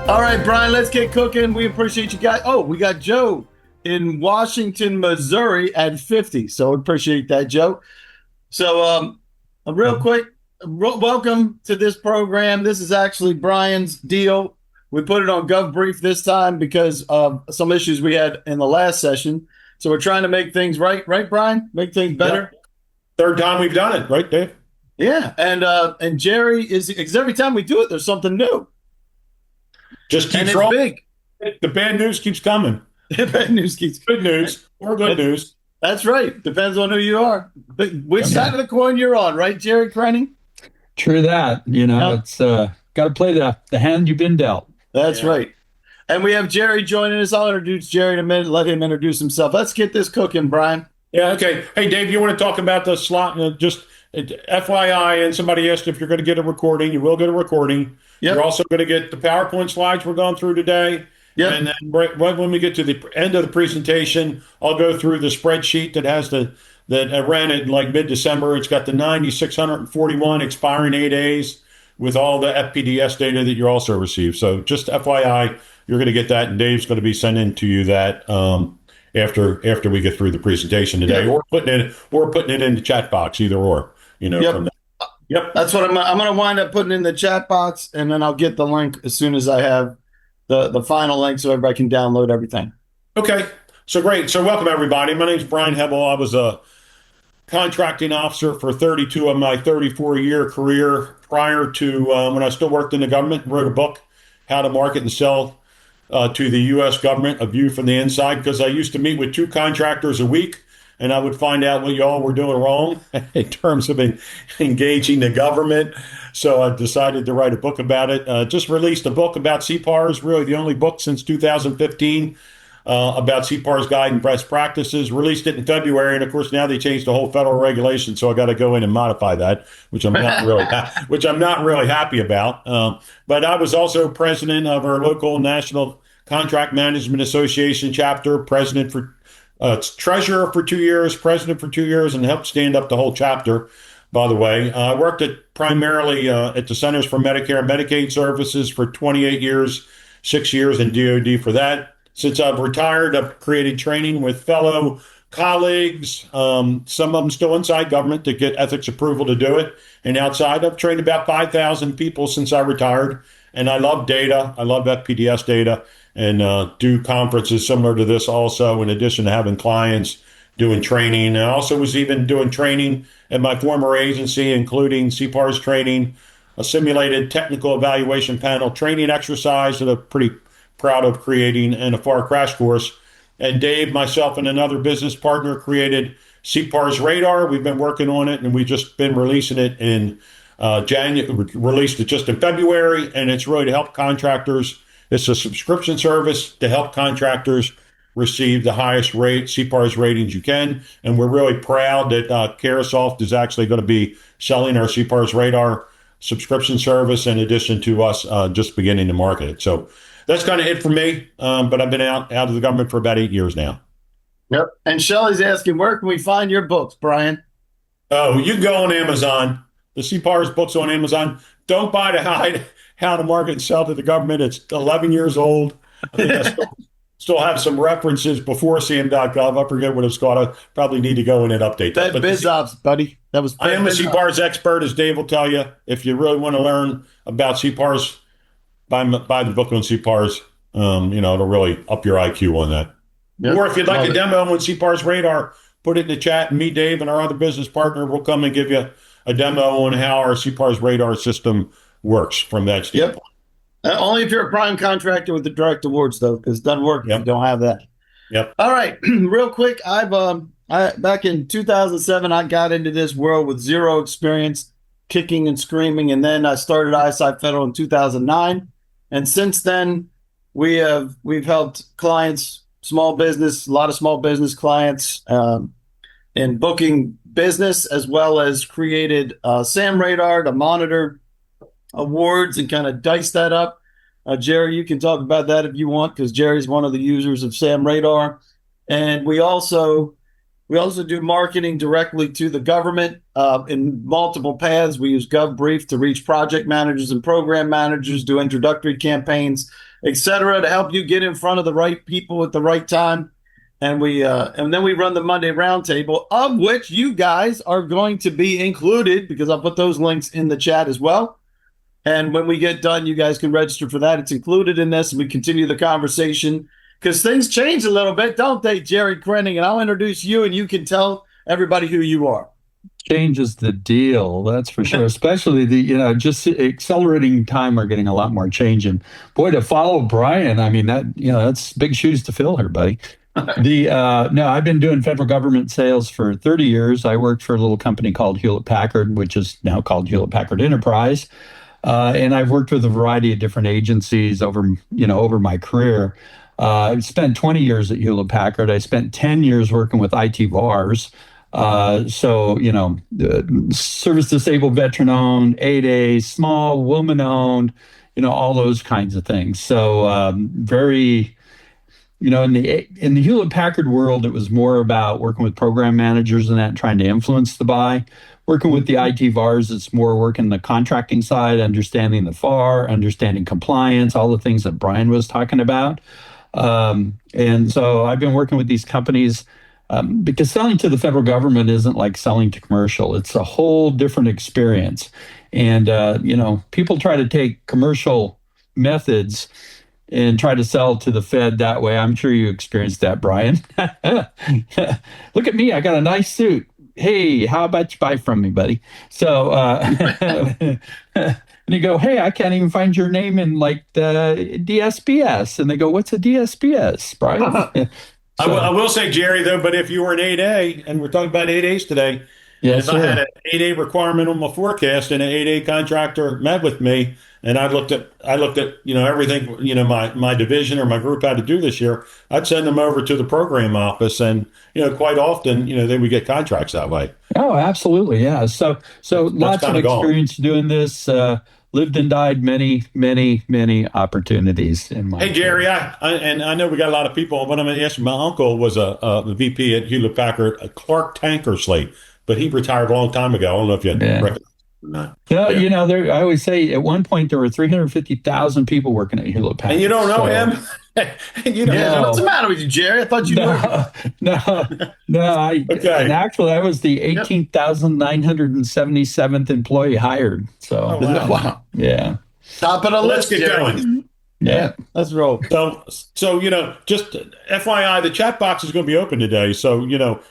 All right, Brian, let's get cooking. We appreciate you guys. Oh, we got Joe in Washington, Missouri at 50. So we appreciate that, Joe. So real quick, welcome to this program. This is actually Brian's deal. We put it on GovBrief this time because of some issues we had in the last session. So we're trying to make things right, Brian? Make things better. Yep. Third time we've done it, right, Dave? Yeah, and Jerry is, because every time we do it, there's something new. Just keeps rolling. Big. The bad news keeps coming. Bad news keeps good news or good news. That's right. Depends on who you are. Which side of the coin you're on, right, Jerry Crenning? True that. It's got to play the hand you've been dealt. That's right. And we have Jerry joining us. I'll introduce Jerry in a minute. Let him introduce himself. Let's get this cooking, Brian. Yeah, okay. Hey, Dave, you want to talk about the slot? Just FYI, and somebody asked if you're going to get a recording. You will get a recording. Yep. You're also going to get the PowerPoint slides we're going through today. Yep. And then right when we get to the end of the presentation, I'll go through the spreadsheet that I ran it like mid-December. It's got the 9,641 expiring 8 days with all the FPDS data that you also received. So just FYI, you're going to get that, and Dave's going to be sending to you that after we get through the presentation today, or putting it in the chat box, either or. Yep. Yep. That's what I'm going to wind up putting in the chat box, and then I'll get the link as soon as I have the final link so everybody can download everything. Okay. So great. So welcome, everybody. My name is Brian Hebel. I was a contracting officer for 32 of my 34-year career prior to when I still worked in the government. Wrote a book, How to Market and Sell to the U.S. government, A View from the Inside, because I used to meet with 2 contractors a week, and I would find out what y'all were doing wrong in terms of engaging the government. So I decided to write a book about it. Just released a book about CPARs, really the only book since 2015 about CPARs guide and best practices. Released it in February, and of course now they changed the whole federal regulation, so I got to go in and modify that, which I'm not really happy about. But I was also president of our local National Contract Management Association chapter, president for treasurer for 2 years, president for 2 years, and helped stand up the whole chapter, by the way. I worked primarily at the Centers for Medicare and Medicaid Services for 28 years, 6 years in DOD for that. Since I've retired, I've created training with fellow colleagues, some of them still inside government to get ethics approval to do it. And outside, I've trained about 5,000 people since I retired. And I love data. I love FPDS data, and do conferences similar to this also, in addition to having clients doing training. I also was even doing training at my former agency, including CPARS training, a simulated technical evaluation panel training exercise that I'm pretty proud of creating, and a FAR crash course. And Dave, myself, and another business partner created CPARS Radar. We've been working on it, and we've just been releasing it in January. Released it just in February, and it's really to help contractors. It's a subscription service to help contractors receive the highest rate CPARS ratings you can. And we're really proud that Carasoft is actually going to be selling our CPARS Radar subscription service in addition to us just beginning to market it. So that's kind of it for me. But I've been out of the government for about 8 years now. Yep. And Shelley's asking, where can we find your books, Brian? Oh, you can go on Amazon. The CPARS books on Amazon. Don't buy the How to Market and Sell to the Government. It's 11 years old. I think I still have some references before CM.gov. I forget what it's called. I probably need to go in and update that. But BizOps, buddy. I am a CPARS expert, as Dave will tell you. If you really want to learn about CPARS, buy the book on CPARS. It'll really up your IQ on that. Yep. Or if you'd like a demo on CPARS Radar, put it in the chat, and me, Dave, and our other business partner will come and give you a demo on how our CPARS Radar system works from that standpoint. Yep. Only if you're a prime contractor with the direct awards, though, because it doesn't work if you don't have that. Yep. All right. Real quick, I back in 2007, I got into this world with zero experience, kicking and screaming, and then I started ISI Federal in 2009. And since then, we've helped clients, a lot of small business clients in booking business, as well as created SAM Radar to monitor awards and kind of dice that up. Jerry, you can talk about that if you want, because Jerry's one of the users of SAM Radar. And we also We also do marketing directly to the government in multiple paths. We use GovBrief to reach project managers and program managers, do introductory campaigns, et cetera, to help you get in front of the right people at the right time. And then we run the Monday Roundtable, of which you guys are going to be included because I'll put those links in the chat as well. And when we get done, you guys can register for that. It's included in this, and we continue the conversation because things change a little bit, don't they, Jerry Krenning? And I'll introduce you, and you can tell everybody who you are. Changes the deal, that's for sure. Especially just accelerating time are getting a lot more change. And boy, to follow Brian, I mean that's big shoes to fill here, buddy. No, I've been doing federal government sales for 30 years. I worked for a little company called Hewlett Packard, which is now called Hewlett Packard Enterprise. And I've worked with a variety of different agencies over my career. I spent 20 years at Hewlett Packard. I spent 10 years working with IT VARs. Service disabled, veteran owned, 8A, small, woman owned, all those kinds of things. So very, in the Hewlett Packard world, it was more about working with program managers and that, and trying to influence the buy. Working with the IT VARs, it's more working the contracting side, understanding the FAR, understanding compliance, all the things that Brian was talking about. And so I've been working with these companies because selling to the federal government isn't like selling to commercial. It's a whole different experience. And, people try to take commercial methods and try to sell to the Fed that way. I'm sure you experienced that, Brian. Look at me, I got a nice suit. Hey, how about you buy from me, buddy? So, and you go, hey, I can't even find your name in like the DSPS. And they go, what's a DSPS, Brian? I will say, Jerry, though, but if you were an 8A, and we're talking about 8As today, yes, if I had an 8A requirement on my forecast and an 8A contractor met with me, and I looked at everything my division or my group had to do this year, I'd send them over to the program office, and quite often they would get contracts that way. Oh, absolutely, yeah. So lots of experience doing this. Lived and died many, many, many opportunities in my. Hey, Jerry, I know we got a lot of people, but I'm going to ask you. My uncle was a VP at Hewlett Packard, Clark Tankersley, but he retired a long time ago. I don't know if you recognize. I always say at one point there were 350,000 people working at Hewlett Packard. And you don't know him? What's the matter with you, Jerry? I thought you knew. No. Okay. And actually, I was the 18,977th employee hired. So, wow. Yeah. Top of the list. Let's get going. Yeah. Let's roll. So just FYI, the chat box is going to be open today. So,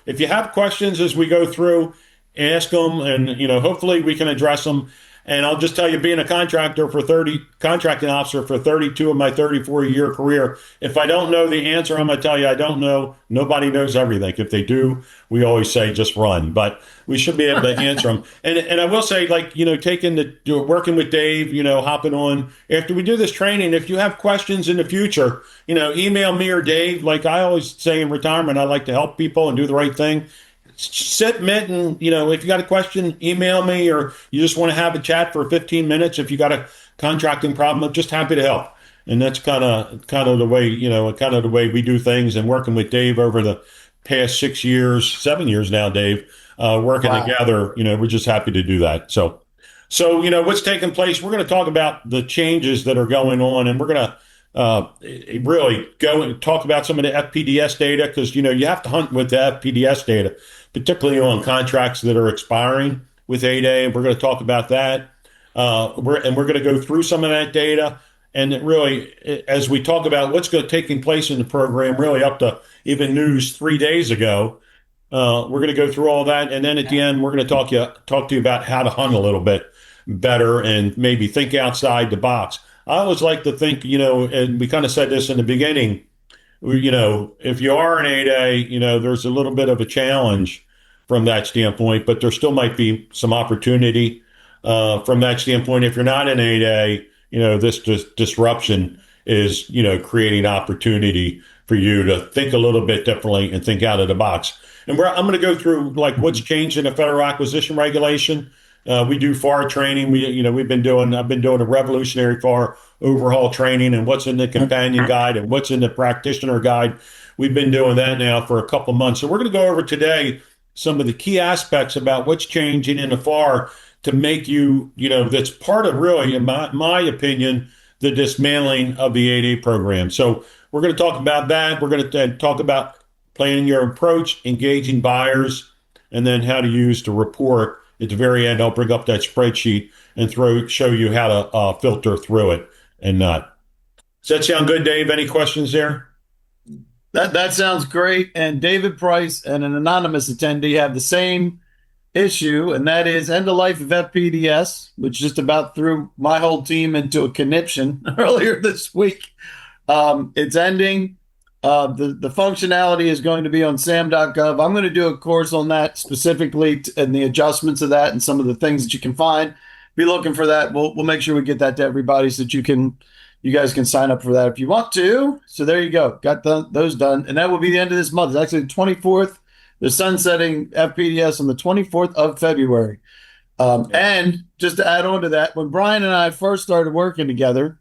if you have questions as we go through, ask them, and hopefully we can address them. And I'll just tell you, being a contracting officer for 32 of my 34-year career, if I don't know the answer, I'm going to tell you I don't know. Nobody knows everything. If they do, we always say just run. But we should be able to answer them. And I will say, working with Dave, hopping on after we do this training. If you have questions in the future, email me or Dave. Like I always say in retirement, I like to help people and do the right thing. Submit, and if you got a question, email me, or you just want to have a chat for 15 minutes. If you got a contracting problem, I'm just happy to help. And that's kind of the way we do things. And working with Dave over the past 7 years now, Dave, working together, we're just happy to do that. So what's taking place? We're going to talk about the changes that are going on, and we're going to really go and talk about some of the FPDS data, because you have to hunt with the FPDS data, particularly on contracts that are expiring with 8A, and we're going to talk about that. We're going to go through some of that data, and it really, as we talk about what's taking place in the program, really up to even news 3 days ago, we're going to go through all that, and then at the end, we're going to talk to you about how to hunt a little bit better and maybe think outside the box. I always like to think, and we kind of said this in the beginning, if you are an 8A, there's a little bit of a challenge from that standpoint, but there still might be some opportunity from that standpoint. If you're not an 8A, this disruption is, creating opportunity for you to think a little bit differently and think out of the box. And I'm going to go through what's changed in the federal acquisition regulation. We do FAR training. I've been doing a revolutionary FAR overhaul training and what's in the companion guide and what's in the practitioner guide. We've been doing that now for a couple months. So we're going to go over today some of the key aspects about what's changing in the FAR to make that's part of really, in my opinion, the dismantling of the 8A program. So we're going to talk about that. We're going to talk about planning your approach, engaging buyers, and then how to use the report. At the very end, I'll bring up that spreadsheet and show you how to filter through it and not. Does that sound good, Dave? Any questions there? That sounds great. And David Price and an anonymous attendee have the same issue, and that is end of life of FPDS, which just about threw my whole team into a conniption earlier this week. It's ending. The functionality is going to be on sam.gov. I'm going to do a course on that specifically and the adjustments of that and some of the things that you can find. Be looking for that. We'll make sure we get that to everybody so that you guys can sign up for that if you want to. So there you go. Got those done. And that will be the end of this month. It's actually the 24th. They're sunsetting FPDS on the 24th of February. And just to add on to that, when Brian and I first started working together,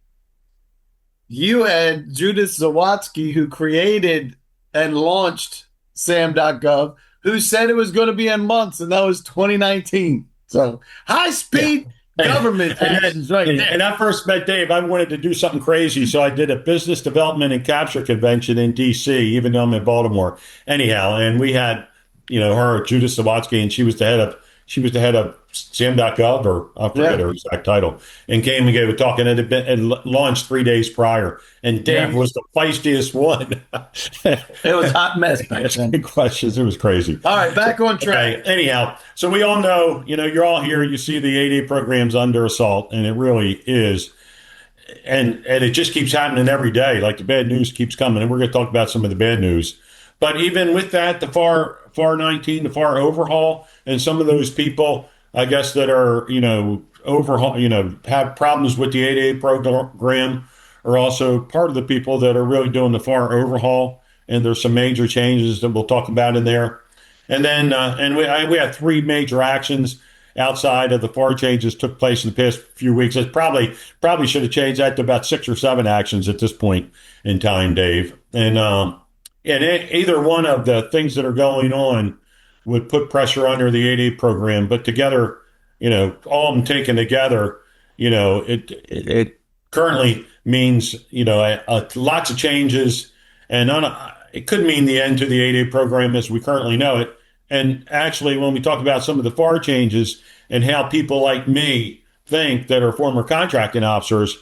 you had Judith Zawatsky, who created and launched sam.gov, who said it was going to be in months, and that was 2019. So high speed government actions right there. And I first met Dave, I wanted to do something crazy, so I did a business development and capture convention in D.C., even though I'm in Baltimore. Anyhow, and we had, her, Judith Zawatsky, and she was the head of sam.gov, or I forget her exact title, and came and gave a talk, and it had been launched 3 days prior. And Dave was the feistiest one. It was a hot mess back then. Big questions. It was crazy. All right, back on track. Okay. Anyhow, so we all know, you're all here. You see the 8A program's under assault, and it really is. And it just keeps happening every day. Like the bad news keeps coming, and we're going to talk about some of the bad news. But even with that, the FAR 19, the FAR overhaul, and some of those people, I guess, that are, overhaul, have problems with the 8A program are also part of the people that are really doing the FAR overhaul. And there's some major changes that we'll talk about in there. And then, we had three major actions outside of the FAR changes took place in the past few weeks. It probably should have changed that to about 6 or 7 actions at this point in time, Dave. And either one of the things that are going on would put pressure under the 8A program, but together, all of them taken together, it currently means, lots of changes, and it could mean the end to the 8A program as we currently know it. And actually, when we talk about some of the FAR changes and how people like me think that are former contracting officers,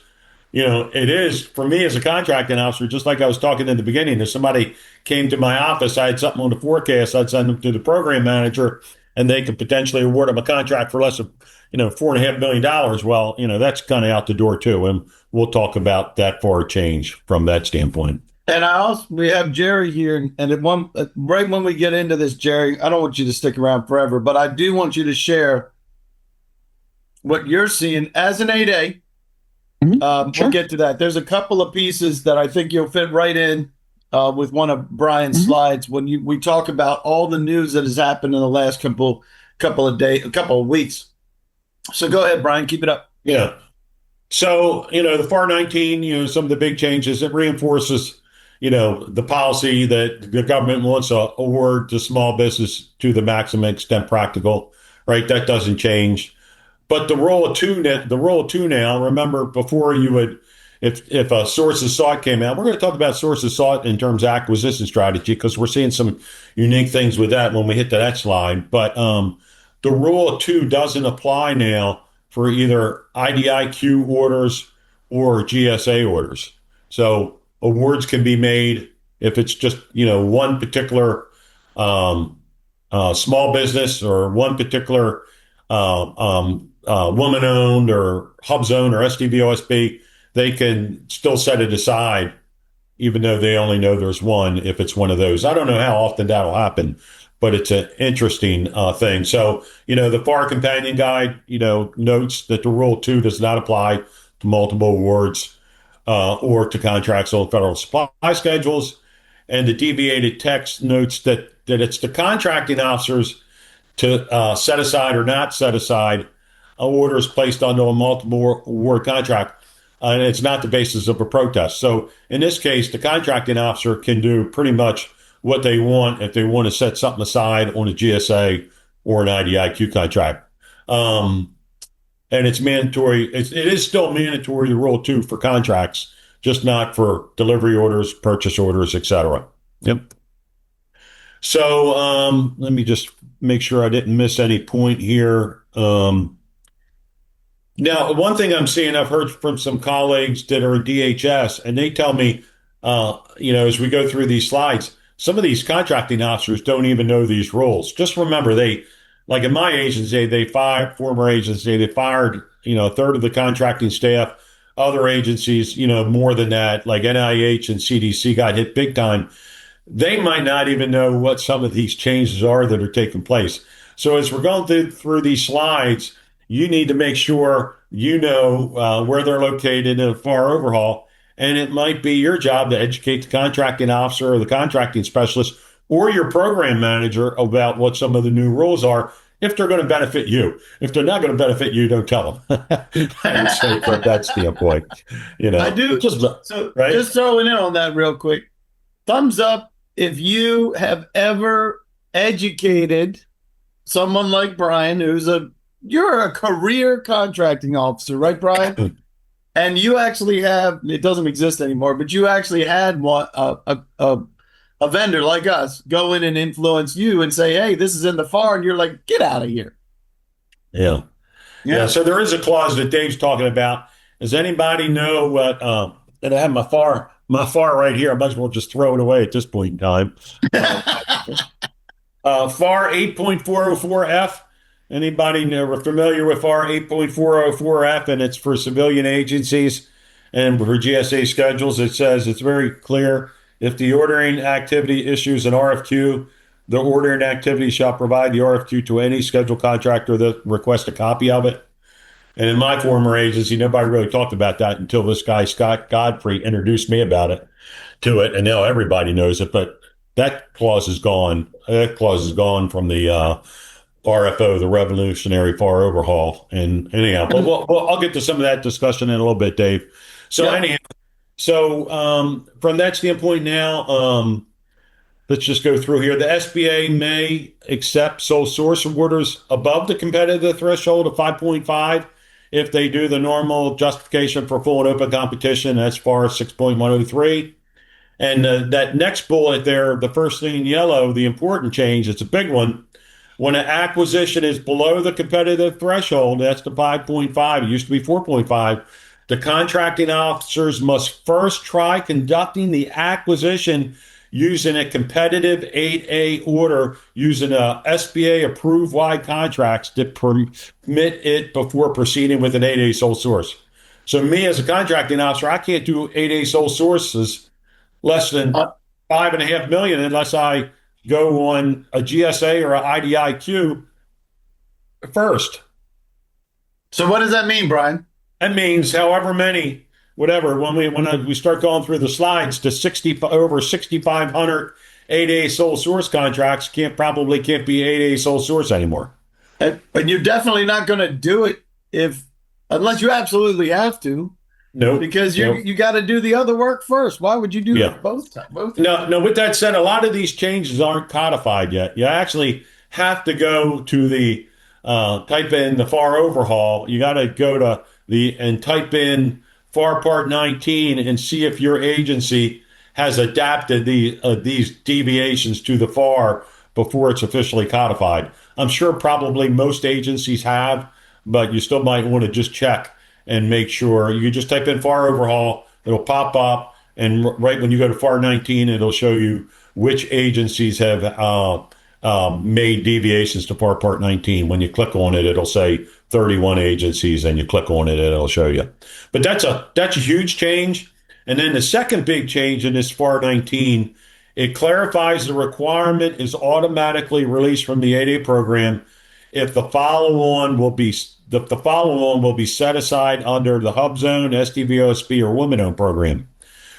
it is, for me as a contracting officer, just like I was talking in the beginning, if somebody came to my office, I had something on the forecast, I'd send them to the program manager, and they could potentially award them a contract for less than, $4.5 million. Well, that's kind of out the door too. And we'll talk about that FAR change from that standpoint. And we have Jerry here, and right when we get into this, Jerry, I don't want you to stick around forever, but I do want you to share what you're seeing as an 8A. Sure. We'll get to that. There's a couple of pieces that I think you'll fit right in with one of Brian's slides when we talk about all the news that has happened in the last couple of weeks. So go ahead, Brian, keep it up. Yeah. So, the FAR 19, some of the big changes, it reinforces, the policy that the government wants to award to small business to the maximum extent practical, right? That doesn't change. But the role of two now, remember before you would, if a sources sought came out, we're going to talk about sources sought in terms of acquisition strategy, because we're seeing some unique things with that when we hit to that slide. But the rule of two doesn't apply now for either IDIQ orders or GSA orders. So awards can be made if it's just, one particular small business or one particular woman-owned or hub-zone or SDVOSB, they can still set it aside, even though they only know there's one, if it's one of those. I don't know how often that'll happen, but it's an interesting thing. So, the FAR Companion Guide, notes that the Rule 2 does not apply to multiple awards or to contracts on federal supply schedules. And the deviated text notes that it's the contracting officers to set aside or not set aside orders placed onto a multiple award contract, and it's not the basis of a protest. So in this case, the contracting officer can do pretty much what they want if they want to set something aside on a GSA or an IDIQ contract. And it's mandatory. It is still mandatory to Rule 2 for contracts, just not for delivery orders, purchase orders, etc. Yep. So let me just make sure I didn't miss any point here. Now, one thing I'm seeing, I've heard from some colleagues that are in DHS, and they tell me, as we go through these slides, some of these contracting officers don't even know these rules. Just remember, like in my agency, former agency, they fired, a third of the contracting staff. Other agencies, more than that, like NIH and CDC got hit big time. They might not even know what some of these changes are that are taking place. So as we're going through these slides, you need to make sure you know where they're located in a FAR overhaul. And it might be your job to educate the contracting officer or the contracting specialist or your program manager about what some of the new rules are, if they're going to benefit you. If they're not going to benefit you, don't tell them. And so from that standpoint, I do. Right? Just throwing in on that real quick. Thumbs up if you have ever educated someone like Brian, you're a career contracting officer, right, Brian? And you actually it doesn't exist anymore, but you actually had a vendor like us go in and influence you and say, hey, this is in the FAR, and you're like, get out of here. Yeah. So there is a clause that Dave's talking about. Does anybody know what, and I have my FAR right here. I might as well just throw it away at this point in time. FAR 8.404F. Anybody familiar with FAR 8.404F? And it's for civilian agencies and for GSA schedules. It says it's very clear. If the ordering activity issues an RFQ, the ordering activity shall provide the RFQ to any scheduled contractor that requests a copy of it. And in my former agency, nobody really talked about that until this guy, Scott Godfrey, introduced me to it. And now everybody knows it. But that clause is gone. That clause is gone from the RFO, the Revolutionary FAR Overhaul. And anyhow, but I'll get to some of that discussion in a little bit, Dave. So anyhow, from that standpoint now, let's just go through here. The SBA may accept sole source orders above the competitive threshold of 5.5 if they do the normal justification for full and open competition. That's FAR 6.103. And that next bullet there, the first thing in yellow, the important change, it's a big one. When an acquisition is below the competitive threshold, that's the 5.5. It used to be 4.5. The contracting officers must first try conducting the acquisition using a competitive 8A order using a SBA approved wide contracts that permit it before proceeding with an 8A sole source. So me as a contracting officer, I can't do 8A sole sources less than $5.5 million unless I go on a GSA or an IDIQ first. So what does that mean, Brian? That means however many, whatever, when we start going through the slides, to over 6,500 8A sole source contracts can't be 8A sole source anymore. But you're definitely not going to do it unless you absolutely have to. No, because you got to do the other work first. Why would you do that both times? No. With that said, a lot of these changes aren't codified yet. You actually have to go to the type in the FAR overhaul. You got to go to and type in FAR Part 19 and see if your agency has adapted these deviations to the FAR before it's officially codified. I'm sure probably most agencies have, but you still might want to just check and make sure. You can just type in FAR overhaul, it'll pop up, and right when you go to FAR 19, it'll show you which agencies have made deviations to FAR Part 19. When you click on it, it'll say 31 agencies, and you click on it, and it'll show you. But that's a huge change. And then the second big change in this FAR 19, it clarifies the requirement is automatically released from the 8A program if the follow-on will be set aside under the Hub Zone, SDVOSB, or Women-Owned program.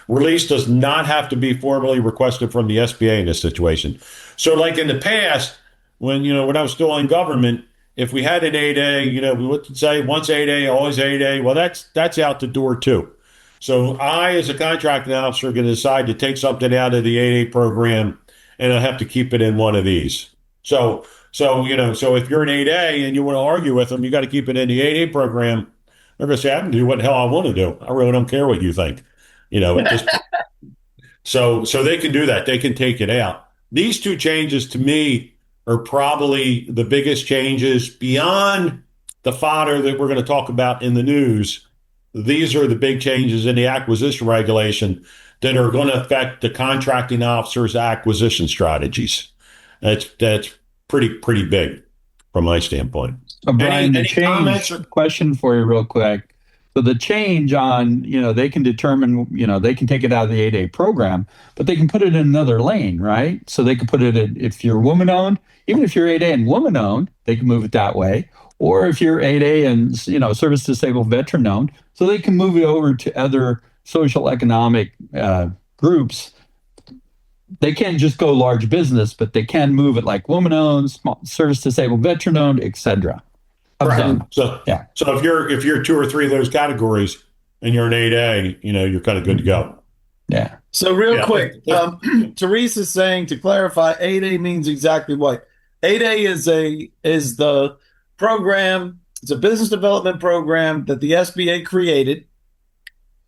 Release does not have to be formally requested from the SBA in this situation. So like in the past, when I was still in government, if we had an 8A, we would say once 8A, always 8A. Well, that's out the door too. So I, as a contracting officer, are going to decide to take something out of the 8A program, and I have to keep it in one of these. So if you're an 8A and you want to argue with them, you got to keep it in the 8A program. They're going to say, I can do what the hell I want to do. I really don't care what you think. At this point. So they can do that. They can take it out. These two changes to me are probably the biggest changes beyond the fodder that we're going to talk about in the news. These are the big changes in the acquisition regulation that are going to affect the contracting officer's acquisition strategies. That's pretty big from my standpoint. So Brian, Any comments or question for you real quick. So the change on, they can determine, they can take it out of the 8A program, but they can put it in another lane, right? So they can put it in, if you're woman owned, even if you're 8A and woman owned, they can move it that way. Or if you're 8A and, service disabled veteran owned, so they can move it over to other social economic groups. They can't just go large business, but they can move it like woman owned, small service disabled veteran owned, etc. Right. So if you're two or three of those categories and you're an 8A, you're kind of good to go. Yeah. So real quick, Teresa's saying, to clarify, 8A means exactly what? 8A is the program. It's a business development program that the SBA created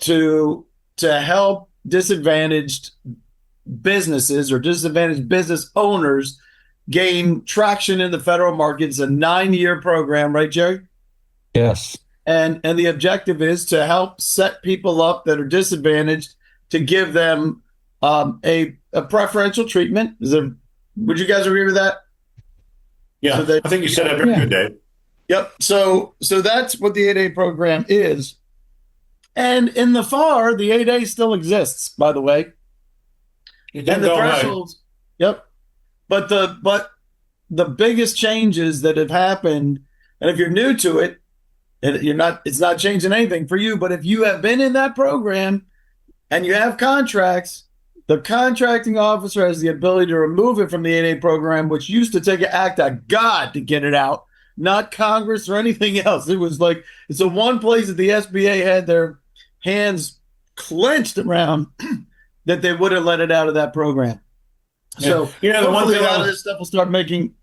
to help disadvantaged businesses or disadvantaged business owners gain traction in the federal market. It's a 9-year program, right, Jerry? Yes. And the objective is to help set people up that are disadvantaged, to give them a preferential treatment. Would you guys agree with that? Yeah, I think you said that very good, Dave. Yep. So that's what the 8A program is. And in the FAR, the 8A still exists, by the way. And the thresholds. Yep. But the biggest changes that have happened, and if you're new to it, and it's not changing anything for you, but if you have been in that program and you have contracts, the contracting officer has the ability to remove it from the 8A program, which used to take an act of God to get it out, not Congress or anything else. It was like, it's the one place that the SBA had their hands clenched around that they would have let it out of that program. So the one thing a lot of this stuff will start making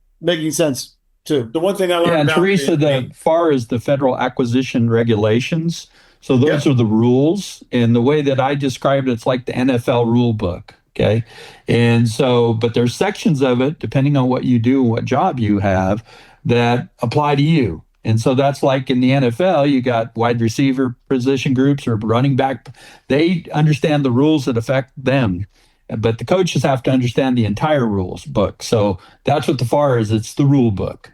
sense too. The one thing I learned about Teresa, the FAR is the Federal Acquisition Regulations. So those are the rules. And the way that I describe it, it's like the NFL rule book. Okay. And so, but there's sections of it, depending on what you do and what job you have, that apply to you. And so that's like in the NFL, you got wide receiver position groups or running back. They understand the rules that affect them. But the coaches have to understand the entire rules book. So that's what the FAR is. It's the rule book.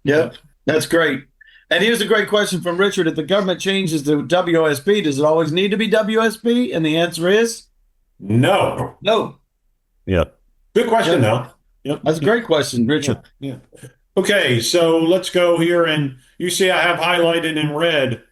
Yep, that's great. And here's a great question from Richard. If the government changes to WSB, does it always need to be WSB? And the answer is no. No. Yeah. Good question, though. Yep. That's a great question, Richard. Yeah. Okay, so let's go here. And you see I have highlighted in red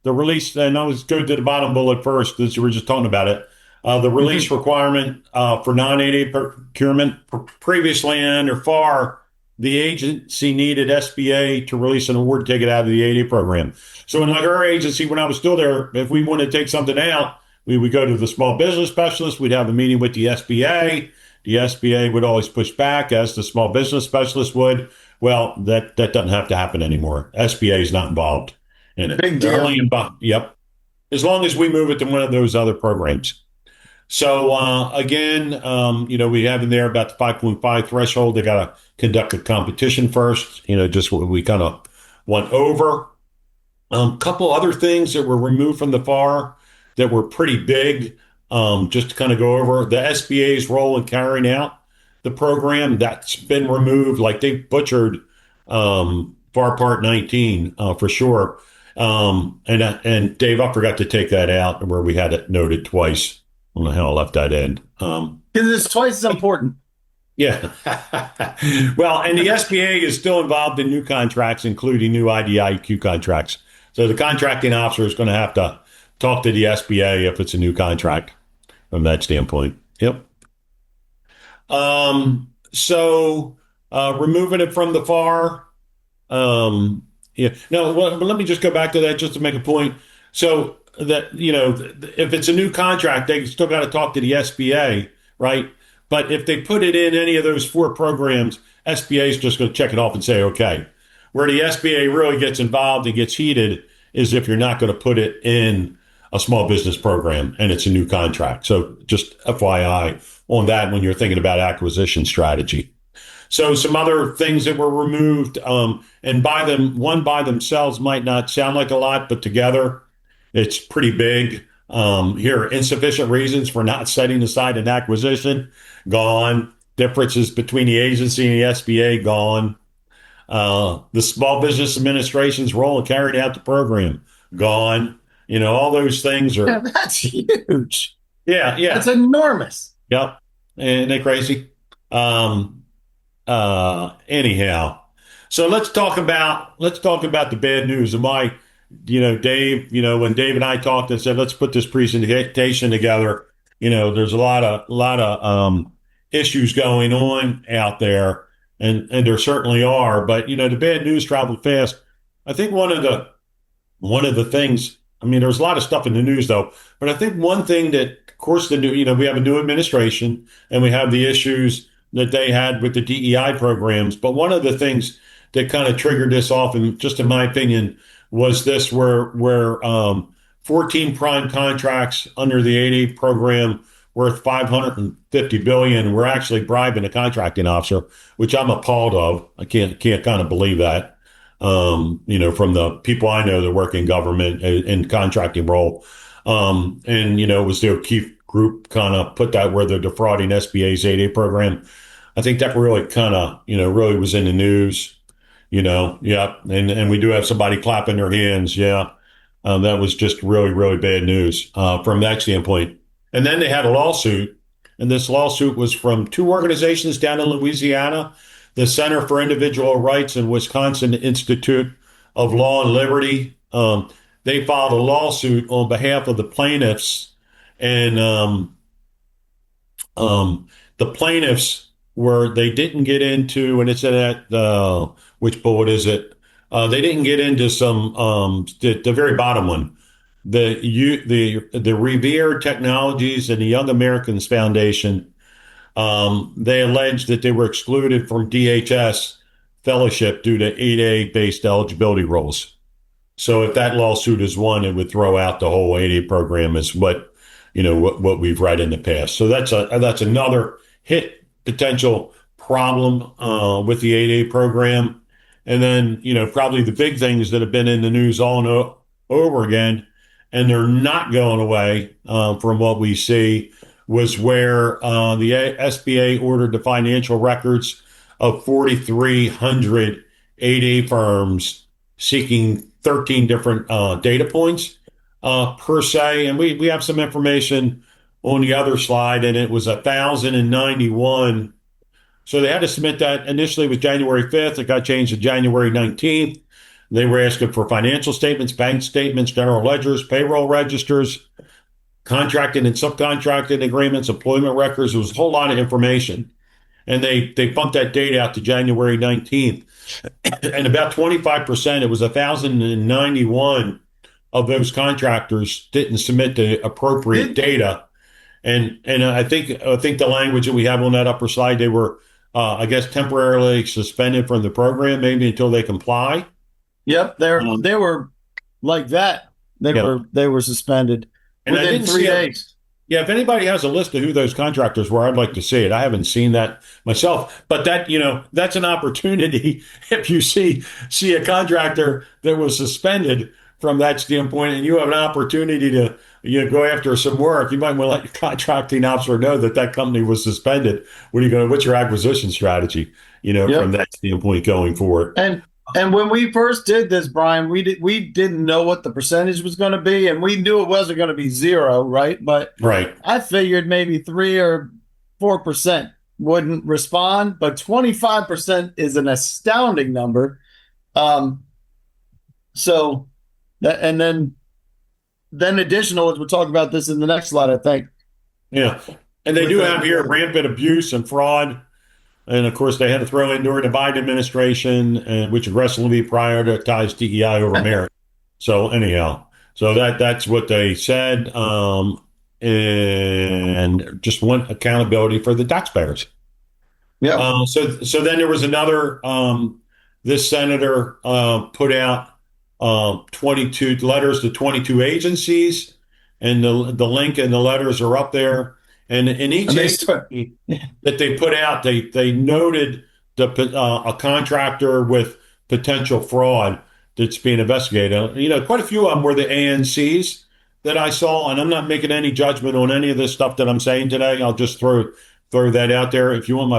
the release. And I'll just go to the bottom bullet first, as we were just talking about it. The release requirement for non-8A procurement. Previously under FAR, the agency needed SBA to release an award to take it out of the 8A program. So in like our agency, when I was still there, if we wanted to take something out, we would go to the small business specialist. We'd have a meeting with the SBA. The SBA would always push back, as the small business specialist would. Well, that doesn't have to happen anymore. SBA is not involved in it. Big deal. Yep. As long as we move it to one of those other programs. So again, we have in there about the 5.5 threshold. They got to conduct a competition first, just what we kind of went over. A couple other things that were removed from the FAR that were pretty big, just to kind of go over. The SBA's role in carrying out the program, that's been removed. Like they butchered FAR Part 19 for sure. And Dave, I forgot to take that out where we had it noted twice. I don't know how I left that in. Because it's twice as important. Yeah. Well, and the SBA is still involved in new contracts, including new IDIQ contracts. So the contracting officer is going to have to talk to the SBA if it's a new contract from that standpoint. Yep. So removing it from the FAR, Yeah. No, well, but let me just go back to that just to make a point. So that, if it's a new contract, they still got to talk to the SBA, right? But if they put it in any of those four programs, SBA is just going to check it off and say, okay. Where the SBA really gets involved and gets heated is if you're not going to put it in a small business program and it's a new contract. So just FYI on that when you're thinking about acquisition strategy. So some other things that were removed, and by themselves might not sound like a lot, but together it's pretty big. Here, insufficient reasons for not setting aside an acquisition, gone. Differences between the agency and the SBA, gone. The Small Business Administration's role in carrying out the program, gone. All those things Yeah, are, that's huge. yeah. That's enormous. Yep. And they crazy. Anyhow, so let's talk about the bad news. And Dave, when Dave and I talked and said, let's put this presentation together, there's a lot of issues going on out there, and there certainly are. But the bad news traveled fast. I think one of the things, I mean, there's a lot of stuff in the news though, but I think one thing that, of course, we have a new administration and we have the issues that they had with the DEI programs. But one of the things that kind of triggered this off, and just in my opinion, was this where 14 prime contracts under the 8A program worth 550 billion were actually bribing a contracting officer, which I'm appalled of. I can't kind of believe that. From the people I know that work in government in contracting role. It was the O'Keefe group kind of put that where they're defrauding SBA's 8A program. I think that really kind of, really was in the news, yeah. And we do have somebody clapping their hands. Yeah. That was just really, really bad news, from that standpoint. And then they had a lawsuit, and this lawsuit was from two organizations down in Louisiana, the Center for Individual Rights and Wisconsin Institute of Law and Liberty. They filed a lawsuit on behalf of the plaintiffs, and the plaintiffs they didn't get into, and it's at which bullet is it? They didn't get into some the very bottom one, the Revere Technologies and the Young Americans Foundation. They alleged that they were excluded from DHS fellowship due to 8A based eligibility rules. So if that lawsuit is won, it would throw out the whole 8A program as what we've read in the past. So that's another hit potential problem with the 8A program. And then, probably the big things that have been in the news all and over again, and they're not going away from what we see, was where the SBA ordered the financial records of 4,300 8A firms seeking 13 different data points per se. And we have some information on the other slide, and it was 1,091. So they had to submit that. Initially it was January 5th. It got changed to January 19th. They were asking for financial statements, bank statements, general ledgers, payroll registers, contracting and subcontracting agreements, employment records. It was a whole lot of information. And they bumped that date out to January 19th. And about 25%, it was 1,091 of those contractors didn't submit the appropriate data. And I think the language that we have on that upper slide, they were, I guess, temporarily suspended from the program, maybe until they comply. Yep, they were like that. They were suspended within 3 days. Yeah, if anybody has a list of who those contractors were, I'd like to see it. I haven't seen that myself, but that's an opportunity. If you see a contractor that was suspended from that standpoint, and you have an opportunity to go after some work, you might want to let your contracting officer know that company was suspended. What's your acquisition strategy? From that standpoint going forward. And when we first did this, Brian, we didn't know what the percentage was going to be, and we knew it wasn't going to be zero, right? But right. I figured maybe 3 or 4% wouldn't respond, but 25% is an astounding number. So then additional, as we'll talk about this in the next slide, I think. Yeah, and they do have here rampant abuse and fraud And of course, they had to throw in during the Biden administration, which aggressively prioritized DEI over merit. So anyhow, so that's what they said, and just want accountability for the taxpayers. Yeah. So then there was another. This senator put out 22 letters to 22 agencies, and the link and the letters are up there. And in each And they agency that they put out, they noted a contractor with potential fraud that's being investigated. You know, quite a few of them were the ANCs that I saw, and I'm not making any judgment on any of this stuff that I'm saying today. I'll just throw that out there. If you want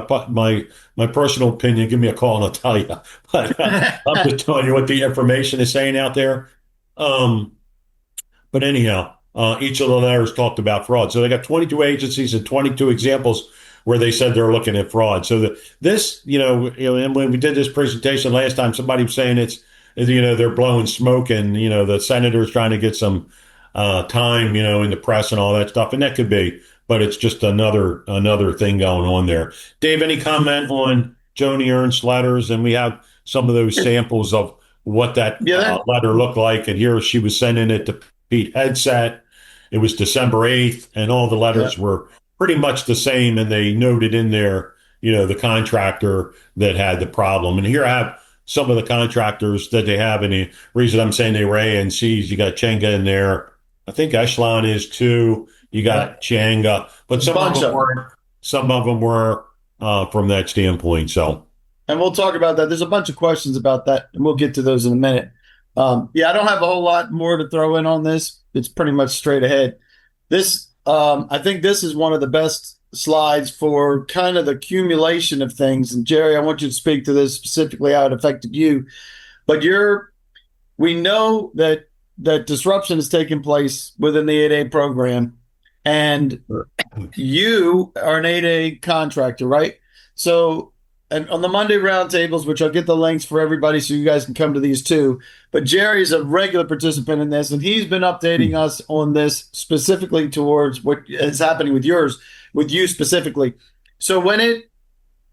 my personal opinion, give me a call and I'll tell you. But I'm just telling you what the information is saying out there. But anyhow, each of the letters talked about fraud. So they got 22 agencies and 22 examples where they said they're looking at fraud. So this, and when we did this presentation last time, somebody was saying they're blowing smoke, and the senator's trying to get some time, in the press and all that stuff, and that could be, but it's just another thing going on there. Dave, any comment on Joni Ernst's letters? And we have some of those samples of what that letter looked like, and here she was sending it to Pete Headset. It was December 8th, and all the letters were pretty much the same, and they noted in there, the contractor that had the problem. And here I have some of the contractors that they have, and the reason I'm saying they were ANCs, you got Chenga in there. I think Echelon is too. You got Changa, but some of them were from that standpoint. So, and we'll talk about that. There's a bunch of questions about that, and we'll get to those in a minute. I don't have a whole lot more to throw in on this. It's pretty much straight ahead. I think this is one of the best slides for kind of the accumulation of things. And Jerry, I want you to speak to this specifically, how it affected you. But we know that disruption is taking place within the 8A program, and you are an 8A contractor, right? So, and on the Monday roundtables, which I'll get the links for everybody so you guys can come to these too. But Jerry's a regular participant in this, and he's been updating us on this specifically towards what is happening with you specifically. So what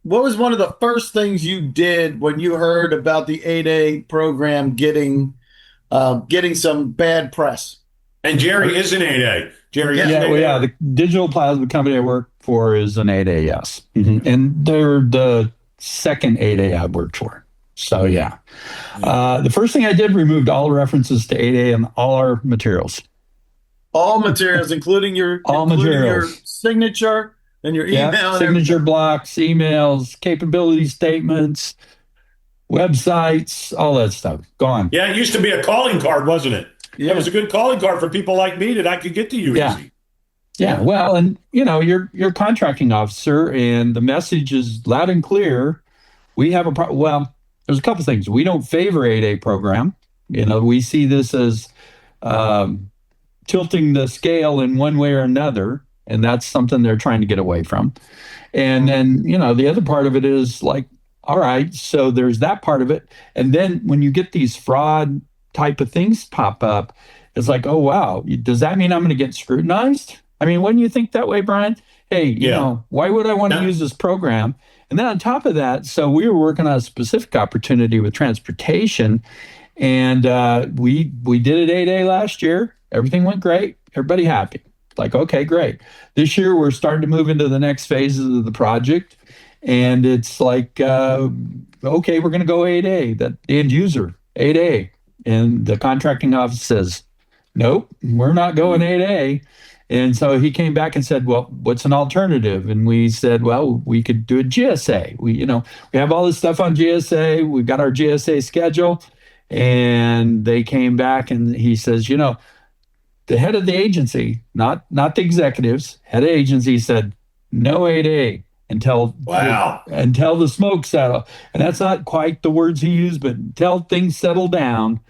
was one of the first things you did when you heard about the 8A program getting some bad press? And Jerry is an 8A. Jerry, the digital plasma company I work for is an 8A, yes. Mm-hmm. And they're the second 8A I worked for. So, yeah. The first thing I did, removed all references to 8A and all our materials. All materials, including your signature and your email. Signature blocks, emails, capability statements, websites, all that stuff. Gone. Yeah, it used to be a calling card, wasn't it? Yeah. It was a good calling card for people like me that I could get to you easy. Yeah, well, and you're a contracting officer, and the message is loud and clear. We have well, there's a couple things. We don't favor 8A program. We see this as tilting the scale in one way or another, and that's something they're trying to get away from. And then, the other part of it is like, all right, so there's that part of it. And then when you get these fraud type of things pop up, it's like, oh, wow, does that mean I'm going to get scrutinized? I mean, wouldn't you think that way, Brian? Hey, you know, why would I want to use this program? And then on top of that, so we were working on a specific opportunity with transportation, and we did it 8A last year. Everything went great. Everybody happy. Like, okay, great. This year, we're starting to move into the next phases of the project. And it's like, okay, we're going to go 8A, the end user, 8A. And the contracting office says, nope, we're not going 8A. And so he came back and said, well, what's an alternative? And we said, well, we could do a GSA. We have all this stuff on GSA. We've got our GSA schedule. And they came back and he says, the head of the agency, not the executives, head of agency said, no 8A until the smoke settle. And that's not quite the words he used, but until things settle down,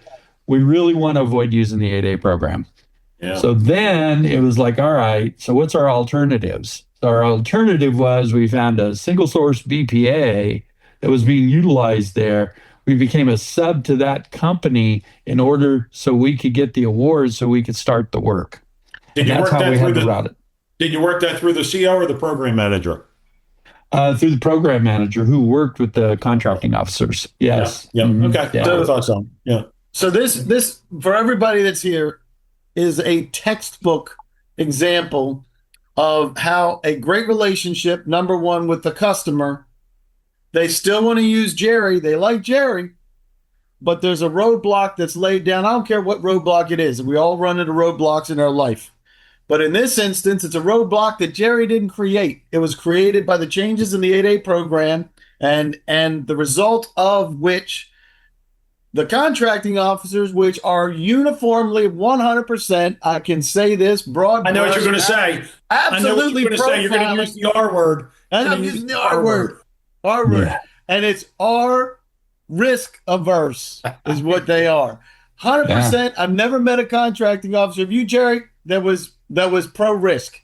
we really want to avoid using the 8A program. Yeah. So then it was like, all right, so what's our alternatives? So our alternative was we found a single source BPA that was being utilized there. We became a sub to that company in order so we could get the awards so we could start the work. Did you work that through the CO or the program manager? Through the program manager who worked with the contracting officers. Yes. Yeah. Okay. Yeah. I thought so. Yeah. So this for everybody that's here is a textbook example of how a great relationship, number one, with the customer. They still want to use Jerry. They like Jerry, but there's a roadblock that's laid down. I don't care what roadblock it is. We all run into roadblocks in our life. But in this instance, it's a roadblock that Jerry didn't create. It was created by the changes in the 8A program, and the result of which the contracting officers, which are uniformly 100%, I can say this, broad. I know what you're going to say. Absolutely. You're going to use the R word. And I'm using the R word. R word. Yeah. And it's R risk averse is what they are. 100%. Yeah. I've never met a contracting officer of you, Jerry, that was pro risk.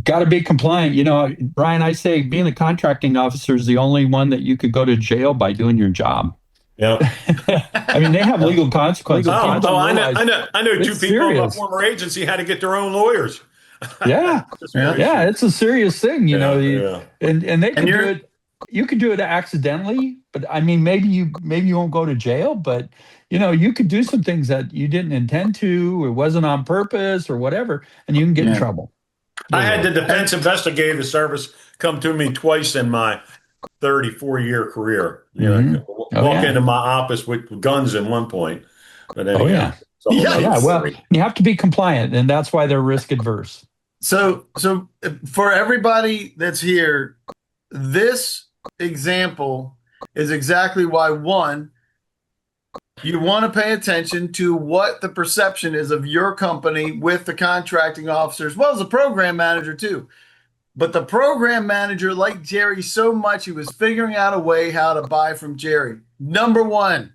Got to be compliant. You know, Brian, I say being a contracting officer is the only one that you could go to jail by doing your job. Yeah. I mean, they have legal consequences. I know two people in my former agency had to get their own lawyers. Yeah. Yeah, it's a serious thing, you know. And they can do it. You could do it accidentally, but I mean, maybe you won't go to jail, but you know, you could do some things that you didn't intend to, or wasn't on purpose, or whatever, and you can get in trouble. I had the Defense Investigative Service come to me twice in my 34-year career. You know, walk into my office with guns at one point. But anyway, well, you have to be compliant, and that's why they're risk adverse. So for everybody that's here, this example is exactly why, one, you want to pay attention to what the perception is of your company with the contracting officer, as well as the program manager too. But the program manager liked Jerry so much, he was figuring out a way how to buy from Jerry. Number one,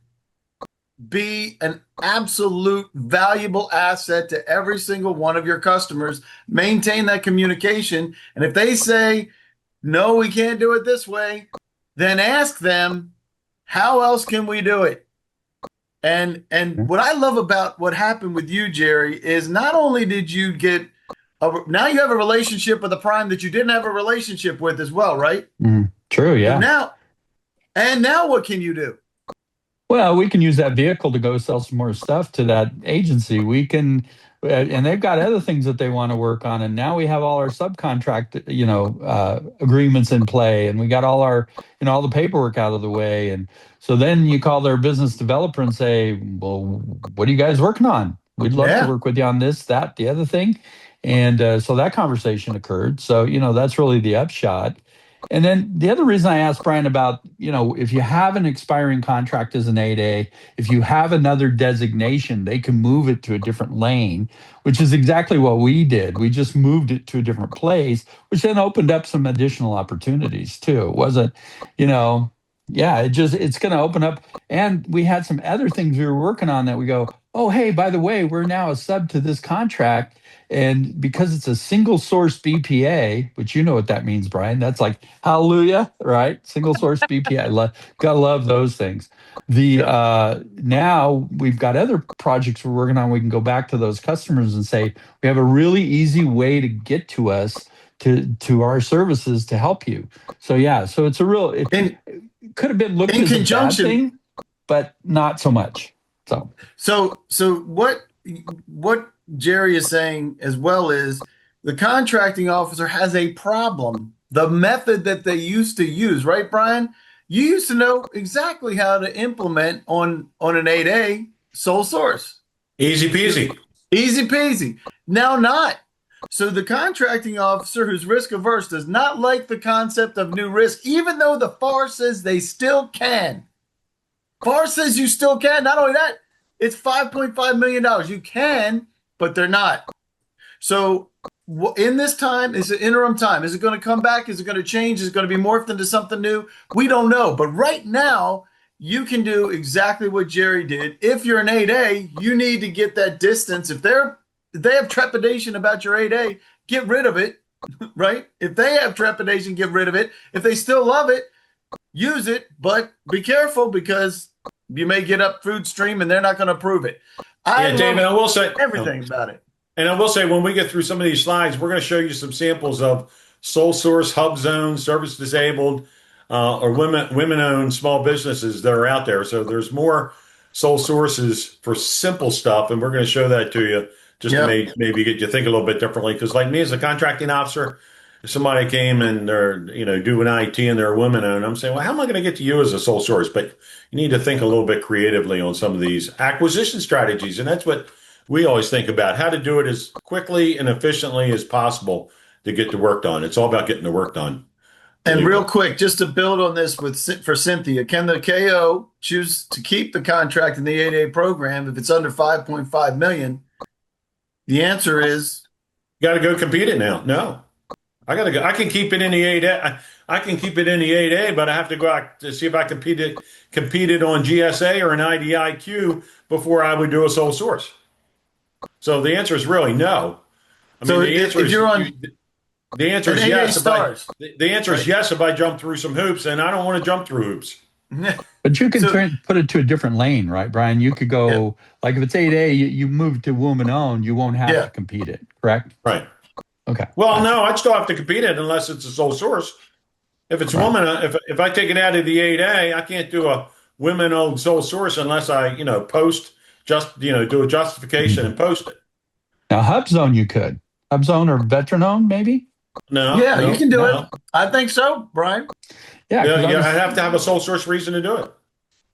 be an absolute valuable asset to every single one of your customers. Maintain that communication. And if they say, no, we can't do it this way, then ask them, how else can we do it? And what I love about what happened with you, Jerry, is not only did you get now you have a relationship with a prime that you didn't have a relationship with as well, right? True, yeah. And now what can you do? Well, we can use that vehicle to go sell some more stuff to that agency. We can, and they've got other things that they want to work on. And now we have all our subcontract, agreements in play, and we got all our, all the paperwork out of the way. And so then you call their business developer and say, well, what are you guys working on? We'd love to work with you on this, that, the other thing. And so that conversation occurred. So, that's really the upshot. And then the other reason I asked Brian about, if you have an expiring contract as an 8A, if you have another designation, they can move it to a different lane, which is exactly what we did. We just moved it to a different place, which then opened up some additional opportunities too. It wasn't, it's going to open up. And we had some other things we were working on that we go, oh, hey, by the way, we're now a sub to this contract. And because it's a single source BPA, which you know what that means, Brian, that's like, hallelujah, right? Single source BPA. Gotta love those things. Now we've got other projects we're working on. We can go back to those customers and say, we have a really easy way to get to us, to our services to help you. So so it's it could have been looked as a bad thing, but not so much. So what Jerry is saying as well is the contracting officer has a problem. The method that they used to use, right, Brian? You used to know exactly how to implement on an 8A sole source. Easy peasy. Easy peasy. Now not. So the contracting officer who's risk averse does not like the concept of new risk, even though the FAR says they still can. FAR says you still can. Not only that, it's $5.5 million. You can, but they're not. So in this time, is it interim time? Is it going to come back? Is it going to change? Is it going to be morphed into something new? We don't know. But right now, you can do exactly what Jerry did. If you're an 8A, you need to get that distance. If they have trepidation about your 8A, get rid of it, right? If they have trepidation, get rid of it. If they still love it, use it, but be careful because you may get up food stream and they're not going to approve it. David, I will say everything about it. And I will say, when we get through some of these slides, we're going to show you some samples of sole source, hub zone, service disabled, or women-owned small businesses that are out there. So there's more sole sources for simple stuff, and we're going to show that to you just to Yep. maybe get you to think a little bit differently. Because like me as a contracting officer, if somebody came and they're doing IT and they're women-owned, I'm saying, well, how am I going to get to you as a sole source? But you need to think a little bit creatively on some of these acquisition strategies, and that's what we always think about: how to do it as quickly and efficiently as possible to get the work done. It's all about getting the work done. And real quick, just to build on this for Cynthia, can the KO choose to keep the contract in the 8A program if it's under 5.5 million? The answer is Got to go compete it now. No, I got to go. I can keep it in the 8A. I can keep it in the 8A, but I have to go out to see if I competed on GSA or an IDIQ before I would do a sole source. So the answer is really no. I so mean, the answer if is you're on the answer is an 8A yes. stars. The answer is yes if I jump through some hoops, and I don't want to jump through hoops. But you can So- put it to a different lane, right, Brian? You could go, Yeah. like if it's 8A, you move to woman owned, you won't have Yeah. to compete it, correct? Right. Okay. Well, no, I'd still have to compete it unless it's a sole source. If it's Right. woman, if I take it out of the 8A, I can't do a women-owned sole source unless I, post do a justification and post it. Now, Hub Zone, you could. Hub Zone or veteran owned, maybe? No, Yeah, no, you can do no. it. I think so, Brian. Yeah. 'cause Yeah, I'd have to have a sole source reason to do it.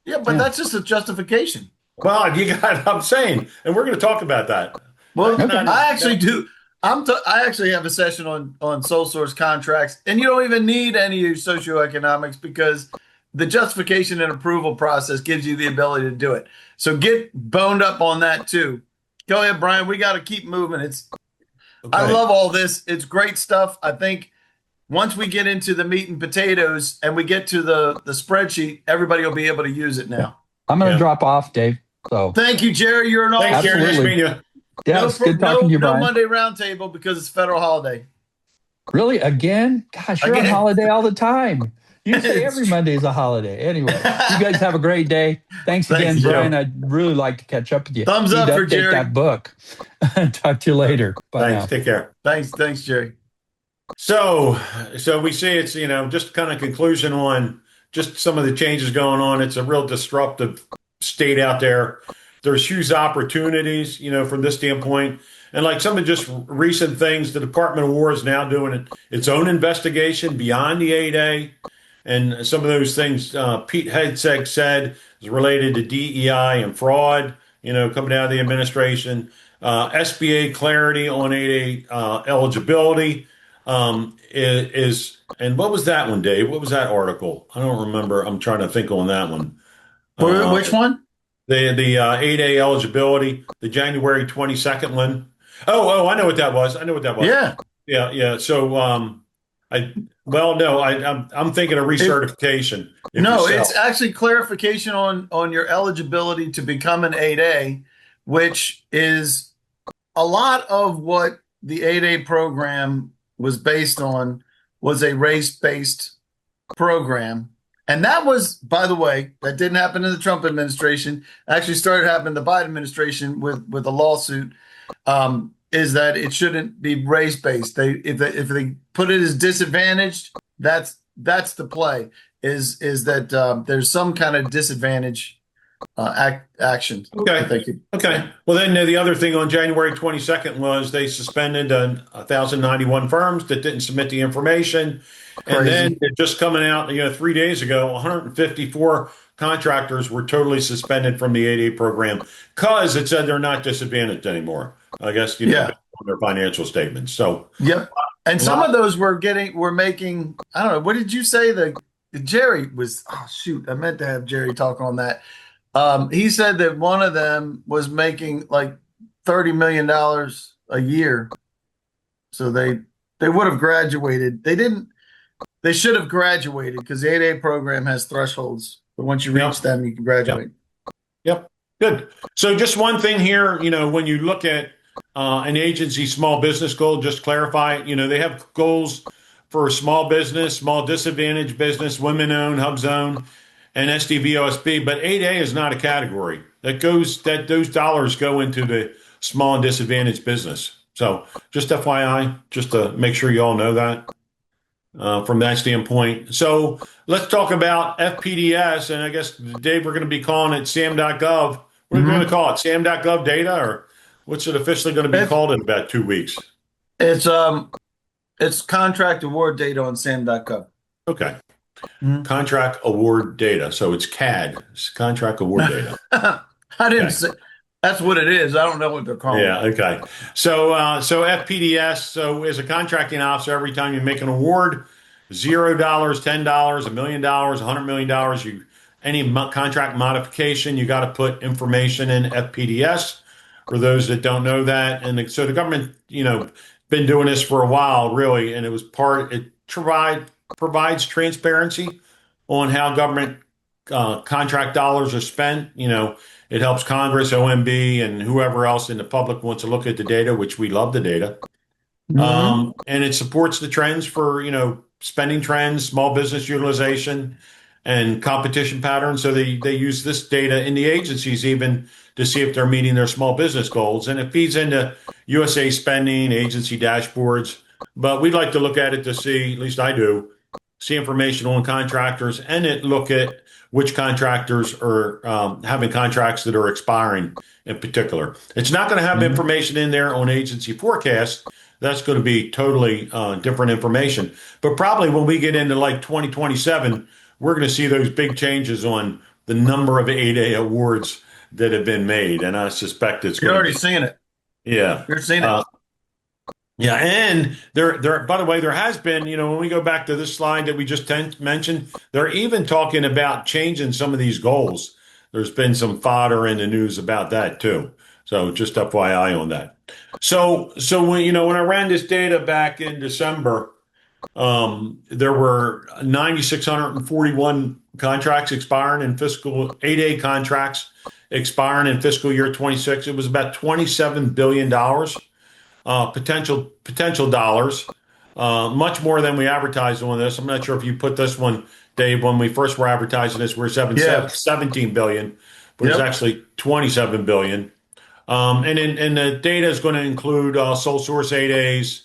Yeah, but Yeah. that's just a justification. Well, I'm saying, and we're going to talk about that. Well, Okay. I actually do. I actually have a session on sole source contracts, and you don't even need any socioeconomics because the justification and approval process gives you the ability to do it. So get boned up on that too. Go ahead, Brian. We got to keep moving. I Okay. love all this. It's great stuff. I think once we get into the meat and potatoes and we get to the spreadsheet, everybody will be able to use it now. I'm going to Yeah. drop off, Dave. So, Thank you, Jerry. You're an all. Thanks, Gary. Nice Absolutely. meeting you. yeah, it's good talking to you, no Brian. Monday roundtable because it's federal holiday. Really? Again? Gosh, you're on Again. holiday all the time. You say every Monday is a holiday. Anyway, you guys have a great day. Thanks again, Thanks, Joe. Brian. I'd really like to catch up with you. Thumbs Need up to for update Jerry. that book. Talk to you later. Bye Thanks. now. Take care. Thanks, Jerry. So we see it's, just kind of conclusion on just some of the changes going on. It's a real disruptive state out there. There's huge opportunities, from this standpoint. And like some of just recent things, the Department of War is now doing its own investigation beyond the 8A. And some of those things Pete Hegseth said is related to DEI and fraud, coming out of the administration. SBA clarity on 8A eligibility is, and what was that one, Dave? What was that article? I don't remember. I'm trying to think on that one. Which one? The 8A eligibility, the January 22nd one. Oh, I know what that was. Yeah. Yeah. So, I'm thinking of recertification. if No, you sell. it's actually clarification on your eligibility to become an 8A, which is a lot of what the 8A program was based on was a race-based program. And that was, by the way, that didn't happen in the Trump administration. Actually started happening in the Biden administration with a lawsuit. Is that it shouldn't be race-based. If they put it as disadvantaged, that's the play. Is that there's some kind of disadvantage action. Okay. Thank you. Okay. Well, then the other thing on January 22nd was they suspended 1,091 firms that didn't submit the information. Crazy. And then just coming out, 3 days ago, 154 contractors were totally suspended from the 8A program because it said they're not disadvantaged anymore. I guess, Yeah. on their financial statements. So, Yep. And some of those were making, I don't know, what did you say? Jerry was, oh shoot, I meant to have Jerry talk on that. He said that one of them was making like $30 million a year. So they would have graduated. They should have graduated because the 8A program has thresholds. But once you reach them, you can graduate. Yep. Good. So just one thing here, when you look at an agency small business goal, just clarify, they have goals for small business, small disadvantaged business, women-owned, hub zone, and SDVOSB. But 8A is not a category that those dollars go into the small and disadvantaged business. So just FYI, just to make sure you all know that. from that standpoint. So let's talk about FPDS, and I guess Dave, we're going to be calling it SAM.gov. What are we going to call it? SAM.gov data, or what's it officially going to be It's called in about 2 weeks? it's it's contract award data on sam.gov. Okay. Mhm. Contract award data. So it's CAD, it's contract award data. I didn't Okay. say that's what it is. I don't know what they're calling Yeah. Okay. So FPDS. So as a contracting officer, every time you make an award, $0, $10, $1 million, $100 million, contract modification, you got to put information in FPDS. For those that don't know that, and so the government, been doing this for a while, really, and provides transparency on how government contract dollars are spent. It helps Congress, OMB, and whoever else in the public wants to look at the data, which we love the data. it. And it supports the trends for, spending trends, small business utilization, and competition patterns. So they use this data in the agencies even to see if they're meeting their small business goals. And it feeds into USA spending, agency dashboards. But we'd like to look at it to see, at least I do, see information on contractors and look at which contractors are having contracts that are expiring in particular. It's not going to have information in there on agency forecasts. That's going to be totally different information. But probably when we get into like 2027, we're going to see those big changes on the number of 8A awards that have been made. And I suspect it's You're going to already be, seeing it. yeah. You're seeing it. Yeah, and by the way, there has been, when we go back to this slide that we just mentioned, they're even talking about changing some of these goals. There's been some fodder in the news about that too. So just FYI on that. So when I ran this data back in December, there were 9,641 contracts expiring in fiscal 8A contracts expiring in fiscal year 26. It was about $27 billion. Potential dollars, much more than we advertised on this. I'm not sure if you put this one, Dave, when we first were advertising this, we're 17 billion, but it's Yep. actually 27 billion. And the data is going to include sole source 8As,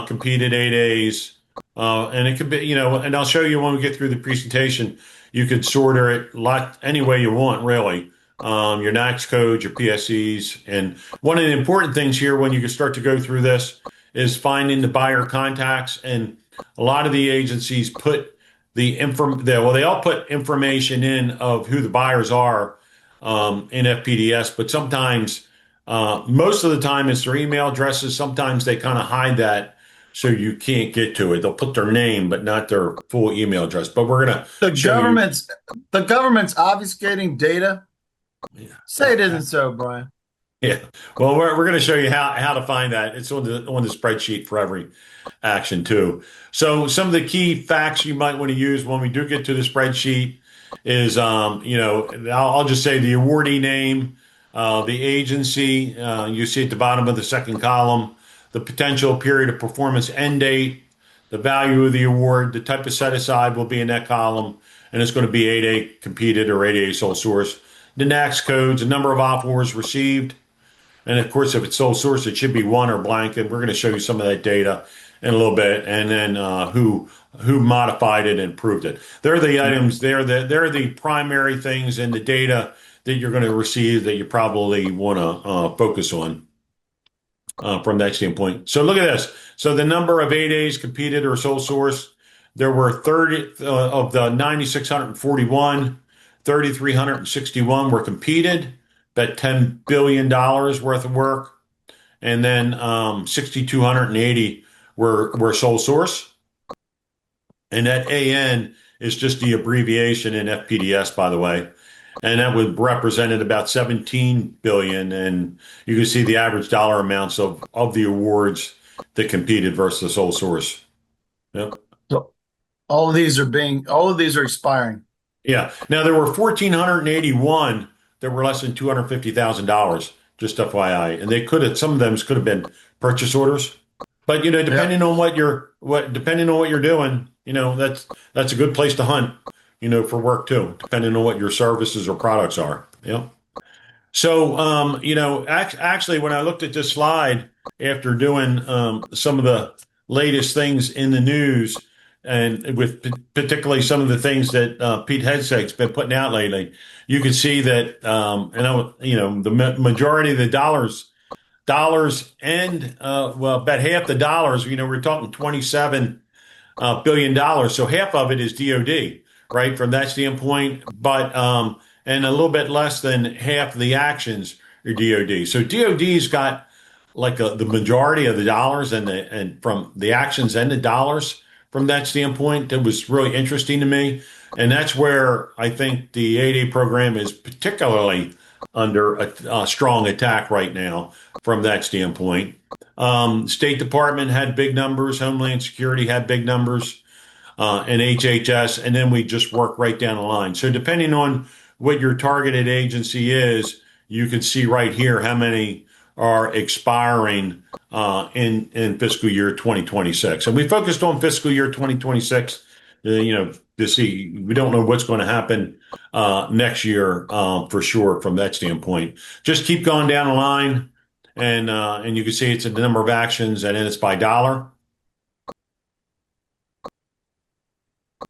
competed 8As, and it could be, and I'll show you when we get through the presentation. You could sort it any way you want, really. Your NAICS codes, your PSEs. And one of the important things here when you start to go through this is finding the buyer contacts. And a lot of the agencies put they all put information in of who the buyers are in FPDS, but sometimes, most of the time it's their email addresses. Sometimes they kind of hide that so you can't get to it. They'll put their name, but not their full email address. But we're going The to show the government's obfuscating data. you. Say it isn't so, Brian. Yeah. Well, we're going to show you how to find that. It's on the spreadsheet for every action too. So some of the key facts you might want to use when we do get to the spreadsheet is, I'll just say the awardee name, the agency, you see at the bottom of the second column, the potential period of performance end date, the value of the award, the type of set aside will be in that column, and it's going to be 8A competed or 8A sole source. The NAICS codes, the number of offers received, and of course, if it's sole source, it should be one or blank. And we're going to show you some of that data in a little bit, and then who modified it and proved it. They're the items. They're the primary things in the data that you're going to receive that you probably want to focus on from that standpoint. So look at this. So the number of 8As competed or sole source, there were 30 of the 9,641. 3,361 were competed, about $10 billion worth of work. And then 6,280 were sole source. And that AN is just the abbreviation in FPDS, by the way. And that would represented about 17 billion. And you can see the average dollar amounts of the awards that competed versus sole source. Yep. So all of these are expiring. Yeah. Now there were 1,481 that were less than $250,000, just FYI, and some of them could have been purchase orders. But depending on what you're doing, that's a good place to hunt, for work too, depending on what your services or products are. Yeah. So, actually, when I looked at this slide after doing some of the latest things in the news, and with particularly some of the things that Pete Hegseth's been putting out lately, you can see that, the majority of the dollars and well, about half the dollars, we're talking $27 billion. So half of it is DoD, right? From that standpoint, but and a little bit less than half of the actions are DoD. So DoD's got like the majority of the dollars and from the actions and the dollars from that standpoint. That was really interesting to me, and that's where I think the 8A program is particularly under a strong attack right now from that standpoint. State Department had big numbers, Homeland Security had big numbers, and HHS, and then we just work right down the line. So depending on what your targeted agency is, you can see right here how many are expiring in fiscal year 2026. And we focused on fiscal year 2026, to see, we don't know what's going to happen next year for sure from that standpoint. Just keep going down the line, and you can see it's the number of actions, and then it's by dollar.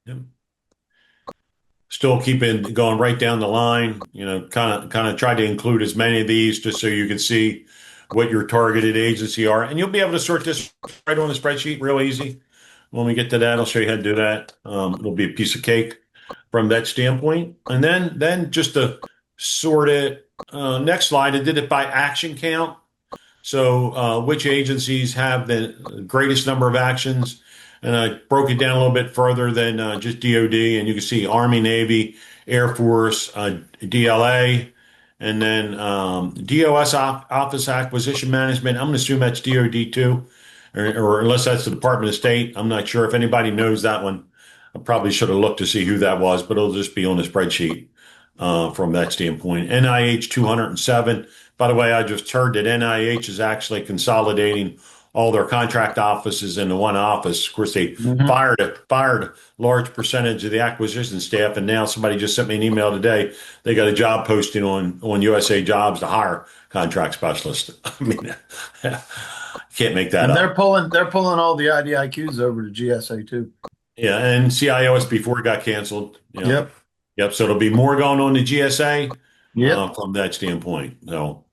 Yep. Still keeping going right down the line, kind of try to include as many of these just so you can see what your targeted agency are. And you'll be able to sort this right on the spreadsheet real easy. When we get to that, I'll show you how to do that. It'll be a piece of cake from that standpoint. And then just to sort it, next slide, I did it by action count. So which agencies have the greatest number of actions? And I broke it down a little bit further than just DoD. And you can see Army, Navy, Air Force, DLA, and then DOS Office Acquisition Management. I'm going to assume that's DoD too, or unless that's the Department of State. I'm not sure if anybody knows that one. I probably should have looked to see who that was, but it'll just be on the spreadsheet from that standpoint. NIH 207. By the way, I just heard that NIH is actually consolidating all their contract offices into one office. Of course, they fired a large percentage of the acquisition staff, and now somebody just sent me an email today. They got a job posting on USA Jobs to hire contract specialists. I mean, can't make that And up. they're pulling all the IDIQs over to GSA too. Yeah, and CIOS before it got canceled. Yep. Yep. So there'll be more going on to GSA Yep. from that standpoint. So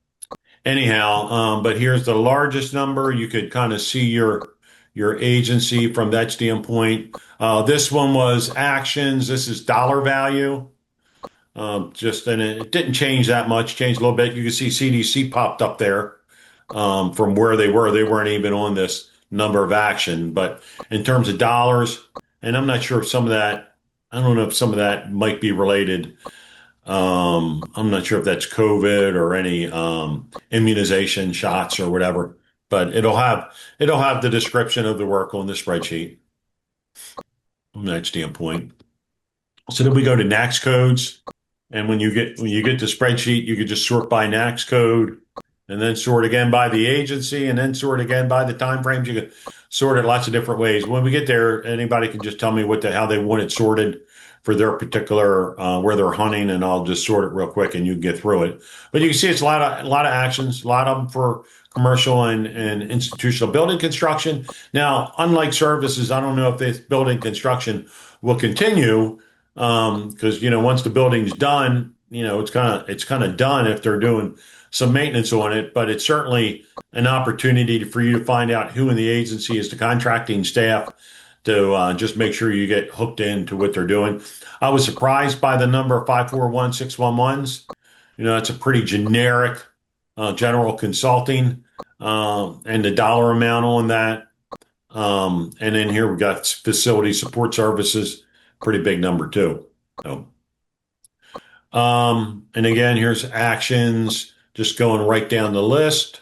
anyhow, but here's the largest number. You could kind of see your agency from that standpoint. This one was actions. This is dollar value. And it didn't change that much. Changed a little bit. You can see CDC popped up there from where they were. They weren't even on this number of action, but in terms of dollars, and I'm not sure if some of that. I don't know if some of that might be related. I'm not sure if that's COVID or any immunization shots or whatever, but it'll have the description of the work on the spreadsheet from that standpoint. So then we go to NAICS codes, and when you get the spreadsheet, you could just sort by NAICS code, and then sort again by the agency, and then sort again by the time frames. You can sort it lots of different ways. When we get there, anybody can just tell me how they want it sorted for their particular where they're hunting, and I'll just sort it real quick, and you can get through it. But you can see it's a lot of actions, a lot of them for commercial and institutional building construction. Now, unlike services, I don't know if this building construction will continue because once the building's done, it's kind of done if they're doing some maintenance on it. But it's certainly an opportunity for you to find out who in the agency is the contracting staff to just make sure you get hooked into what they're doing. I was surprised by the number of 541611s. It's a pretty generic general consulting and the dollar amount on that. And then here we got facility support services, pretty big number too. So, and again, here's actions, just going right down the list.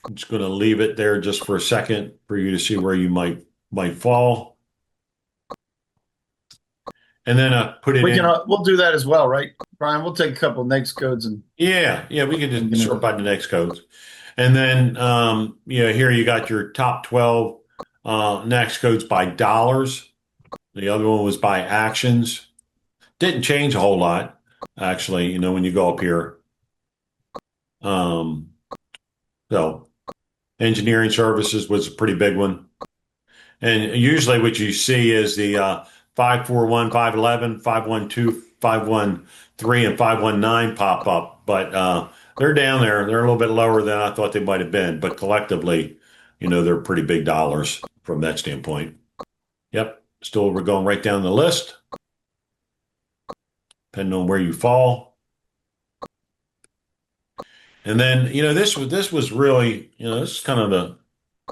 I'm just going to leave it there just for a second for you to see where you might fall. And then put it in. We'll do that as well, right, Brian? We'll take a couple of NAICS codes and yeah, we can just sort by the NAICS codes. And then here you got your top 12 NAICS codes by dollars. The other one was by actions. Didn't change a whole lot, actually, when you go up here. So engineering services was a pretty big one. And usually what you see is the 541, 511, 512, 513, and 519 pop up. But they're down there. They're a little bit lower than I thought they might have been. But collectively, they're pretty big dollars from that standpoint. Yep. Still, we're going right down the list, depending on where you fall. And then, this was really, this is kind of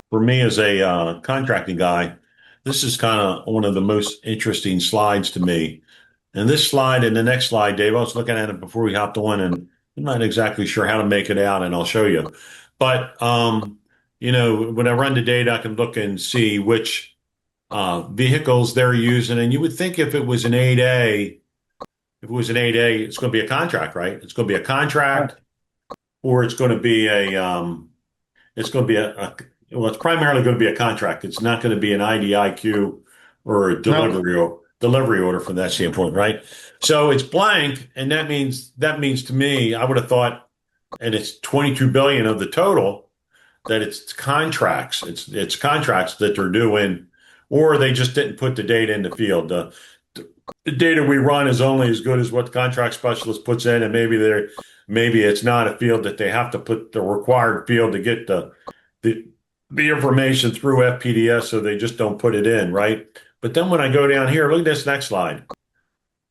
for me as a contracting guy, this is kind of one of the most interesting slides to me. And this slide and the next slide, Dave, I was looking at it before we hopped on, and I'm not exactly sure how to make it out, and I'll show you. But, when I run the data, I can look and see which vehicles they're using. And you would think if it was an 8A, it's going to be a contract, right? It's going to be a contract, or it's going to be it's primarily going to be a contract. It's not going to be an IDIQ or a delivery order from that standpoint, right? So it's blank, and that means to me, I would have thought, and it's 22 billion of the total, that it's contracts. It's contracts that they're doing, or they just didn't put the data in the field. The data we run is only as good as what the contract specialist puts in, and maybe it's not a field that they have to put the required field to get the information through FPDS, so they just don't put it in, right? But then when I go down here, look at this next slide.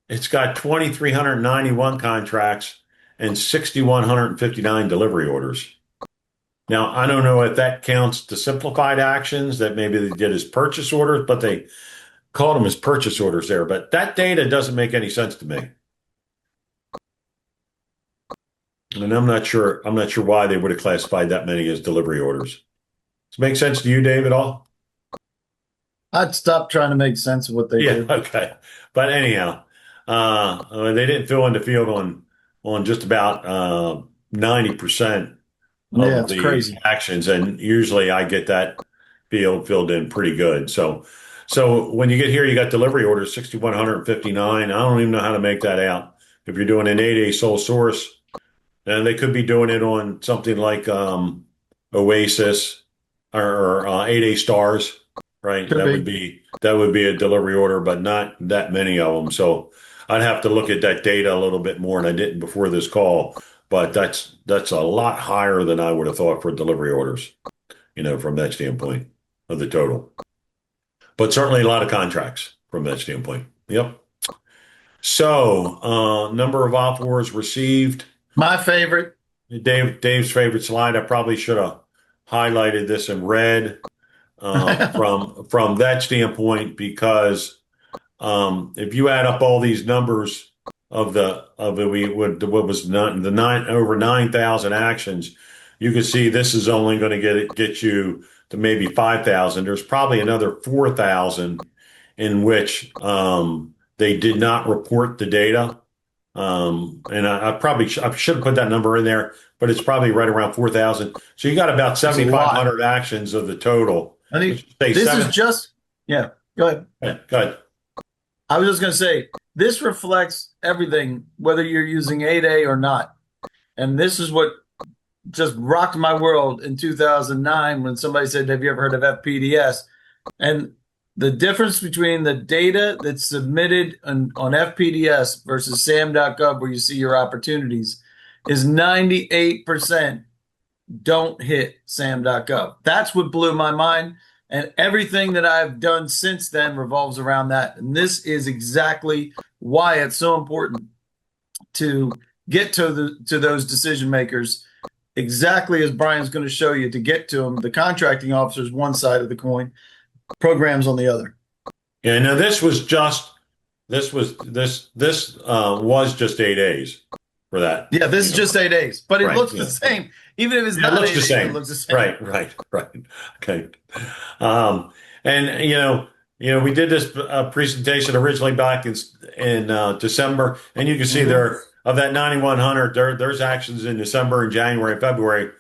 It's got 2,391 contracts and 6,159 delivery orders. Now, I don't know if that counts the simplified actions that maybe they did as purchase orders, but they called them as purchase orders there. But that data doesn't make any sense to me. And I'm not sure why they would have classified that many as delivery orders. Does it make sense to you, Dave, at all? I'd stop trying to make sense of what they do. Okay. But anyhow, they didn't fill in the field on just about 90% of the crazy actions, and usually I get that field filled in pretty good. So when you get here, you got delivery orders 6,159. I don't even know how to make that out. If you're doing an 8A sole source, and they could be doing it on something like Oasis or 8A stars, right? That would be a delivery order, but not that many of them. So I'd have to look at that data a little bit more, and I didn't before this call. But that's a lot higher than I would have thought for delivery orders, from that standpoint of the total. But certainly a lot of contracts from that standpoint. Yep. So number of offers received. My favorite. Dave's favorite slide. I probably should have highlighted this in red from that standpoint, because if you add up all these numbers of over 9,000 actions, you can see this is only going to get you to maybe 5,000. There's probably another 4,000 in which they did not report the data. And I should have put that number in there, but it's probably right around 4,000. So you got about 7,500 actions of the total. I think this is just, go ahead. Yeah, go ahead. I was just going to say, this reflects everything, whether you're using 8A or not. And this is what just rocked my world in 2009 when somebody said, have you ever heard of FPDS? And the difference between the data that's submitted on FPDS versus SAM.gov, where you see your opportunities, is 98% don't hit SAM.gov. That's what blew my mind. And everything that I've done since then revolves around that. And this is exactly why it's so important to get to those decision makers, exactly as Brian's going to show you, to get to them. The contracting officers, one side of the coin, programs on the other. Yeah, no, this was just 8 days for that. Yeah, this is just 8 days, but it looks the same. Even if it's not, it looks the same. It looks the same. Right. Okay. And we did this presentation originally back in December, and you can see there of that 9,100, there's actions in December and January and February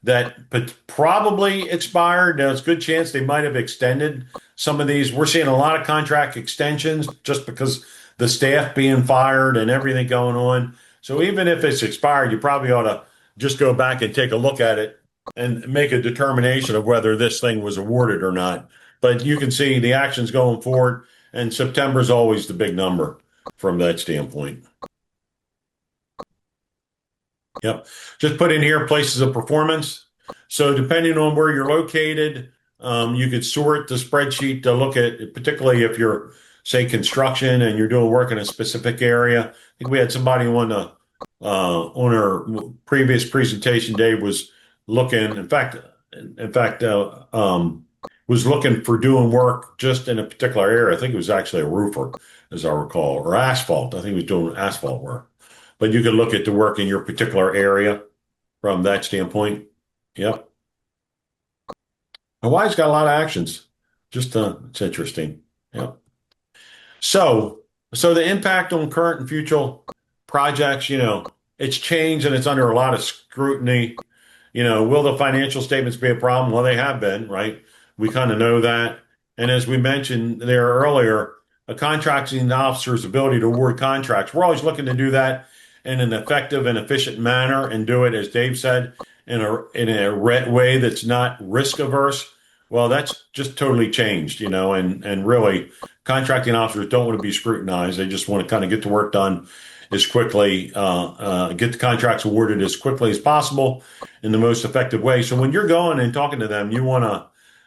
that probably expired. Now, it's a good chance they might have extended some of these. We're seeing a lot of contract extensions just because the staff being fired and everything going on. So even if it's expired, you probably ought to just go back and take a look at it and make a determination of whether this thing was awarded or not. but you can see the actions going forward, and September is always the big number from that standpoint. Yep. Just put in here places of performance. So depending on where you're located, you could sort the spreadsheet to look at, particularly if you're, say, construction and you're doing work in a specific area. I think we had somebody on our previous presentation, Dave, was looking, was looking for doing work just in a particular area. I think it was actually a roofer, as I recall, or asphalt. I think he was doing asphalt work. But you can look at the work in your particular area from that standpoint. Yep. Hawaii's got a lot of actions. Just it's interesting. Yep. So the impact on current and future projects, it's changed and it's under a lot of scrutiny. Will the financial statements be a problem? Well, they have been, right? We kind of know that. And as we mentioned there earlier, a contracting officer's ability to award contracts, we're always looking to do that in an effective and efficient manner and do it, as Dave said, in a way that's not risk averse. Well, that's just totally changed, and really contracting officers don't want to be scrutinized. They just want to kind of get the work done as quickly, get the contracts awarded as quickly as possible in the most effective way. So when you're going and talking to them, you want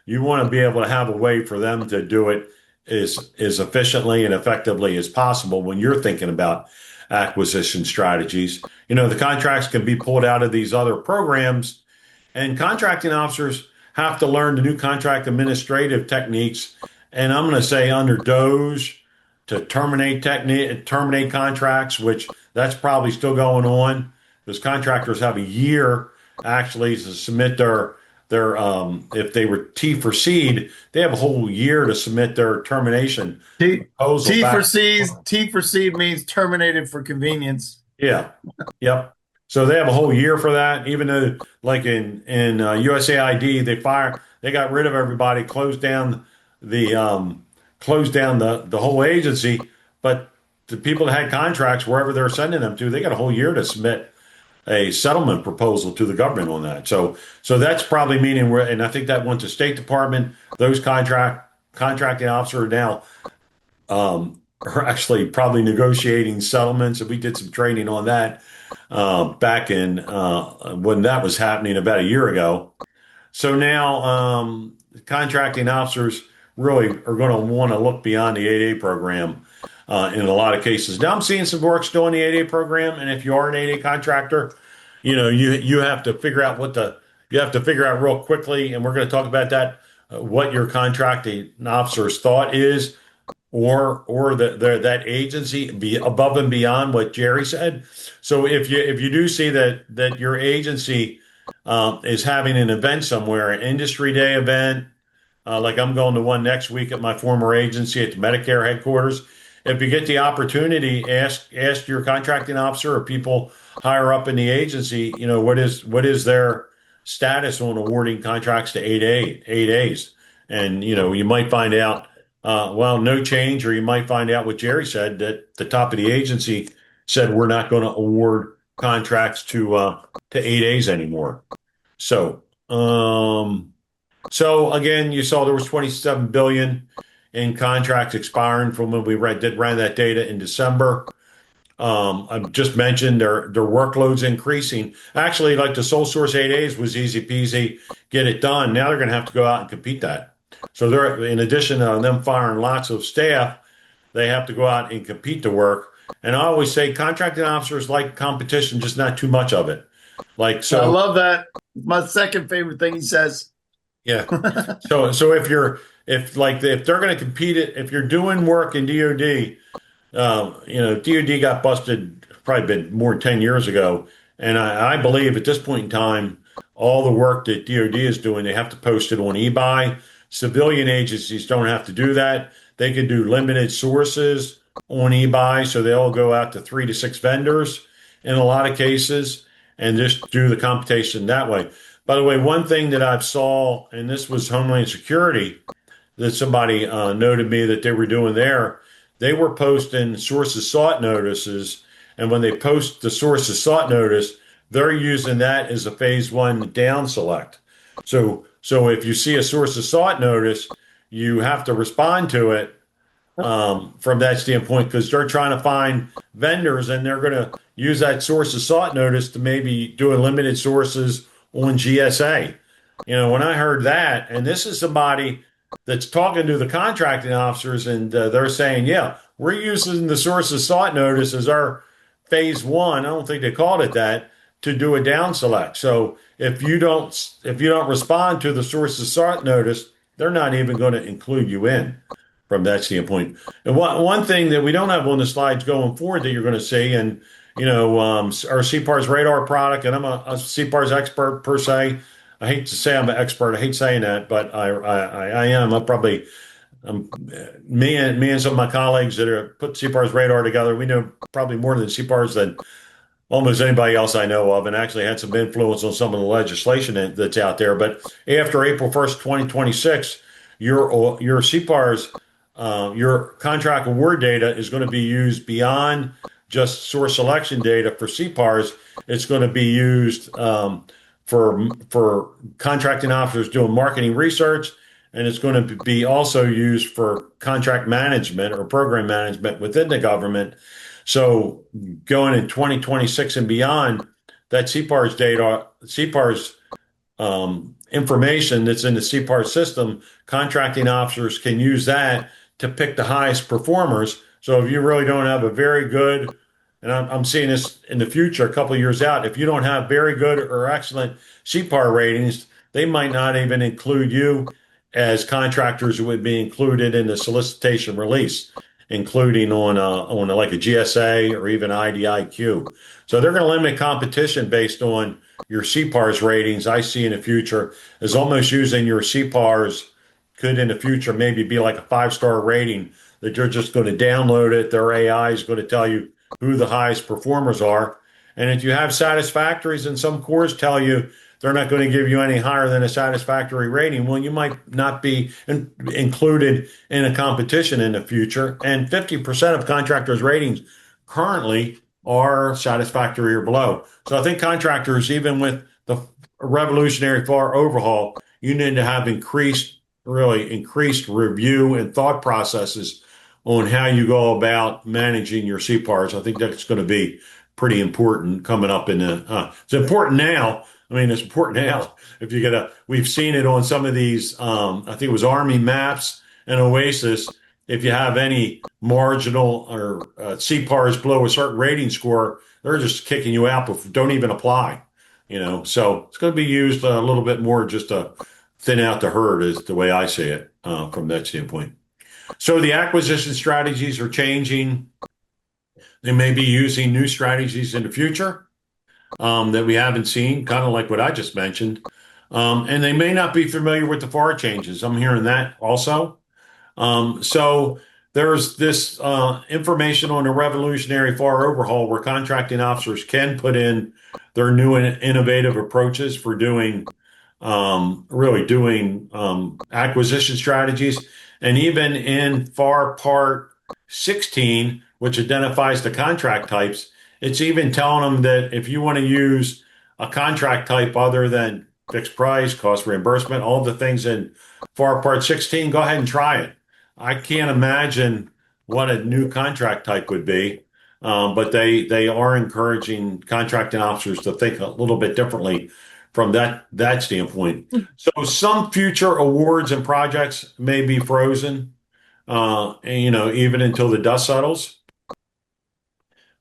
to be able to have a way for them to do it as efficiently and effectively as possible when you're thinking about acquisition strategies. The contracts can be pulled out of these other programs, and contracting officers have to learn the new contract administrative techniques. And I'm going to say under DOGE to terminate contracts, which that's probably still going on because contractors have a year actually to submit their if they were T for seed, they have a whole year to submit their termination proposal. T for seed means terminated for convenience. Yeah. Yep. So they have a whole year for that. Even though, like in USAID, they got rid of everybody, closed down the whole agency. But the people that had contracts wherever they're sending them to, they got a whole year to submit a settlement proposal to the government on that. So that's probably meaning and I think that went to State Department. Those contracting officers now are actually probably negotiating settlements. And we did some training on that back in when that was happening about a year ago. So now contracting officers really are going to want to look beyond the 8A program in a lot of cases. Now I'm seeing some work still in the 8A program, and if you are an 8A contractor, you have to figure out real quickly, and we're going to talk about that, what your contracting officer's thought is, or that agency be above and beyond what Jerry said. So if you do see that your agency is having an event somewhere, an industry day event, like I'm going to one next week at my former agency at the Medicare headquarters. If you get the opportunity, ask your contracting officer or people higher up in the agency, what is their status on awarding contracts to 8As. And, you might find out, no change, or you might find out what Jerry said, that the top of the agency said we're not going to award contracts to 8As anymore. So again, you saw there was $27 billion in contracts expiring from when we ran that data in December. I've just mentioned their workload's increasing. Actually, like the sole source 8As was easy peasy, get it done. Now they're going to have to go out and compete that. So they're, in addition to them firing lots of staff, they have to go out and compete the work. And I always say contracting officers like competition, just not too much of it. I love that. My second favorite thing he says. Yeah. So if they're going to compete it, if you're doing work in DOD, DOD got busted probably been more than 10 years ago. And I believe at this point in time, all the work that DOD is doing, they have to post it on eBuy. Civilian agencies don't have to do that. They can do limited sources on eBuy. So they'll go out to 3 to 6 vendors in a lot of cases and just do the computation that way. By the way, one thing that I've saw, and this was Homeland Security, that somebody noted me that they were doing there, they were posting sources sought notices. And when they post the sources sought notice, they're using that as a phase 1 down select. So if you see a sources sought notice, you have to respond to it from that standpoint because they're trying to find vendors and they're going to use that source of sought notice to maybe do limited sources on GSA. When I heard that, and this is somebody that's talking to the contracting officers and they're saying, yeah, we're using the source of sought notice as our phase one. I don't think they called it that to do a down select. So if you don't respond to the source of sought notice, they're not even going to include you in from that standpoint. And one thing that we don't have on the slides going forward that you're going to see, and our CPARS radar product, and I'm a CPARS expert per se. I hate to say I'm an expert. I hate saying that, but I am. Me and some of my colleagues that are put CPARS radar together. We know probably more than CPARS than almost anybody else I know of, and actually had some influence on some of the legislation that's out there. But after April 1st, 2026, your CPARS, your contract award data is going to be used beyond just source selection data for CPARS. It's going to be used for contracting officers doing marketing research, and it's going to be also used for contract management or program management within the government. So going in 2026 and beyond, that CPARS data, CPARS information that's in the CPARS system, contracting officers can use that to pick the highest performers. So if you really don't have a very good, and I'm seeing this in the future, a couple of years out, if you don't have very good or excellent CPAR ratings, they might not even include you as contractors who would be included in the solicitation release, including on like a GSA or even IDIQ. So they're going to limit competition based on your CPARS ratings. I see in the future as almost using your CPARS could in the future maybe be like a 5-star rating that you're just going to download it. Their AI is going to tell you who the highest performers are. And if you have satisfactories, and some cores tell you they're not going to give you any higher than a satisfactory rating, well, you might not be included in a competition in the future. And 50% of contractors' ratings currently are satisfactory or below. So I think contractors, even with the revolutionary FAR overhaul, you need to have increased review and thought processes on how you go about managing your CPARs. I think that's going to be pretty important coming up in it's important now. I mean, it's important now. If you we've seen it on some of these, I think it was Army maps and Oasis. If you have any marginal or CPARs below a certain rating score, they're just kicking you out, but don't even apply. So it's going to be used a little bit more just to thin out the herd, is the way I see it from that standpoint. So the acquisition strategies are changing. They may be using new strategies in the future that we haven't seen, kind of like what I just mentioned. And they may not be familiar with the FAR changes. I'm hearing that also. So there's this information on the revolutionary FAR overhaul where contracting officers can put in their new and innovative approaches for doing acquisition strategies. And even in FAR Part 16, which identifies the contract types, it's even telling them that if you want to use a contract type other than fixed price, cost reimbursement, all the things in FAR Part 16, go ahead and try it. I can't imagine what a new contract type would be, but they are encouraging contracting officers to think a little bit differently from that standpoint. So some future awards and projects may be frozen, even until the dust settles.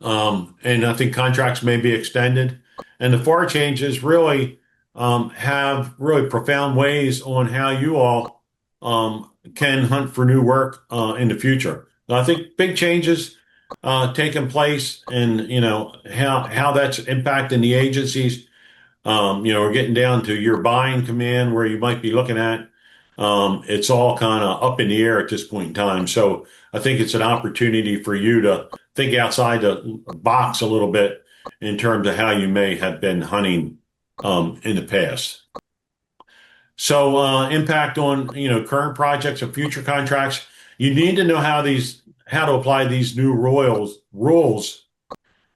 And I think contracts may be extended. And the FAR changes really have really profound ways on how you all can hunt for new work in the future. So I think big changes taking place, and how that's impacting the agencies. We're getting down to your buying command where you might be looking at. It's all kind of up in the air at this point in time. So I think it's an opportunity for you to think outside the box a little bit in terms of how you may have been hunting in the past. So impact on current projects and future contracts. You need to know how to apply these new rules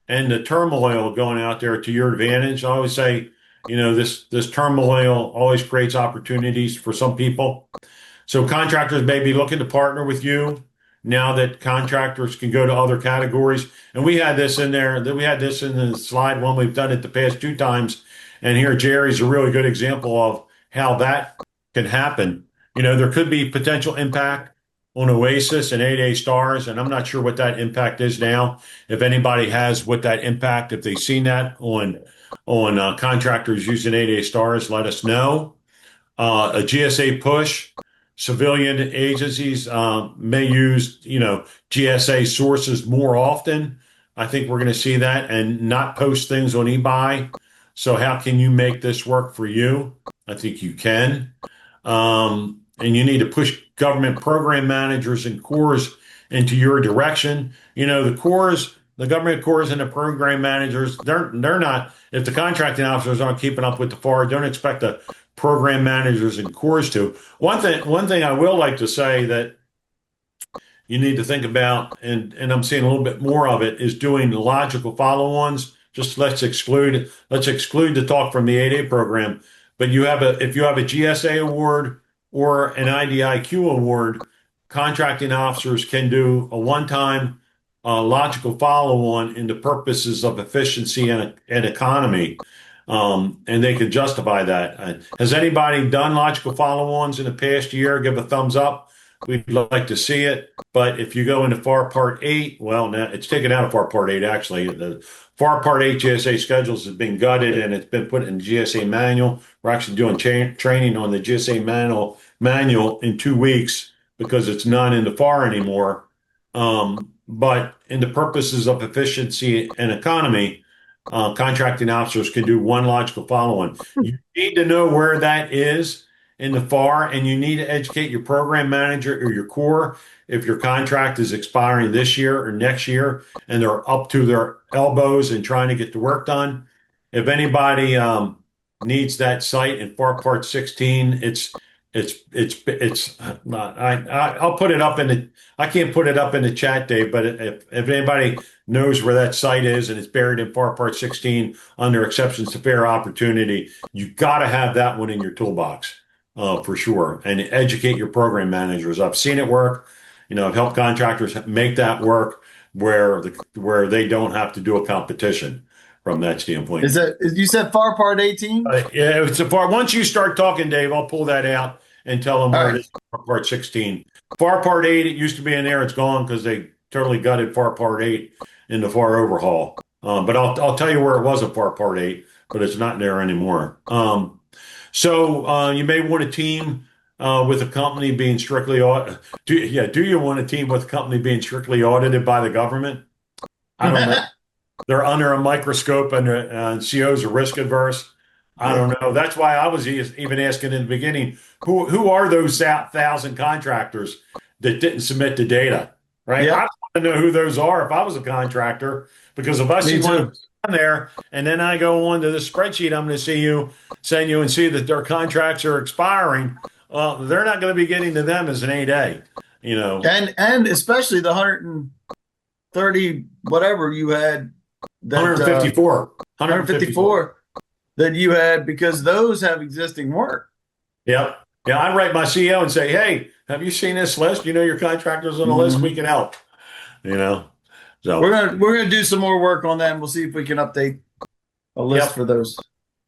and the turmoil going out there to your advantage. I always say, this turmoil always creates opportunities for some people. So contractors may be looking to partner with you now that contractors can go to other categories. And we had this in there, that we had this in the slide one. We've done it the past 2 times. And here Jerry's a really good example of how that can happen. There could be potential impact on Oasis and 8A stars, and I'm not sure what that impact is now. If anybody has what that impact, if they've seen that on contractors using 8A stars, let us know. A GSA push, civilian agencies may use, GSA sources more often. I think we're going to see that and not post things on eBuy. So how can you make this work for you? I think you can. And you need to push government program managers and cores into your direction. The government cores and the program managers, they're not, if the contracting officers aren't keeping up with the FAR, don't expect the program managers and cores to. One thing I will like to say that you need to think about, and I'm seeing a little bit more of it, is doing logical follow-ons. Just let's exclude the talk from the 8A program. But if you have a GSA award or an IDIQ award, contracting officers can do a one-time logical follow-on in the purposes of efficiency and economy. And they can justify that. Has anybody done logical follow-ons in the past year? Give a thumbs up. We'd like to see it. But if you go into FAR Part 8, well, now it's taken out of FAR Part 8, actually. The FAR Part 8 GSA schedules has been gutted and it's been put in the GSA manual. We're actually doing training on the GSA manual in 2 weeks because it's not in the FAR anymore. But in the purposes of efficiency and economy, contracting officers can do one logical follow-on. You need to know where that is in the FAR, and you need to educate your program manager or your core if your contract is expiring this year or next year, and they're up to their elbows in trying to get the work done. If anybody needs that site in FAR Part 16, I'll put it up I can't put it up in the chat, Dave, but if anybody knows where that site is and it's buried in FAR Part 16 under exceptions to fair opportunity, you got to have that one in your toolbox for sure, and educate your program managers. I've seen it work. I've helped contractors make that work where they don't have to do a competition from that standpoint. You said FAR Part 18? Yeah, it's a FAR. Once you start talking, Dave, I'll pull that out and tell them where it is. FAR Part 16. FAR Part 8, it used to be in there. It's gone because they totally gutted FAR Part 8 in the FAR Overhaul. But I'll tell you where it was in FAR Part 8, but it's not there anymore. So you may want a team with a company being strictly audited. Do you want a team with a company being strictly audited by the government? I don't know. They're under a microscope and COs are risk adverse. I don't know. That's why I was even asking in the beginning, who are those 1,000 contractors that didn't submit the data, right? Yeah. I want to know who those are if I was a contractor, because if I see one on there and then I go on to the spreadsheet, I'm going to send you and see that their contracts are expiring. Well, they're not going to be getting to them as an 8A, And especially the 130 whatever you had. 154 that you had, because those have existing work. Yep. Yeah, I'd write my CEO and say, hey, have you seen this list? Your contractor's on the list. We can help. So we're gonna do some more work on that, and we'll see if we can update a list for those.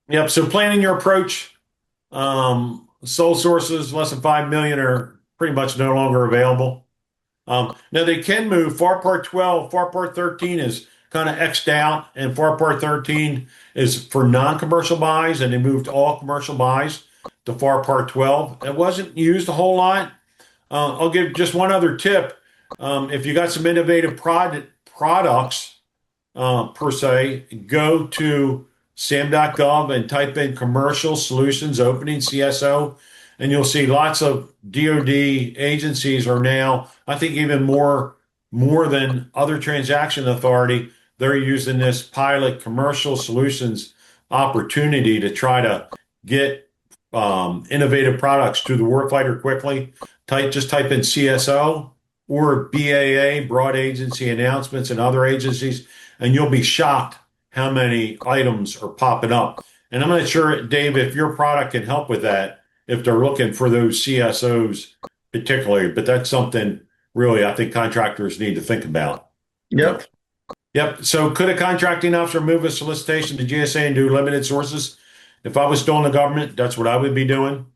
Yep. So planning your approach. Sole sources less than 5 million are pretty much no longer available. Now they can move. FAR Part 12, FAR Part 13 is kind of X'd out, and FAR Part 13 is for non-commercial buys, and they moved all commercial buys to FAR Part 12. It wasn't used a whole lot. I'll give just one other tip. If you got some innovative products, per se, go to sam.gov and type in commercial solutions opening CSO, and you'll see lots of DoD agencies are now, I think even more than other transaction authority, they're using this pilot commercial solutions opportunity to try to get innovative products to the warfighter quickly. Just type in CSO or BAA, broad agency announcements, and other agencies, and you'll be shocked how many items are popping up. And I'm not sure, Dave, if your product can help with that, if they're looking for those CSOs particularly, but that's something really I think contractors need to think about. Yep. Yep. So could a contracting officer move a solicitation to GSA and do limited sources? If I was still in the government, that's what I would be doing.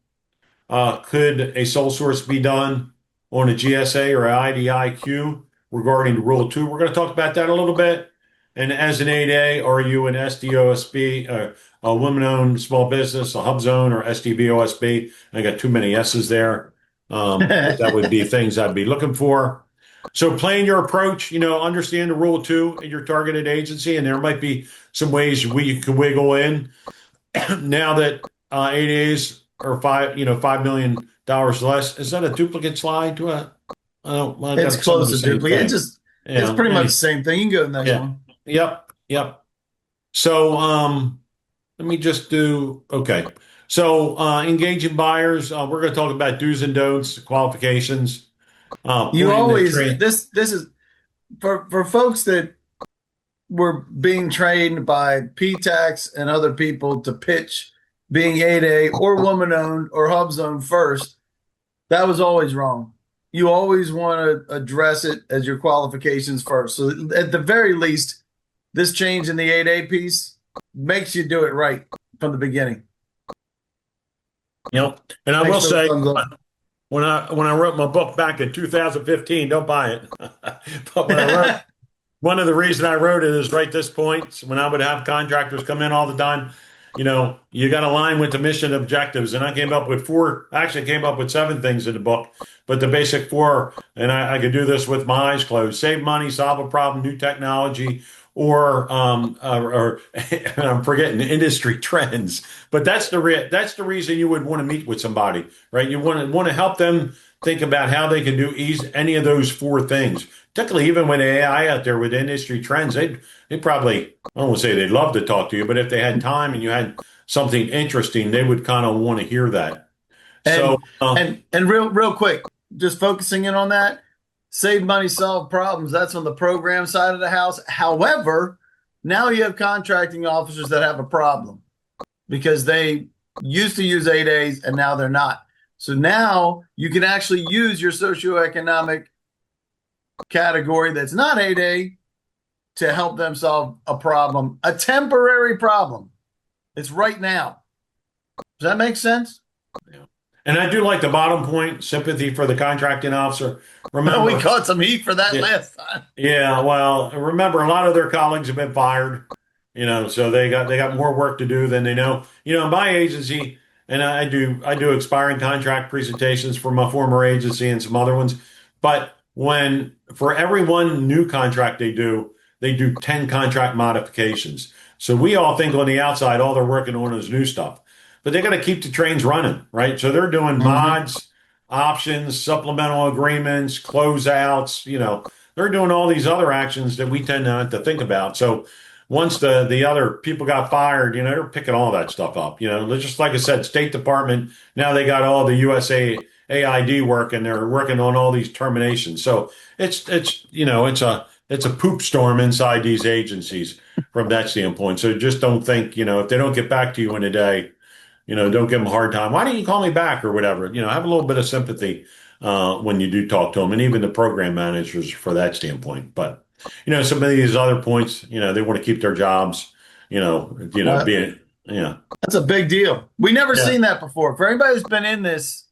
Could a sole source be done on a GSA or IDIQ regarding the Rule 2? We're going to talk about that a little bit. And as an 8A, are you an SDOSB, a women-owned small business, a hub zone, or SDVOSB? I got too many S's there. But that would be things I'd be looking for. So plan your approach, understand the Rule 2 in your targeted agency, and there might be some ways you can wiggle in. Now that 8As are $5 million less. Is that a duplicate slide to a? It's close to duplicate. It's pretty much the same thing. You can go to the next one. Yep. So let me just do okay. So engaging buyers. We're going to talk about do's and don'ts, qualifications. You always this is for folks that were being trained by PTAX and other people to pitch being 8A or woman-owned or hub zone first. That was always wrong. You always want to address it as your qualifications first. So at the very least, this change in the 8A piece makes you do it right from the beginning. And I will say, when I wrote my book back in 2015, don't buy it. But when I wrote, one of the reasons I wrote it is right at this point, when I would have contractors come in all the time, you got to align with the mission objectives. And I came up with came up with 7 things in the book, but the basic 4, and I could do this with my eyes closed: save money, solve a problem, new technology, or I'm forgetting industry trends. But that's the reason you would want to meet with somebody, right? You want to help them think about how they can do any of those 4 things. Particularly even with AI out there with industry trends, they probably, I don't want to say they'd love to talk to you, but if they had time and you had something interesting, they would kind of want to hear that. And real quick, just focusing in on that, save money, solve problems. That's on the program side of the house. However, now you have contracting officers that have a problem because they used to use 8As and now they're not. So now you can actually use your socioeconomic category that's not 8A to help them solve a problem, a temporary problem. It's right now. Does that make sense? Yeah. And I do like the bottom point, sympathy for the contracting officer. Remember, we caught some heat for that last time. Yeah, well, remember, a lot of their colleagues have been fired, so they got more work to do than they know. In my agency, and I do expiring contract presentations for my former agency and some other ones, but for every one new contract they do 10 contract modifications. So we all think on the outside, all they're working on is new stuff, but they got to keep the trains running, right? So they're doing mods, options, supplemental agreements, closeouts, they're doing all these other actions that we tend not to think about. So once the other people got fired, they're picking all that stuff up, just like I said, State Department, now they got all the USA AID work and they're working on all these terminations. So it's a poop storm inside these agencies from that standpoint. So just don't think, if they don't get back to you in a day, don't give them a hard time. Why didn't you call me back or whatever? Have a little bit of sympathy when you do talk to them, and even the program managers for that standpoint. But some of these other points, they want to keep their jobs, being That's a big deal. We never seen that before. For anybody who's been in this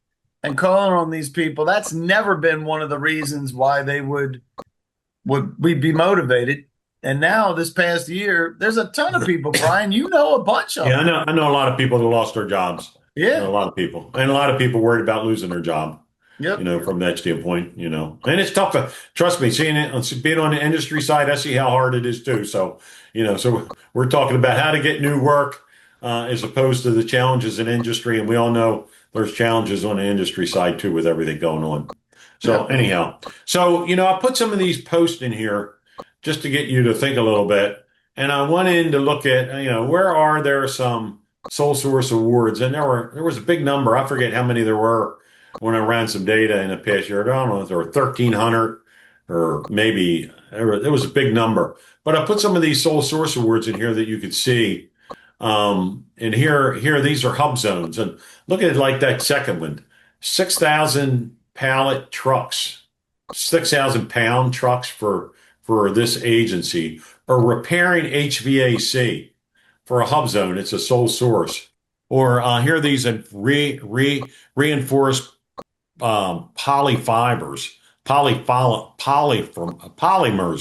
and calling on these people, that's never been one of the reasons why they would be motivated. And now this past year, there's a ton of people, Brian, a bunch of them. I know a lot of people that lost their jobs. Yeah. A lot of people. And a lot of people worried about losing their job. Yep. From that standpoint, and it's tough. Trust me, being on the industry side, I see how hard it is too. So, so we're talking about how to get new work as opposed to the challenges in industry. And we all know there's challenges on the industry side too with everything going on. So anyhow, I put some of these posts in here just to get you to think a little bit. And I went in to look at, where are there some sole source awards? And there was a big number. I forget how many there were when I ran some data in the past year. I don't know if there were 1,300 or maybe it was a big number. But I put some of these sole source awards in here that you could see. And here, these are hub zones. And look at it like that second one, 6,000 pallet trucks, 6,000-pound trucks for this agency, or repairing HVAC for a hub zone. It's a sole source. Or here are these reinforced polyfibers, polymers.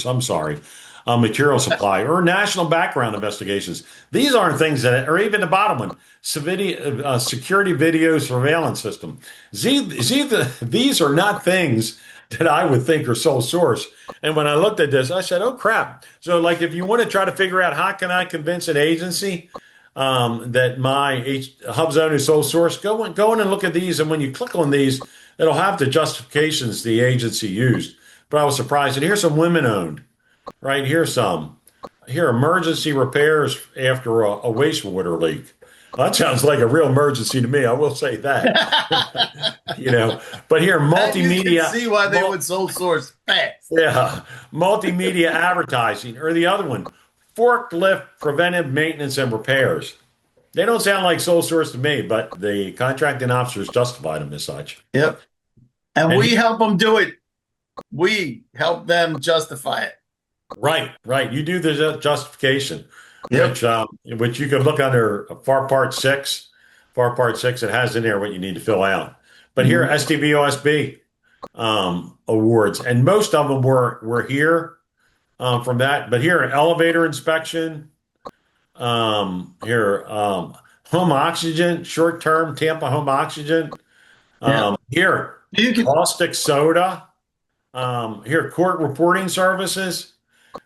I'm sorry, material supply or national background investigations. These aren't things that, or even the bottom one, security video surveillance system. These are not things that I would think are sole source. And when I looked at this, I said, "Oh crap!" So, like, if you want to try to figure out how can I convince an agency that my hub zone is sole source, go in and look at these. And when you click on these, it'll have the justifications the agency used. But I was surprised. And here's some women owned, right? Here's some. Here, emergency repairs after a wastewater leak. Well, that sounds like a real emergency to me. I will say that. But here, multimedia. You can see why they would sole source fast. Yeah, multimedia advertising, or the other one, forklift preventive maintenance and repairs. They don't sound like sole source to me, but the contracting officers justified them as such. Yep. And we help them do it. We help them justify it. Right. You do the justification, Yep. which you can look under FAR Part 6. FAR Part 6, it has in there what you need to fill out. But here, SDVOSB awards, and most of them were here from that. But here, elevator inspection. Home oxygen, short-term Tampa home oxygen. Here, caustic soda. Here, court reporting services,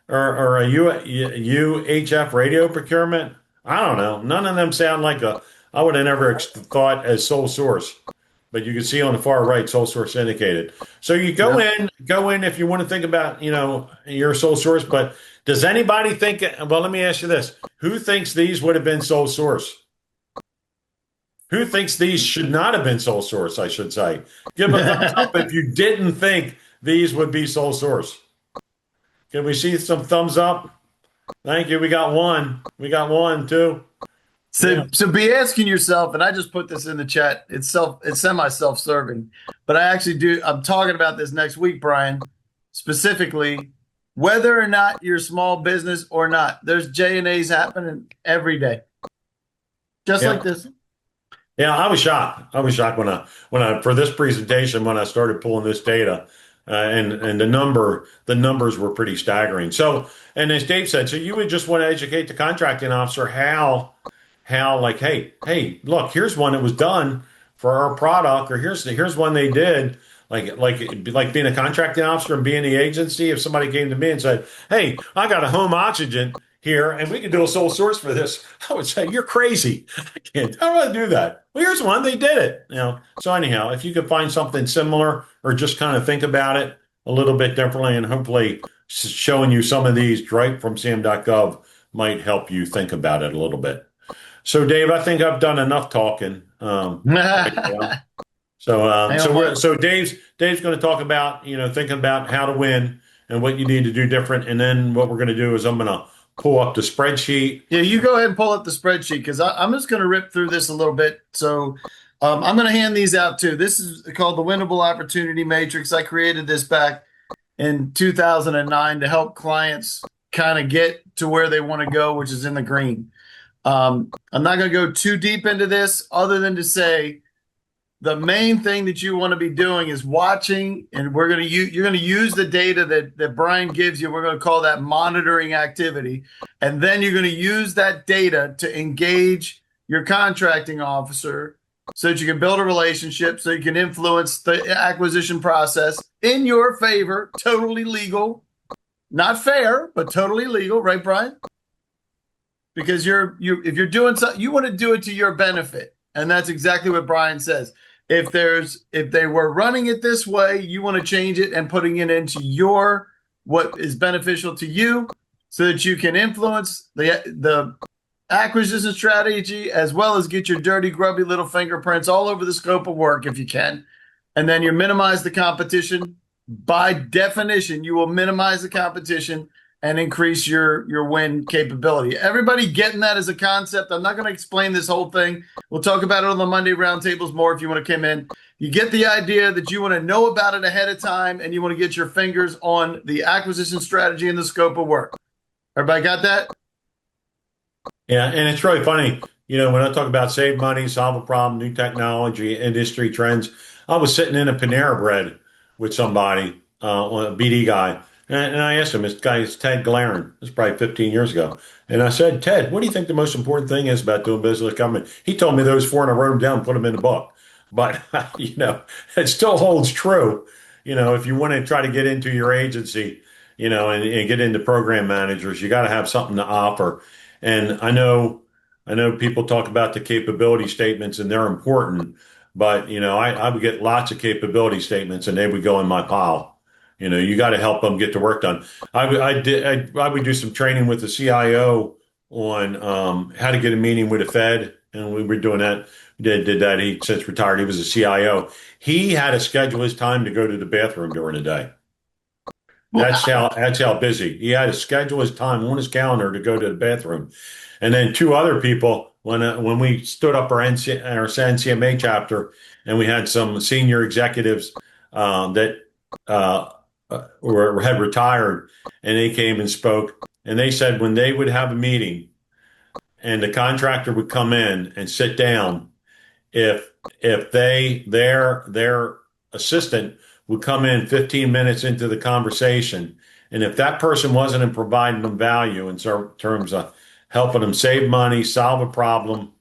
or a UHF radio procurement. I don't know. None of them sound like I would have never thought as sole source. But you can see on the far right, sole source indicated. So you go in if you want to think about, your sole source. But does anybody think, well, let me ask you this. Who thinks these would have been sole source? Who thinks these should not have been sole source, I should say? Give a thumbs up if you didn't think these would be sole source. Can we see some thumbs up? Thank you. We got one. We got one, too. So be asking yourself, and I just put this in the chat. It's semi self-serving, but I actually do. I'm talking about this next week, Brian, specifically whether or not you're small business or not. There's J&As happening every day, just like this. Yeah, I was shocked. I was shocked when I for this presentation when I started pulling this data, and the numbers were pretty staggering. So, and as Dave said, so you would just want to educate the contracting officer how like, hey, look, here's one that was done for our product, or here's one they did. Like being a contracting officer and being the agency. If somebody came to me and said, "Hey, I got a home oxygen here, and we can do a sole source for this," I would say, "You're crazy. I don't want to do that." Well, here's one. They did it. So anyhow, if you could find something similar, or just kind of think about it a little bit differently, and hopefully showing you some of these right from sam.gov might help you think about it a little bit. So, Dave, I think I've done enough talking. So Dave's going to talk about, thinking about how to win and what you need to do different. And then what we're going to do is I'm going to pull up the spreadsheet. Yeah, you go ahead and pull up the spreadsheet, because I'm just going to rip through this a little bit. So I'm going to hand these out too. This is called the Winnable Opportunity Matrix. I created this back in 2009 to help clients kind of get to where they want to go, which is in the green. I'm not going to go too deep into this other than to say the main thing that you want to be doing is watching, and you're going to use the data that Brian gives you. We're going to call that monitoring activity. And then you're going to use that data to engage your contracting officer so that you can build a relationship, so you can influence the acquisition process in your favor, totally legal, not fair, but totally legal, right, Brian? Because if you're doing something, you want to do it to your benefit. And that's exactly what Brian says. If they were running it this way, you want to change it and putting it into what is beneficial to you, so that you can influence the acquisition strategy, as well as get your dirty, grubby little fingerprints all over the scope of work if you can. And then you minimize the competition. By definition, you will minimize the competition and increase your win capability. Everybody getting that as a concept? I'm not going to explain this whole thing. We'll talk about it on the Monday roundtables more if you want to come in. You get the idea that you want to know about it ahead of time and you want to get your fingers on the acquisition strategy and the scope of work. Everybody got that? Yeah, and it's really funny, when I talk about save money, solve a problem, new technology, industry trends. I was sitting in a Panera Bread with somebody, a BD guy, and I asked him, this guy is Ted Glarin. This is probably 15 years ago. And I said, Ted, what do you think the most important thing is about doing business with government? He told me those four, and I wrote them down and put them in the book. But, it still holds true. If you want to try to get into your agency, and get into program managers, you got to have something to offer. And I know people talk about the capability statements and they're important, but I would get lots of capability statements and they would go in my pile. You got to help them get the work done. I would do some training with the CIO on how to get a meeting with the Fed, and we were doing that. Did that. He since retired. He was a CIO. He had to schedule his time to go to the bathroom during the day. That's how busy. He had to schedule his time on his calendar to go to the bathroom. And then two other people, when we stood up our NCMA chapter and we had some senior executives that had retired, and they came and spoke, and they said when they would have a meeting and the contractor would come in and sit down, if their assistant would come in 15 minutes into the conversation, and if that person wasn't providing them value in terms of helping them save money, solve a problem,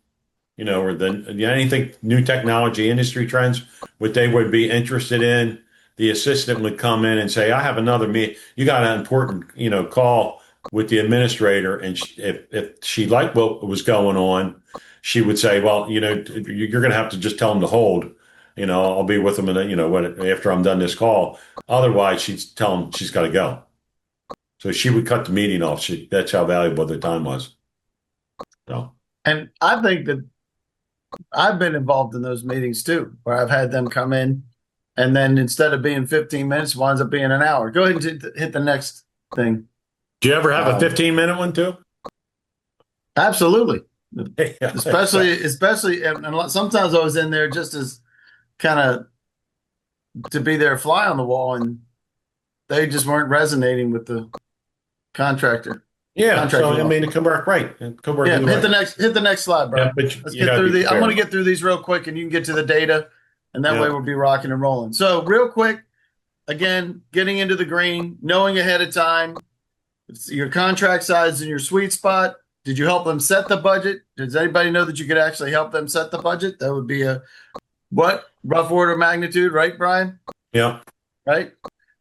or anything, new technology, industry trends, what they would be interested in, the assistant would come in and say, I have another meeting. You got an important, call with the administrator. And if she liked what was going on, she would say, well, you're going to have to just tell them to hold. I'll be with them after I'm done this call. Otherwise, she'd tell them she's got to go. So she would cut the meeting off. That's how valuable the time was. So, and I think that I've been involved in those meetings too, where I've had them come in, and then instead of being 15 minutes, winds up being an hour. Go ahead and hit the next thing. Do you ever have a 15-minute one too? Absolutely. Especially, and sometimes I was in there just as kind of to be their fly on the wall, and they just weren't resonating with the contractor. Yeah, so it could work right. It could work. Yeah, hit the next slide, bro. Yeah, let's get through these. I'm going to get through these real quick, and you can get to the data, and that way we'll be rocking and rolling. So, real quick, again, getting into the green, knowing ahead of time your contract size and your sweet spot. Did you help them set the budget? Does anybody know that you could actually help them set the budget? That would be a rough order of magnitude, right, Brian? Yeah. Right.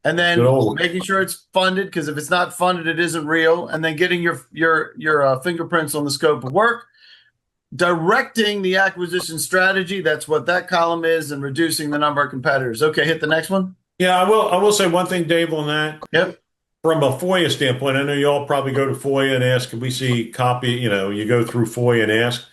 And then making sure it's funded, because if it's not funded, it isn't real. And then getting your fingerprints on the scope of work, directing the acquisition strategy. That's what that column is, and reducing the number of competitors. Okay, hit the next one. Yeah, I will say one thing, Dave, on that. Yep. From a FOIA standpoint, I know you all probably go to FOIA and ask, can we see copy? You go through FOIA and ask.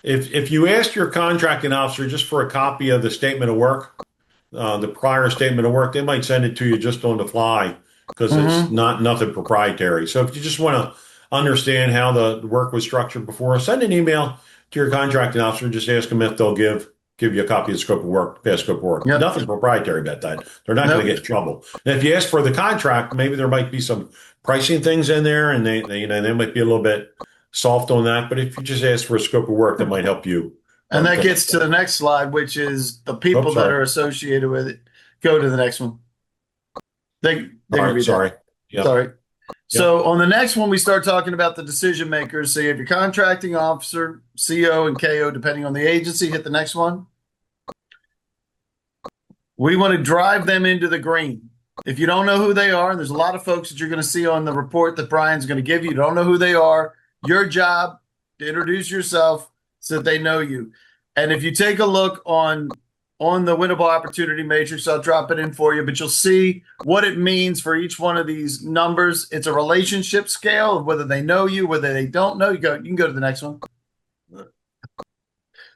If you ask your contracting officer just for a copy of the statement of work, the prior statement of work, they might send it to you just on the fly, because it's nothing proprietary. So if you just want to understand how the work was structured before, send an email to your contracting officer and just ask them if they'll give you a copy of the scope of work, past scope of work. Yep. Nothing proprietary about that. They're not going to get in trouble. And if you ask for the contract, maybe there might be some pricing things in there, and they might be a little bit soft on that. But if you just ask for a scope of work, that might help you. And that gets to the next slide, which is the people that are associated with it. Go to the next one. Sorry. Yep. Sorry. Yep. So on the next one, we start talking about the decision makers. So you have your contracting officer, CO, and KO, depending on the agency. Hit the next one. We want to drive them into the green. If you don't know who they are, and there's a lot of folks that you're going to see on the report that Brian's going to give you, don't know who they are, your job to introduce yourself so that they know you. And if you take a look on the winnable opportunity matrix, I'll drop it in for you, but you'll see what it means for each one of these numbers. It's a relationship scale of whether they know you, whether they don't know you. You can go to the next one.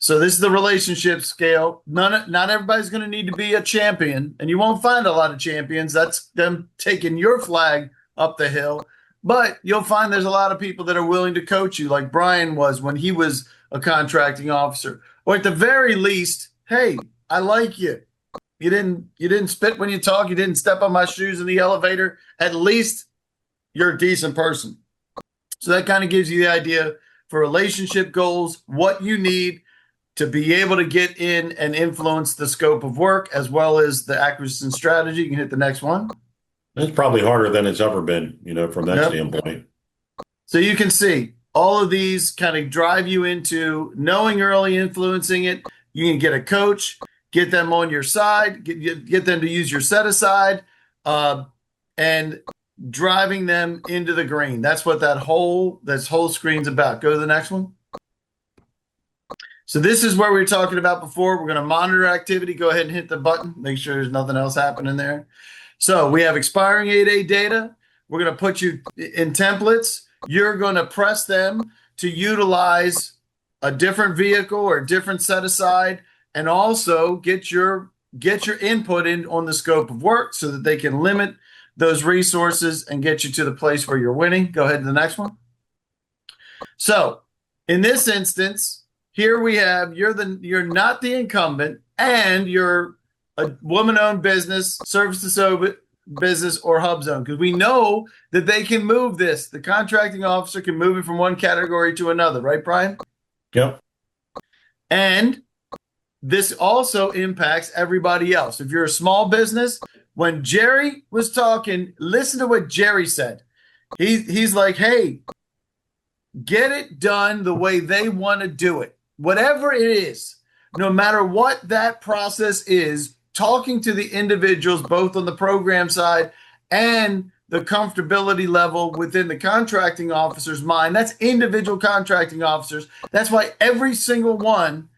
So this is the relationship scale. Not everybody's going to need to be a champion, and you won't find a lot of champions. That's them taking your flag up the hill. But you'll find there's a lot of people that are willing to coach you, like Brian was when he was a contracting officer. Or at the very least, hey, I like you. You didn't spit when you talk. You didn't step on my shoes in the elevator. At least you're a decent person. So that kind of gives you the idea for relationship goals, what you need to be able to get in and influence the scope of work as well as the acquisition strategy. You can hit the next one. It's probably harder than it's ever been, from that standpoint. So you can see all of these kind of drive you into knowing early, influencing it. You can get a coach, get them on your side, get them to use your set aside, and driving them into the green. That's what this whole screen's about. Go to the next one. So this is where we were talking about before. We're going to monitor activity. Go ahead and hit the button. Make sure there's nothing else happening there. So we have expiring 8A data. We're going to put you in templates. You're going to press them to utilize a different vehicle or a different set aside, and also get your input in on the scope of work so that they can limit those resources and get you to the place where you're winning. Go ahead to the next one. So in this instance, here we have you're not the incumbent, and you're a woman-owned business, service-to-service business, or hub zone, because we know that they can move this. The contracting officer can move it from one category to another, right, Brian? Yep. And this also impacts everybody else. If you're a small business, when Jerry was talking, listen to what Jerry said. He's like, hey, get it done the way they want to do it. Whatever it is, no matter what that process is, talking to the individuals, both on the program side and the comfortability level within the contracting officer's mind. That's individual contracting officers. That's why every single one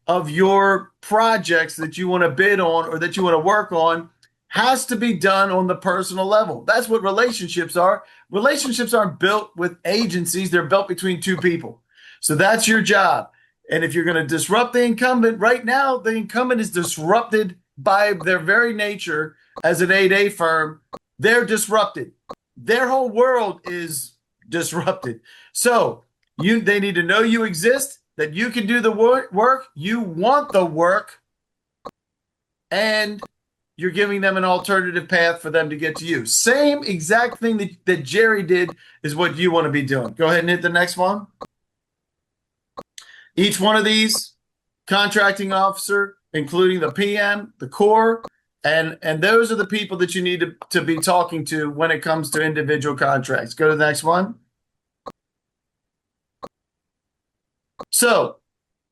of your projects that you want to bid on or that you want to work on has to be done on the personal level. That's what relationships are. Relationships aren't built with agencies. They're built between two people. So that's your job. And if you're going to disrupt the incumbent, right now, the incumbent is disrupted by their very nature as an 8A firm. They're disrupted. Their whole world is disrupted. So they need to know you exist, that you can do the work, you want the work, and you're giving them an alternative path for them to get to you. Same exact thing that Jerry did is what you want to be doing. Go ahead and hit the next one. Each one of these, contracting officer, including the PM, the core, and those are the people that you need to be talking to when it comes to individual contracts. Go to the next one. So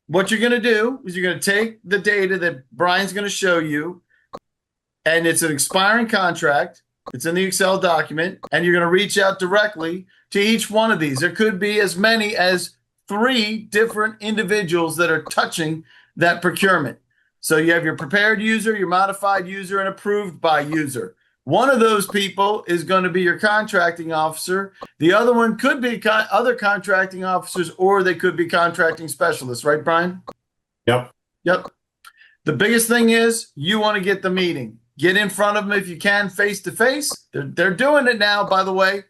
what you're going to do is you're going to take the data that Brian's going to show you, and it's an expiring contract. It's in the Excel document, and you're going to reach out directly to each one of these. There could be as many as 3 different individuals that are touching that procurement. So you have your prepared user, your modified user, and approved by user. One of those people is going to be your contracting officer. The other one could be other contracting officers, or they could be contracting specialists, right, Brian? Yep. Yep. The biggest thing is you want to get the meeting. Get in front of them if you can, face to face. They're doing it now, by the way.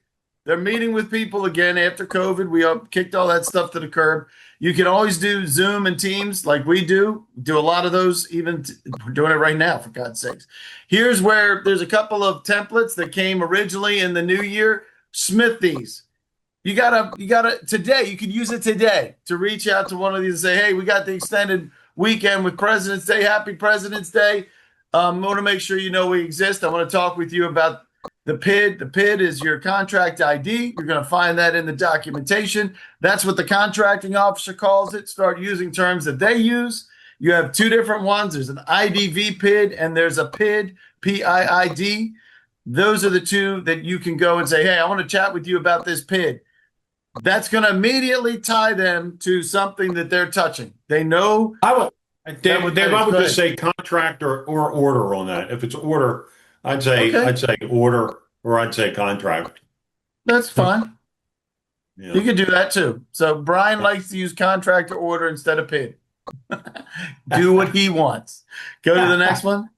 They're meeting with people again after COVID. We kicked all that stuff to the curb. You can always do Zoom and Teams like we do. Do a lot of those, we're doing it right now, for God's sakes. Here's where there's a couple of templates that came originally in the new year. Smith these. You gotta today, you could use it today to reach out to one of these and say, hey, we got the extended weekend with President's Day. Happy President's Day. I want to make sure you know we exist. I want to talk with you about the PID. The PID is your contract ID. You're going to find that in the documentation. That's what the contracting officer calls it. Start using terms that they use. You have 2 different ones. There's an IDV PID and there's a PID, PIID. Those are the 2 that you can go and say, hey, I want to chat with you about this PID. That's going to immediately tie them to something that they're touching. They know. Dave, I would just say contract or order on that. If it's order, I'd say order, or I'd say contract. That's fine. Yeah. You can do that too. So Brian likes to use contract or order instead of PID. Do what he wants. Go to the next one.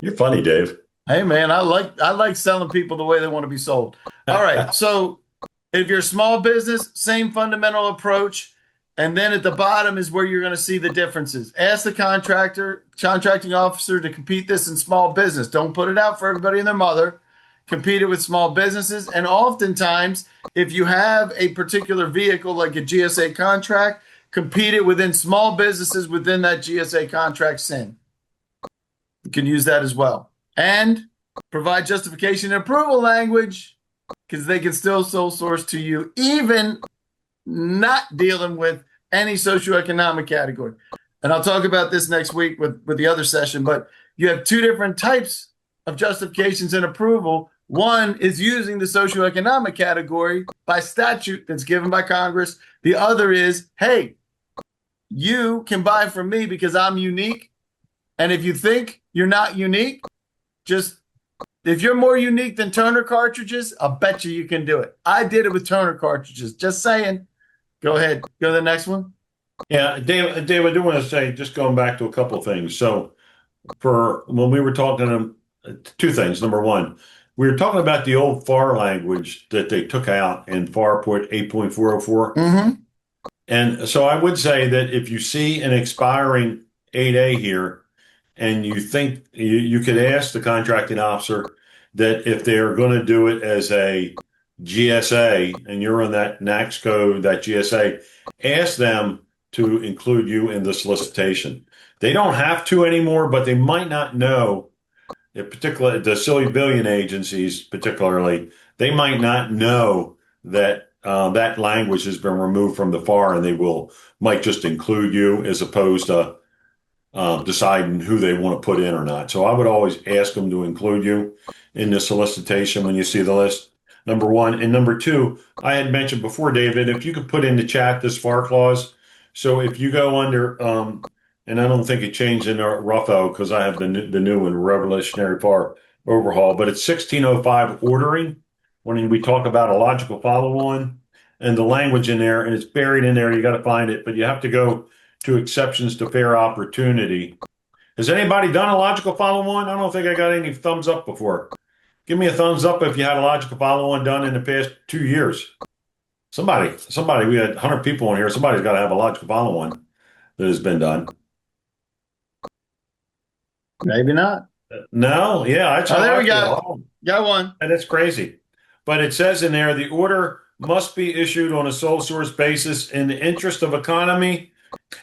You're funny, Dave. Hey man, I like selling people the way they want to be sold. All right. So if you're a small business, same fundamental approach. And then at the bottom is where you're going to see the differences. Ask the contracting officer to compete this in small business. Don't put it out for everybody and their mother. Compete it with small businesses. And oftentimes, if you have a particular vehicle like a GSA contract, compete it within small businesses within that GSA contract SIN. You can use that as well. And provide justification and approval language because they can still sole source to you, even not dealing with any socioeconomic category. And I'll talk about this next week with the other session, but you have two different types of justifications and approval. One is using the socioeconomic category by statute that's given by Congress. The other is, hey, you can buy from me because I'm unique. And if you think you're not unique, if you're more unique than Turner cartridges, I'll bet you can do it. I did it with Turner cartridges. Just saying. Go ahead. Go to the next one. Yeah, Dave, I do want to say, just going back to a couple of things. So for when we were talking, two things. Number one, we were talking about the old FAR language that they took out in FAR 8.404. Mm-hmm. And so I would say that if you see an expiring 8A here, and you think you could ask the contracting officer that if they are going to do it as a GSA and you're on that NACS code, that GSA, ask them to include you in the solicitation. They don't have to anymore, but they might not know, particularly the silly billion agencies, particularly, they might not know that that language has been removed from the FAR, and might just include you as opposed to deciding who they want to put in or not. So I would always ask them to include you in the solicitation when you see the list, number one. And number two, I had mentioned before, David, if you could put in the chat this FAR clause. So if you go under, and I don't think it changed in Ruffo because I have the new and revolutionary FAR overhaul, but it's 1605 ordering, when we talk about a logical follow-on, and the language in there, and it's buried in there, you got to find it, but you have to go to exceptions to fair opportunity. Has anybody done a logical follow-on? I don't think I got any thumbs up before. Give me a thumbs up if you had a logical follow-on done in the past 2 years. Somebody, we had 100 people in here. Somebody's got to have a logical follow-on that has been done. Maybe not. No, yeah. That's there we go. Got one. And it's crazy. But it says in there, the order must be issued on a sole source basis in the interest of economy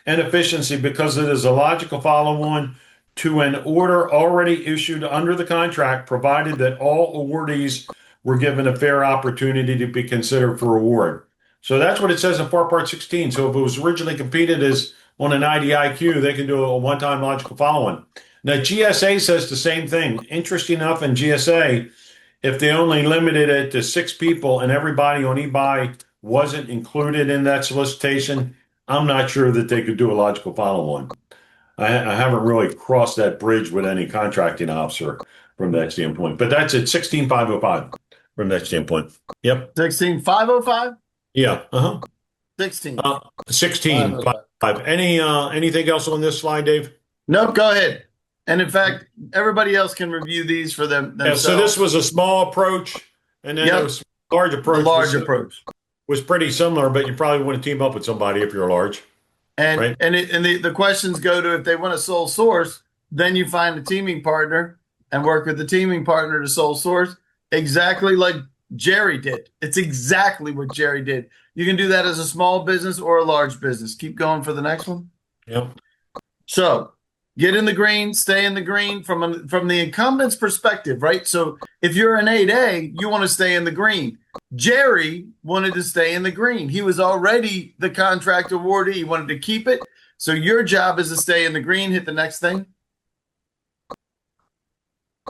and efficiency because it is a logical follow-on to an order already issued under the contract, provided that all awardees were given a fair opportunity to be considered for award. So that's what it says in FAR Part 16. So if it was originally competed as on an IDIQ, they can do a one-time logical follow-on. Now, GSA says the same thing. Interesting enough, in GSA, if they only limited it to 6 people and everybody on eBuy wasn't included in that solicitation, I'm not sure that they could do a logical follow-on. I haven't really crossed that bridge with any contracting officer from that standpoint, but that's at 16505 from that standpoint. Yep. 16505? Yeah. 16. 16505. Anything else on this slide, Dave? Nope, go ahead. And in fact, everybody else can review these for themselves. Yeah, so this was a small approach, and then a large approach. The large approach was pretty similar, but you probably want to team up with somebody if you're large. And right? the questions go to, if they want a sole source, then you find a teaming partner and work with the teaming partner to sole source, exactly like Jerry did. It's exactly what Jerry did. You can do that as a small business or a large business. Keep going for the next one. Yep. So get in the green, stay in the green from the incumbent's perspective, right? So if you're an 8A, you want to stay in the green. Jerry wanted to stay in the green. He was already the contract awardee. He wanted to keep it. So your job is to stay in the green. Hit the next thing.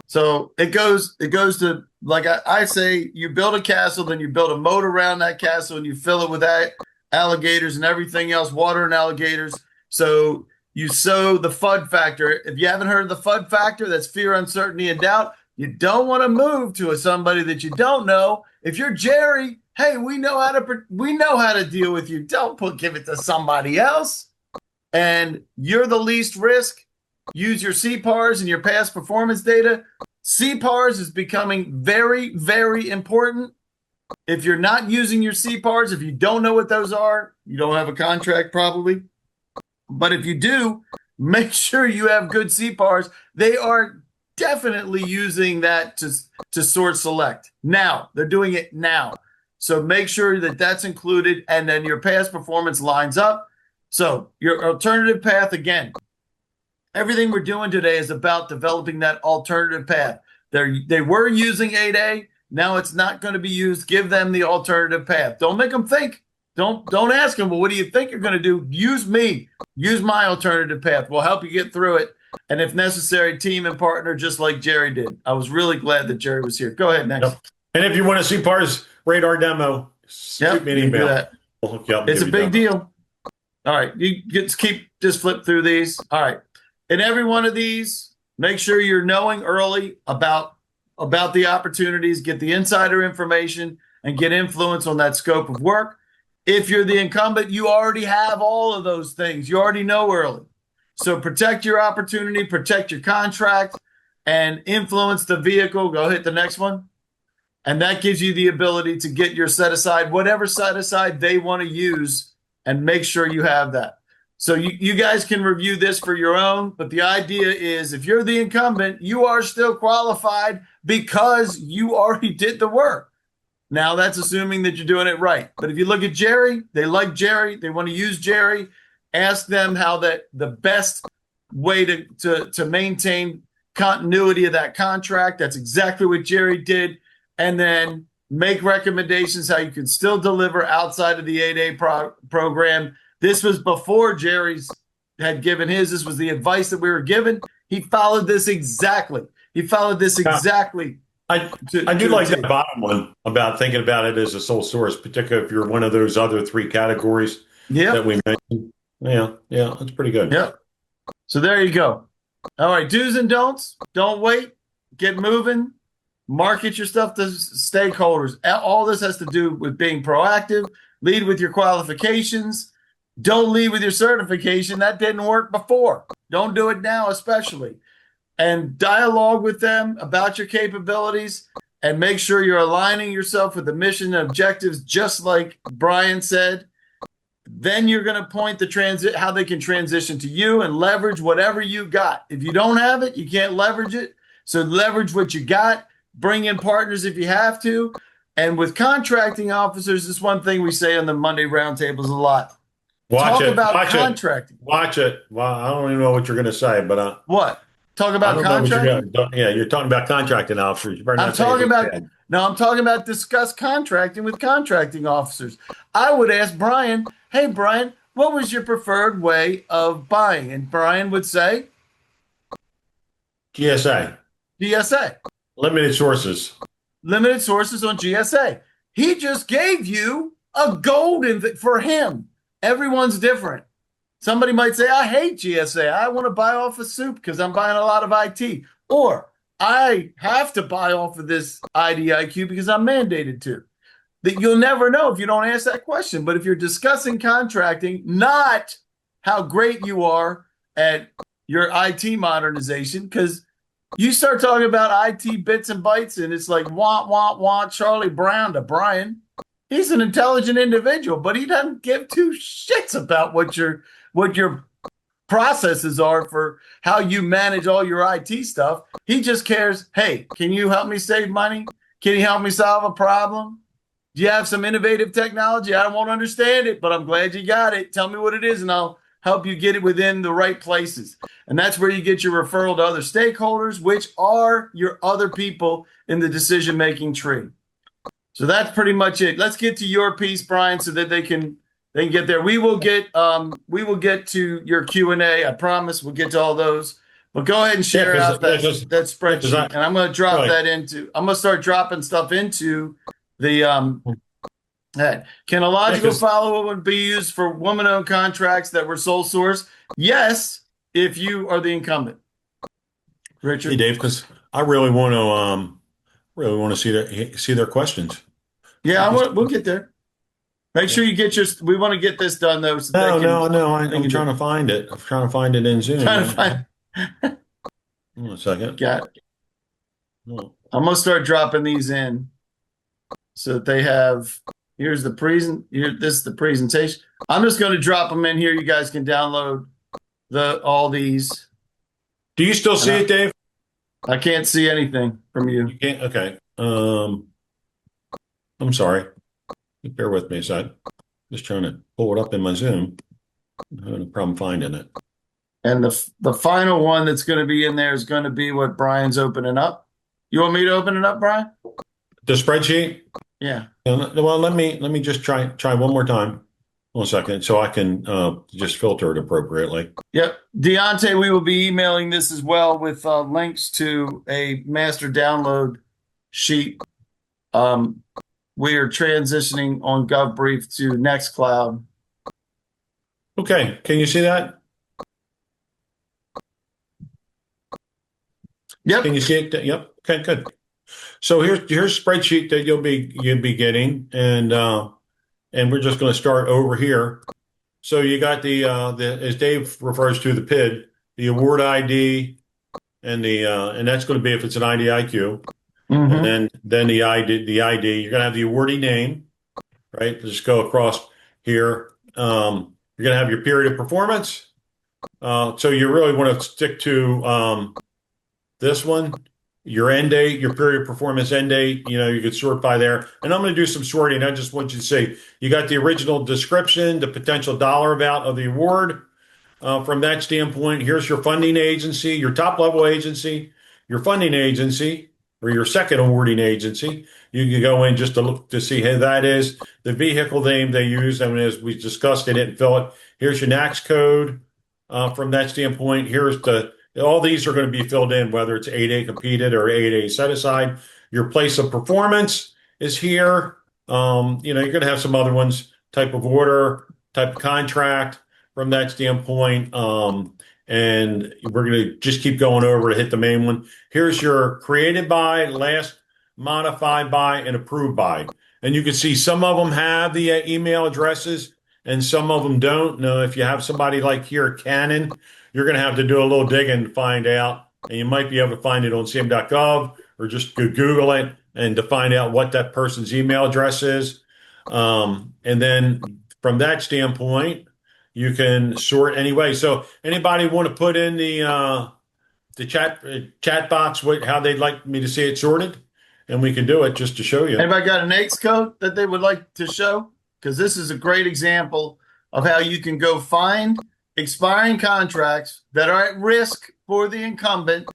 So it goes to, like I say, you build a castle, then you build a moat around that castle, and you fill it with alligators and everything else, water and alligators. So you sow the FUD factor. If you haven't heard of the FUD factor, that's fear, uncertainty, and doubt. You don't want to move to somebody that you don't know. If you're Jerry, hey, we know how to deal with you. Don't give it to somebody else. And you're the least risk. Use your CPARs and your past performance data. CPARs is becoming very, very important. If you're not using your CPARs, if you don't know what those are, you don't have a contract probably. But if you do, make sure you have good CPARs. They are definitely using that to sort select. Now, they're doing it now. So make sure that that's included, and then your past performance lines up. So your alternative path, again, everything we're doing today is about developing that alternative path. They were using 8A. Now it's not going to be used. Give them the alternative path. Don't make them think. Don't ask them, well, what do you think you're going to do? Use me. Use my alternative path. We'll help you get through it. And if necessary, team and partner, just like Jerry did. I was really glad that Jerry was here. Go ahead, next. Yep. And if you want to see PAR's radar demo, shoot me an email. We'll hook you up. It's a big deal. All right. You just flip through these. All right. In every one of these, make sure you're knowing early about the opportunities, get the insider information, and get influence on that scope of work. If you're the incumbent, you already have all of those things. You already know early. So protect your opportunity, protect your contract, and influence the vehicle. Go hit the next one. And that gives you the ability to get your set aside, whatever set aside they want to use, and make sure you have that. So you guys can review this for your own, but the idea is if you're the incumbent, you are still qualified because you already did the work. Now that's assuming that you're doing it right. But if you look at Jerry, they like Jerry, they want to use Jerry, ask them how the best way to maintain continuity of that contract. That's exactly what Jerry did. And then make recommendations how you can still deliver outside of the 8A program. This was before Jerry's had given his. This was the advice that we were given. He followed this exactly. I do like that bottom one about thinking about it as a sole source, particularly if you're one of those other three categories that we mentioned. Yeah, that's pretty good. Yeah. So there you go. All right, do's and don'ts. Don't wait. Get moving. Market your stuff to stakeholders. All this has to do with being proactive. Lead with your qualifications. Don't lead with your certification. That didn't work before. Don't do it now, especially. And dialogue with them about your capabilities, and make sure you're aligning yourself with the mission and objectives, just like Brian said. Then you're going to point how they can transition to you and leverage whatever you got. If you don't have it, you can't leverage it. So leverage what you got. Bring in partners if you have to. And with contracting officers, this is one thing we say on the Monday roundtables a lot. Talk about contracting. Watch it. Well, I don't even know what you're going to say, but what? Talk about contracting. You're talking about contracting officers. I'm talking about discuss contracting with contracting officers. I would ask Brian, hey, Brian, what was your preferred way of buying? And Brian would say, GSA. Limited sources on GSA. He just gave you a golden for him. Everyone's different. Somebody might say, I hate GSA. I want to buy off of Soup because I'm buying a lot of IT. Or I have to buy off of this IDIQ because I'm mandated to. That you'll never know if you don't ask that question. But if you're discussing contracting, not how great you are at your IT modernization, because you start talking about IT bits and bytes and it's like, want Charlie Brown to Brian. He's an intelligent individual, but he doesn't give two shits about what your processes are for how you manage all your IT stuff. He just cares, hey, can you help me save money? Can you help me solve a problem? Do you have some innovative technology? I won't understand it, but I'm glad you got it. Tell me what it is, and I'll help you get it within the right places. And that's where you get your referral to other stakeholders, which are your other people in the decision-making tree. So that's pretty much it. Let's get to your piece, Brian, so that they can get there. We will get to your Q&A. I promise we'll get to all those. But go ahead and share out that spreadsheet, and I'm going to drop that into. I'm going to start dropping stuff into the. Can a logical follow-up be used for woman-owned contracts that were sole source? Yes, if you are the incumbent. Richard, hey Dave, because I really want to see their questions. Yeah, we'll get there. Make sure you get we want to get this done though. So I'm trying to find it. I'm trying to find it in Zoom. Trying to find. Hold on a second. Got it. I'm gonna start dropping these in so that they have. Here's the this is the presentation. I'm just going to drop them in here. You guys can download all these. Do you still see it, Dave? I can't see anything from you. You can't? Okay. I'm sorry. Bear with me a sec. Just trying to pull it up in my Zoom. I'm having a problem finding it. And the final one that's going to be in there is going to be what Brian's opening up. You want me to open it up, Brian? The spreadsheet? Yeah. Well, let me just try one more time. 1 second, so I can just filter it appropriately. Yep. Deontay, we will be emailing this as well with links to a master download sheet. We are transitioning on GovBrief to Nextcloud. Okay, can you see that? Yep. Can you see it? Yep. Okay, good. So here's a spreadsheet that you'll be getting, and we're just going to start over here. So you got the as Dave refers to, the PID, the award ID, and that's going to be if it's an IDIQ. Mm-hmm. And then the ID, you're going to have the awardee name, right? Just go across here. You're going to have your period of performance. So you really want to stick to this one, your end date, your period of performance end date. You could sort by there. And I'm going to do some sorting. I just want you to see, you got the original description, the potential dollar amount of the award. From that standpoint, here's your funding agency, your top level agency, your funding agency, or your second awarding agency. You can go in just to look to see who that is, the vehicle name they use. I mean, as we discussed, they didn't fill it. Here's your NACS code. From that standpoint, all these are going to be filled in, whether it's 8A competed or 8A set aside. Your place of performance is here. You're going to have some other ones, type of order, type of contract from that standpoint. And we're going to just keep going over to hit the main one. Here's your created by, last modified by, and approved by. And you can see some of them have the email addresses and some of them don't. Now, if you have somebody like here at Canon, you're going to have to do a little digging to find out. And you might be able to find it on cm.gov or just Google it and to find out what that person's email address is. And then from that standpoint, you can sort anyway. So anybody want to put in the chat box how they'd like me to see it sorted, and we can do it just to show you. Anybody got an NAICS code that they would like to show? Because this is a great example of how you can go find expiring contracts that are at risk for the incumbent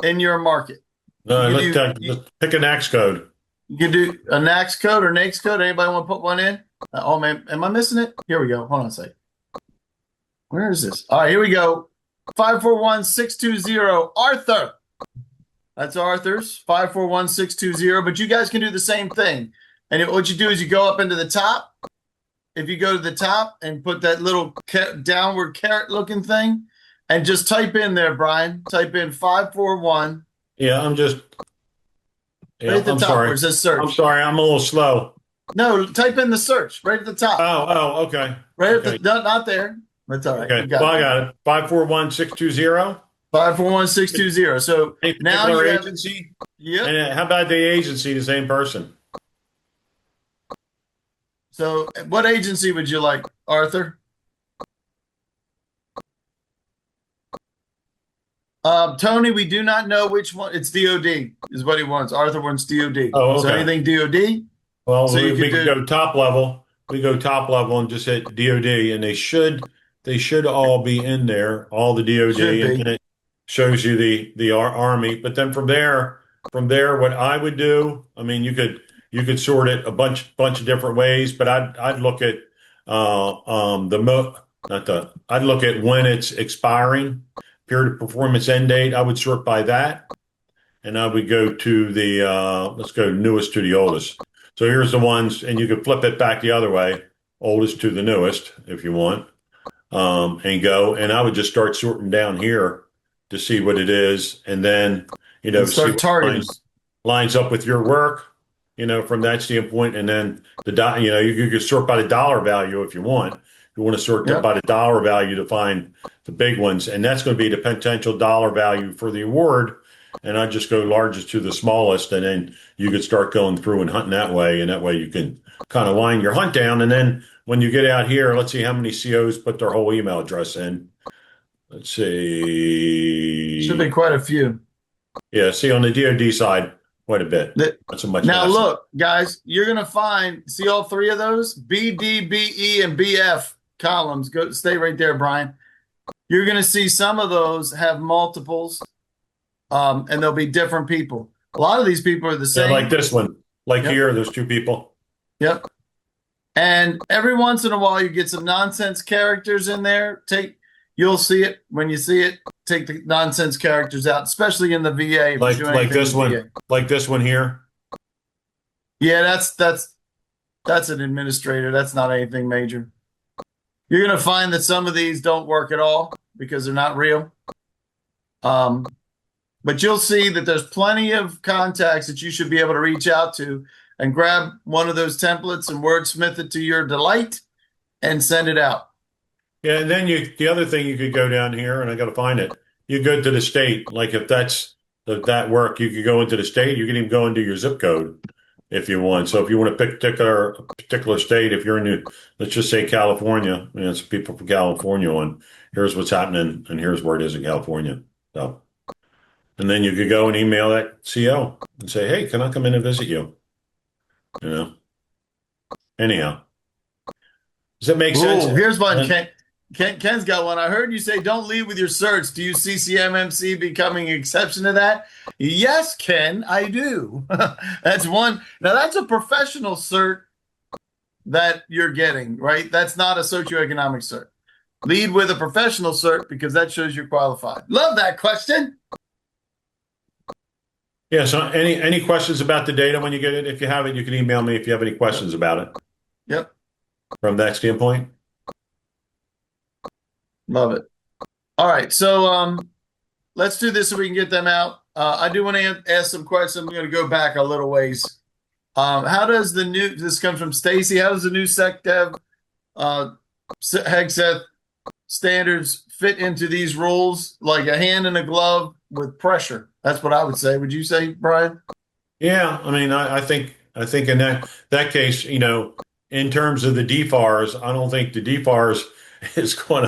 in your market. Let's pick a NACS code. You can do a NACS code or NAICS code. Anybody want to put one in? Oh man, am I missing it? Here we go. Hold on a second. Where is this? All right, here we go. 541-620 Arthur. That's Arthur's 541-620. But you guys can do the same thing. And what you do is you go up into the top. If you go to the top and put that little downward carrot looking thing and just type in there, Brian, type in 541. Yeah, I'm just. Yeah, right at the I'm top sorry. where it says search. I'm sorry. I'm a little slow. No, type in the search right at the top. Oh, okay. Right okay. at the, not there. That's all right. Okay. Well, I got it. 541-620. 541-620. So now you have agency. Yep. And how about the agency, the same person? So what agency would you like, Arthur? Tony, we do not know which one. It's DOD is what he wants. Arthur wants DOD. Oh, okay. So anything DOD? Well, so we could go top level. We go top level and just hit DOD, and they should all be in there, all the DOD, and it shows you the Army. But then from there, what I would do, I mean, you could sort it a bunch of different ways, but I'd look at I'd look at when it's expiring, period of performance end date. I would sort by that, and I would go to the let's go newest to the oldest. So here's the ones, and you could flip it back the other way, oldest to the newest if you want, and go. And I would just start sorting down here to see what it is, and then start targeting. Lines up with your work, from that standpoint, and then you could sort by the dollar value if you want. You want to sort by the dollar value to find the big ones, and that's going to be the potential dollar value for the award. and I just go largest to the smallest, and then you could start going through and hunting that way, and that way you can kind of line your hunt down. And then when you get out here, let's see how many COs put their whole email address in. Let's see. Should be quite a few. Yeah, see on the DoD side, quite a bit. Not so much. Now NASA. look, guys, you're gonna find, see all three of those B, D, B, E, and BF columns. Go stay right there, Brian. You're gonna see some of those have multiples, and there'll be different people. A lot of these people are the Yeah, same. like this one, like Yep. here, there's two people. Yep. And every once in a while, you get some nonsense characters in there. You'll see it when you see it. Take the nonsense characters out, especially in the VA. If Like you're doing anything this with one, VA. like this one here. Yeah, that's an administrator. That's not anything major. You're going to find that some of these don't work at all because they're not real. But you'll see that there's plenty of contacts that you should be able to reach out to and grab one of those templates and wordsmith it to your delight and send it out. Yeah, and then the other thing you could go down here, and I got to find it. You go to the state, like if that work, you could go into the state. You can even go into your zip code if you want. So if you want to pick a particular state, if you're in let's just say California, it's people from California on. Here's what's happening, and here's where it is in California. So, and then you could go and email that CO and say, "Hey, can I come in and visit you?" You know. Anyhow, does that make sense? Ooh, here's one. Ken's got one. I heard you say don't lead with your certs. Do you see CMMC becoming an exception to that? Yes, Ken, I do. That's one. Now, that's a professional cert that you're getting, right? That's not a socioeconomic cert. Lead with a professional cert because that shows you're qualified. Love that question. Yeah, so any questions about the data when you get it? If you have it, you can email me if you have any questions about it. Yep. From that standpoint. Love it. All right. So let's do this so we can get them out. I do want to ask some questions. I'm going to go back a little ways. How does this comes from Stacy, how does the new SecDev HEGSET standards fit into these rules like a hand in a glove with pressure? That's what I would say. Would you say, Brian? Yeah, I mean, I think in that case, in terms of the DFARS, I don't think the DFARS is going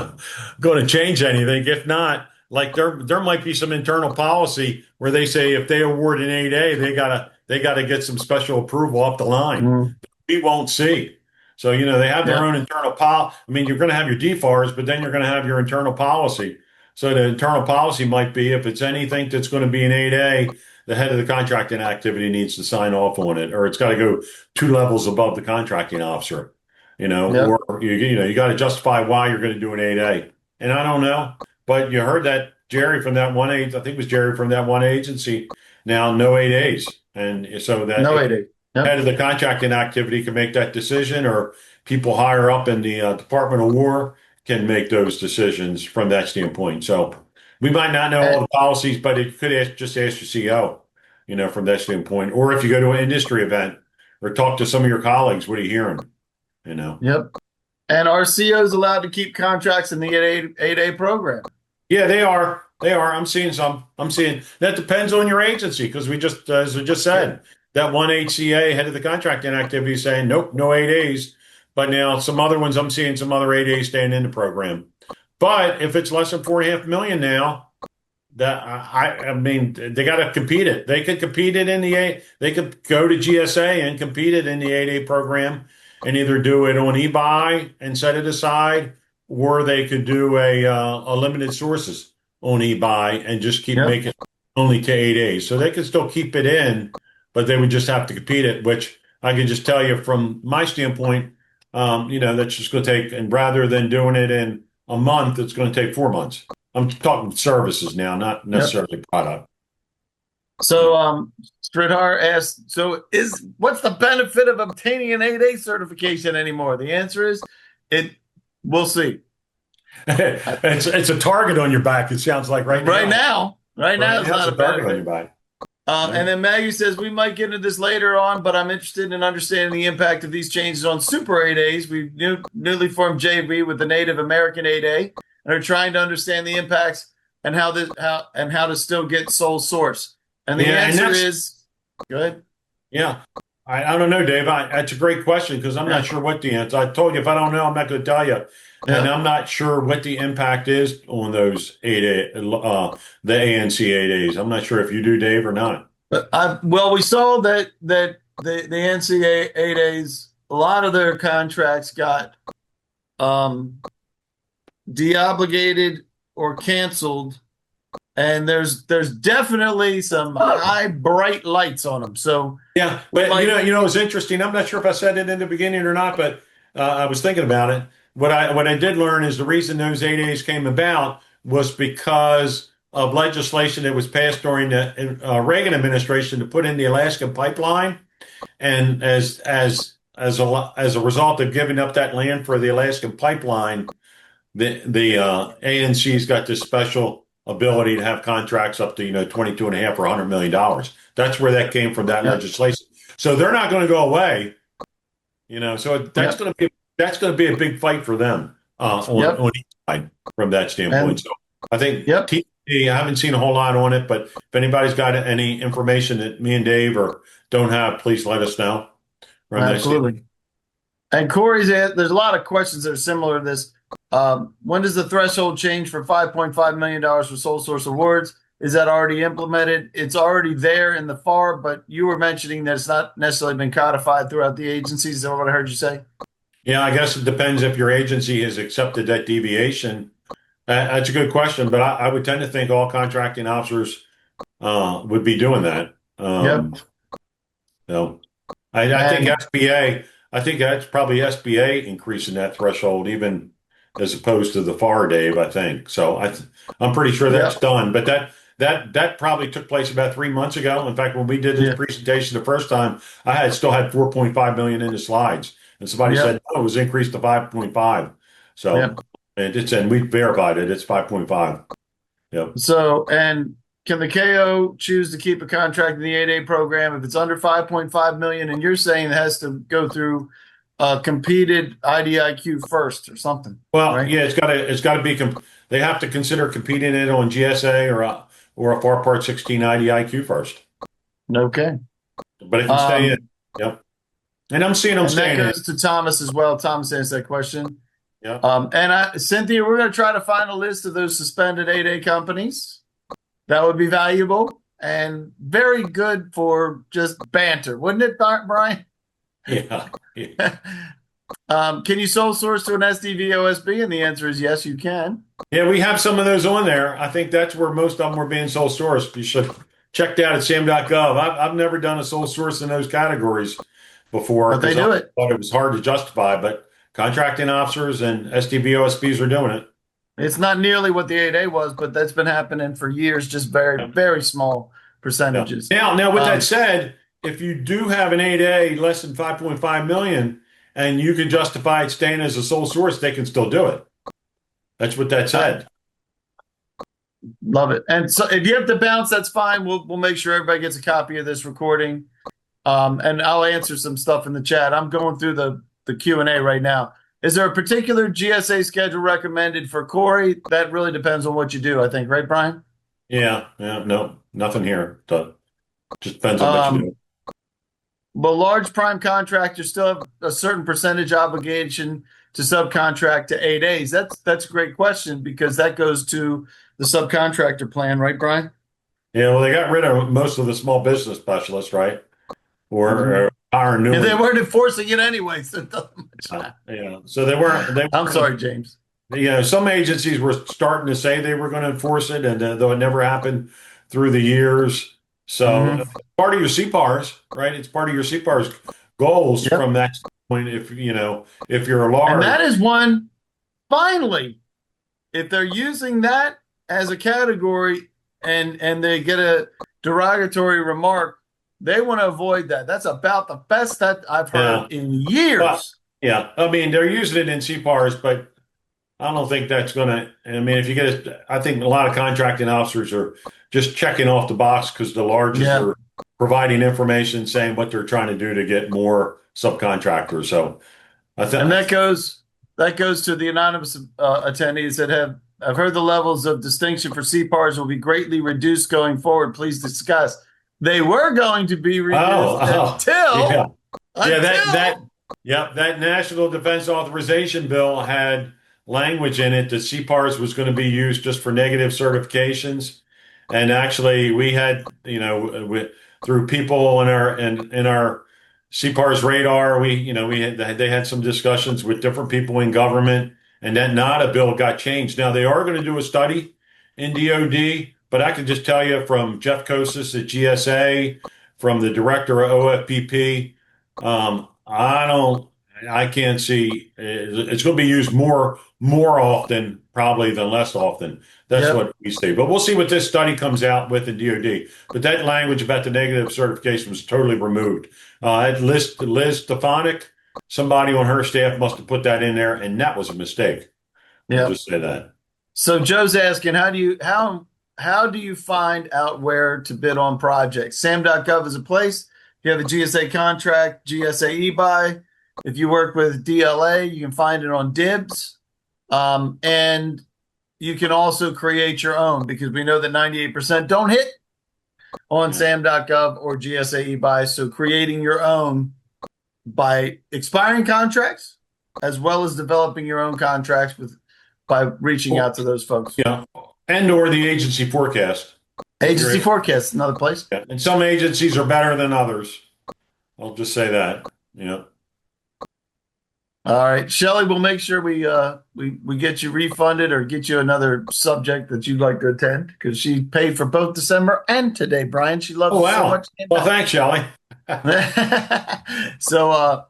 to change anything. If not, like there might be some internal policy where they say if they award an 8A, they gotta get some special approval off the line. Mm-hmm. We won't see. So they have their own internal policy. I mean, you're going to have your DFARS, but then you're going to have your internal policy. So the internal policy might be if it's anything that's going to be an 8A, the head of the contracting activity needs to sign off on it, or it's got to go 2 levels above the contracting officer. Or you got to justify why you're going to do an 8A. And I don't know, but you heard that Jerry from that one I think it was Jerry from that one agency. Now no 8As, and so that No 8A. Yep. head of the contracting activity can make that decision, or people higher up in the Department of War can make those decisions from that standpoint. So we might not know all the policies, but it could just ask your CO, from that standpoint. Or if you go to an industry event or talk to some of your colleagues, what are you hearing? Yep. And are COs allowed to keep contracts in the 8A program? Yeah, they are. I'm seeing that depends on your agency, because as we just said, that one HCA head of the contracting activity saying, nope, no 8As. But now some other ones, I'm seeing some other 8As staying in the program. But if it's less than $4.5 million now, I mean, they got to compete it. They could compete it in they could go to GSA and compete it in the 8A program and either do it on e-buy and set it aside, or they could do a limited sources on e-buy and just keep making it only to 8As. So they could still keep it in, but they would just have to compete it, which I can just tell you from my standpoint, that's just going to take, and rather than doing it in a month, it's going to take 4 months. I'm talking services now, not necessarily product. So Sridhar asked, what's the benefit of obtaining an 8A certification anymore? The answer is we'll see. It's a target on your back, it sounds like right now. Right now it's not a target on your back. And then Maggie says, we might get into this later on, but I'm interested in understanding the impact of these changes on Super 8As. We've newly formed JV with the Native American 8A and are trying to understand the impacts and how to still get sole source. And the Yeah, and answer that's is good. yeah. I don't know, Dave. That's a great question because I'm not sure what the answer. I told you if I don't know, I'm not going to tell you, and Yeah. I'm not sure what the impact is on those the ANC 8As. I'm not sure if you do, Dave, or not. But well, we saw that the NCAA 8As, a lot of their contracts got deobligated or canceled, and there's definitely some high bright lights on them. So Yeah, we but might, it's interesting. I'm not sure if I said it in the beginning or not, but I was thinking about it. What I did learn is the reason those 8As came about was because of legislation that was passed during the Reagan administration to put in the Alaska pipeline, and as a result of giving up that land for the Alaskan pipeline, the ANC's got this special ability to have contracts up to 22 and a half or $100 million. That's where that came from, that yeah, legislation. So they're not going to go away, so that's yeah, going to be a big fight for them yep, on each side from that standpoint. and So I think yep, TBD, I haven't seen a whole lot on it, but if anybody's got any information that me and Dave or don't have, please let us know from that standpoint. absolutely. And there's a lot of questions that are similar to this. When does the threshold change for $5.5 million for sole source awards? Is that already implemented? It's already there in the FAR, but you were mentioning that it's not necessarily been codified throughout the agencies. Is that what I heard you say? Yeah, I guess it depends if your agency has accepted that deviation. That's a good question, but I would tend to think all contracting officers would be doing that. Yep. So I think SBA, I think that's probably SBA increasing that threshold even as opposed to the FAR, Dave, I think. So I'm pretty sure that's Yep. done, but that probably took place about 3 months ago. In fact, when we did this Yeah. presentation the first time, I still had 4.5 million in the slides, and somebody Yep. said, "Oh, it was increased to 5.5." So Yep. and we verified it. It's 5.5. Yep. So, and can the KO choose to keep a contract in the 8A program if it's under 5.5 million? And you're saying it has to go through competed IDIQ first or something, Well, right? yeah, it's got to be. They have to consider competing it on GSA or a FAR Part 16 IDIQ first. Okay. But it can stay in. Yep. And I'm seeing them And that staying in. goes to Thomas as well. Thomas asked that question. Yep. And Cynthia, we're going to try to find a list of those suspended 8A companies. That would be valuable and very good for just banter, wouldn't it, Brian? Yeah. Can you sole source to an SDV OSB? And the answer is yes, you can. Yeah, we have some of those on there. I think that's where most of them were being sole sourced. You should check that at sam.gov. I've never done a sole source in those categories before. But they do it. I thought it was hard to justify, but contracting officers and SDV OSBs are doing it. It's not nearly what the 8A was, but that's been happening for years, just very, very small percentages. Now, with that said, if you do have an 8A less than 5.5 million and you can justify it staying as a sole source, they can still do it. That's what that said. Love it. And so if you have to bounce, that's fine. We'll make sure everybody gets a copy of this recording. And I'll answer some stuff in the chat. I'm going through the Q&A right now. Is there a particular GSA schedule recommended for Corey? That really depends on what you do, I think, right, Brian? Yeah, no, nothing here. Just depends on what you do. But large prime contractors still have a certain percentage obligation to subcontract to 8As. That's a great question because that goes to the subcontractor plan, right, Brian? Yeah, well, they got rid of most of the small business specialists, right? Or hiring new ones. They weren't enforcing it anyway. So it doesn't much matter. Yeah, so they weren't. I'm sorry, James. Some agencies were starting to say they were going to enforce it, and though it never happened through the years. So part of your CPARs, right? It's part of your CPARs goals from that point. If you're a large, and that is one. Finally, if they're using that as a category and they get a derogatory remark, they want to avoid that. That's about the best that I've heard in years. Well, yeah, I mean they're using it in CPARs, but I don't think that's going to. I mean, if you get I think a lot of contracting officers are just checking off the box because the largest are providing information saying what they're trying to do to get more subcontractors. So I think, and that goes to the anonymous attendees that have I've heard the levels of distinction for CPARs will be greatly reduced going forward. Please discuss. They were going to be reduced yeah. Yeah, until that National Defense Authorization Bill had language in it that CPARS was going to be used just for negative certifications. And actually, we had, through people in our CPARS radar, they had some discussions with different people in government, and that NADA bill got changed. Now they are going to do a study in DoD, but I can just tell you from Jeff Kosis at GSA, from the director of OFPP. I can't see it's going to be used more often probably than less often. That's Yep. what we see. But we'll see what this study comes out with in DoD. But that language about the negative certification was totally removed. Liz Stefanik, somebody on her staff must have put that in there, and that was a mistake. I'll Yep. just say that. So Joe's asking, how do you find out where to bid on projects? SAM.gov is a place. If you have a GSA contract, GSA e-buy. If you work with DLA, you can find it on Dibs. And you can also create your own, because we know that 98% don't hit on SAM.gov or GSA e-buy. So creating your own by expiring contracts, as well as developing your own contracts by reaching out to those folks. Yeah. And or the agency forecast. Agency forecast, another place. Yeah. And some agencies are better than others. I'll just say that. Yeah. All right, Shelly, we'll make sure we get you refunded or get you another subject that you'd like to attend, because she paid for both December and today, Brian. She loves it so much. Well, thanks, Shelly. So,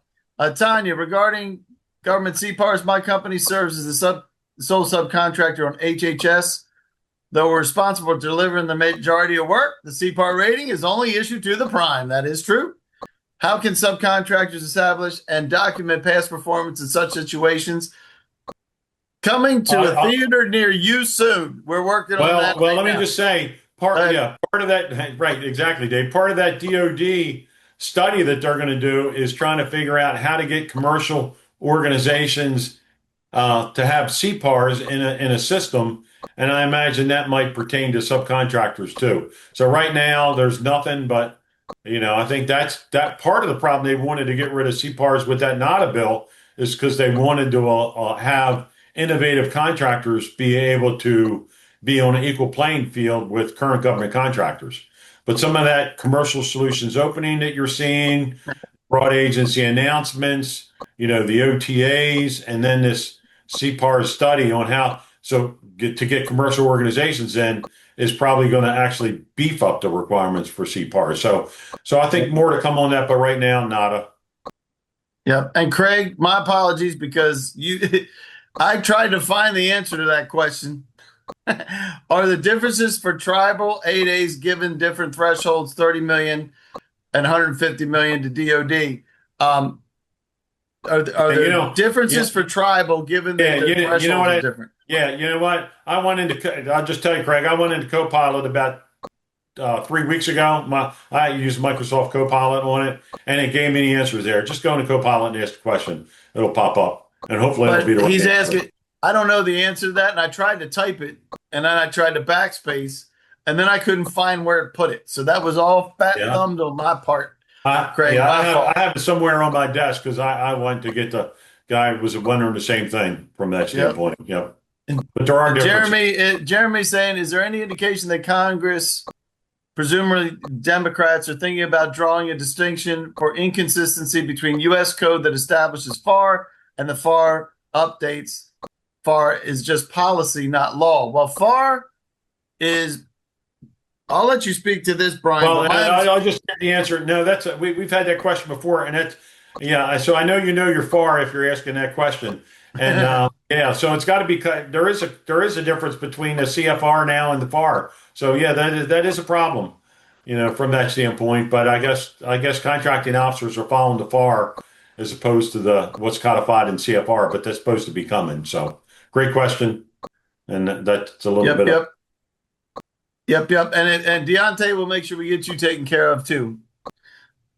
Tanya, regarding government CPARs, my company serves as the sole subcontractor on HHS. Though we're responsible for delivering the majority of work, the CPAR rating is only issued to the prime. That is true. How can subcontractors establish and document past performance in such situations? Coming to a theater near you soon. We're working on that. Well, let me just say, part of that, right, exactly, Dave. Part of that DoD study that they're going to do is trying to figure out how to get commercial organizations to have CPARs in a system, and I imagine that might pertain to subcontractors too. So right now, there's nothing but. I think that part of the problem they wanted to get rid of CPARs with that NADA bill is because they wanted to have innovative contractors be able to be on an equal playing field with current government contractors. But some of that commercial solutions opening that you're seeing, broad agency announcements, the OTAs, and then this CPAR study on how to get commercial organizations in is probably going to actually beef up the requirements for CPAR. So I think more to come on that, but right now, nada. Yep. And Craig, my apologies, because I tried to find the answer to that question. Are the differences for tribal 8As given different thresholds, 30 million and 150 million to DOD? Are there differences for tribal given that the thresholds are different? Yeah, you know what? I'll just tell you, Craig, I went into Copilot about 3 weeks ago. I used Microsoft Copilot on it, and it gave me the answers there. Just go into Copilot and ask the question. It'll pop up, and hopefully it'll be the right answer. Asking, I don't know the answer to that, and I tried to type it, and then I tried to backspace, and then I couldn't find where it put it. So that was all thumbed on my part. Craig, I have it somewhere on my desk because I went to get the guy who was wondering the same thing from that standpoint. Yep. But there are differences. Jeremy's saying, is there any indication that Congress, presumably Democrats, are thinking about drawing a distinction for inconsistency between U.S. code that establishes FAR and the FAR updates? FAR is just policy, not law. Well, FAR is. I'll let you speak to this, Brian. Well, I'll just get the answer. No, we've had that question before, and that's So I know you know your FAR if you're asking that question, and so it's got to be. There is a difference between the CFR now and the FAR. So that is a problem, from that standpoint. But I guess contracting officers are following the FAR as opposed to what's codified in CFR, but that's supposed to be coming. So great question, and that's a little bit. Yep. Yep. And Deontay will make sure we get you taken care of too,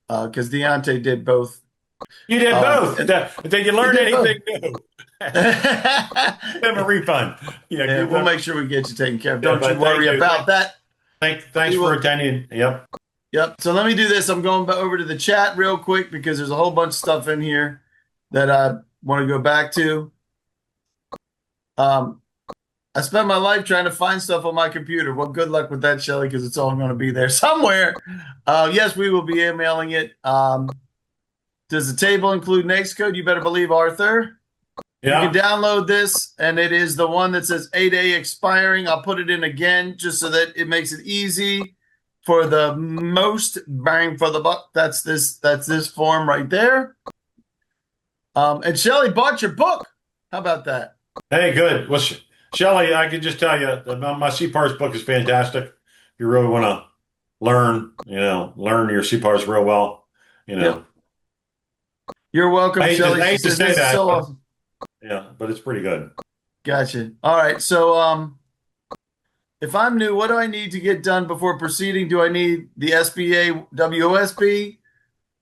because Deontay did both. You did both. And Did you learn did both. anything new? Give them a refund. Yeah, Yeah, give we'll them. make sure we get you taken care of. Yeah, Don't you but thank worry you. about that. Thanks We for will. attending. Yep. Yep. So let me do this. I'm going over to the chat real quick because there's a whole bunch of stuff in here that I want to go back to. Um, I spent my life trying to find stuff on my computer. Well, good luck with that, Shelly, because it's all going to be there somewhere. Yes, we will be emailing it. Does the table include NAICS code? You better believe, Arthur. Yeah. You can download this, and it is the one that says 8A expiring. I'll put it in again just so that it makes it easy for the most bang for the buck. That's this form right there. And Shelly bought your book. How about that? Hey, good. Well, Shelley, I can just tell you, my CPARS book is fantastic. If you really want to learn your CPARS real well, Yep. You're welcome, Shelly. I She hate to says say this is that, so but, awesome. yeah, but it's pretty good. Gotcha. All right. So, if I'm new, what do I need to get done before proceeding? Do I need the SBA WOSB?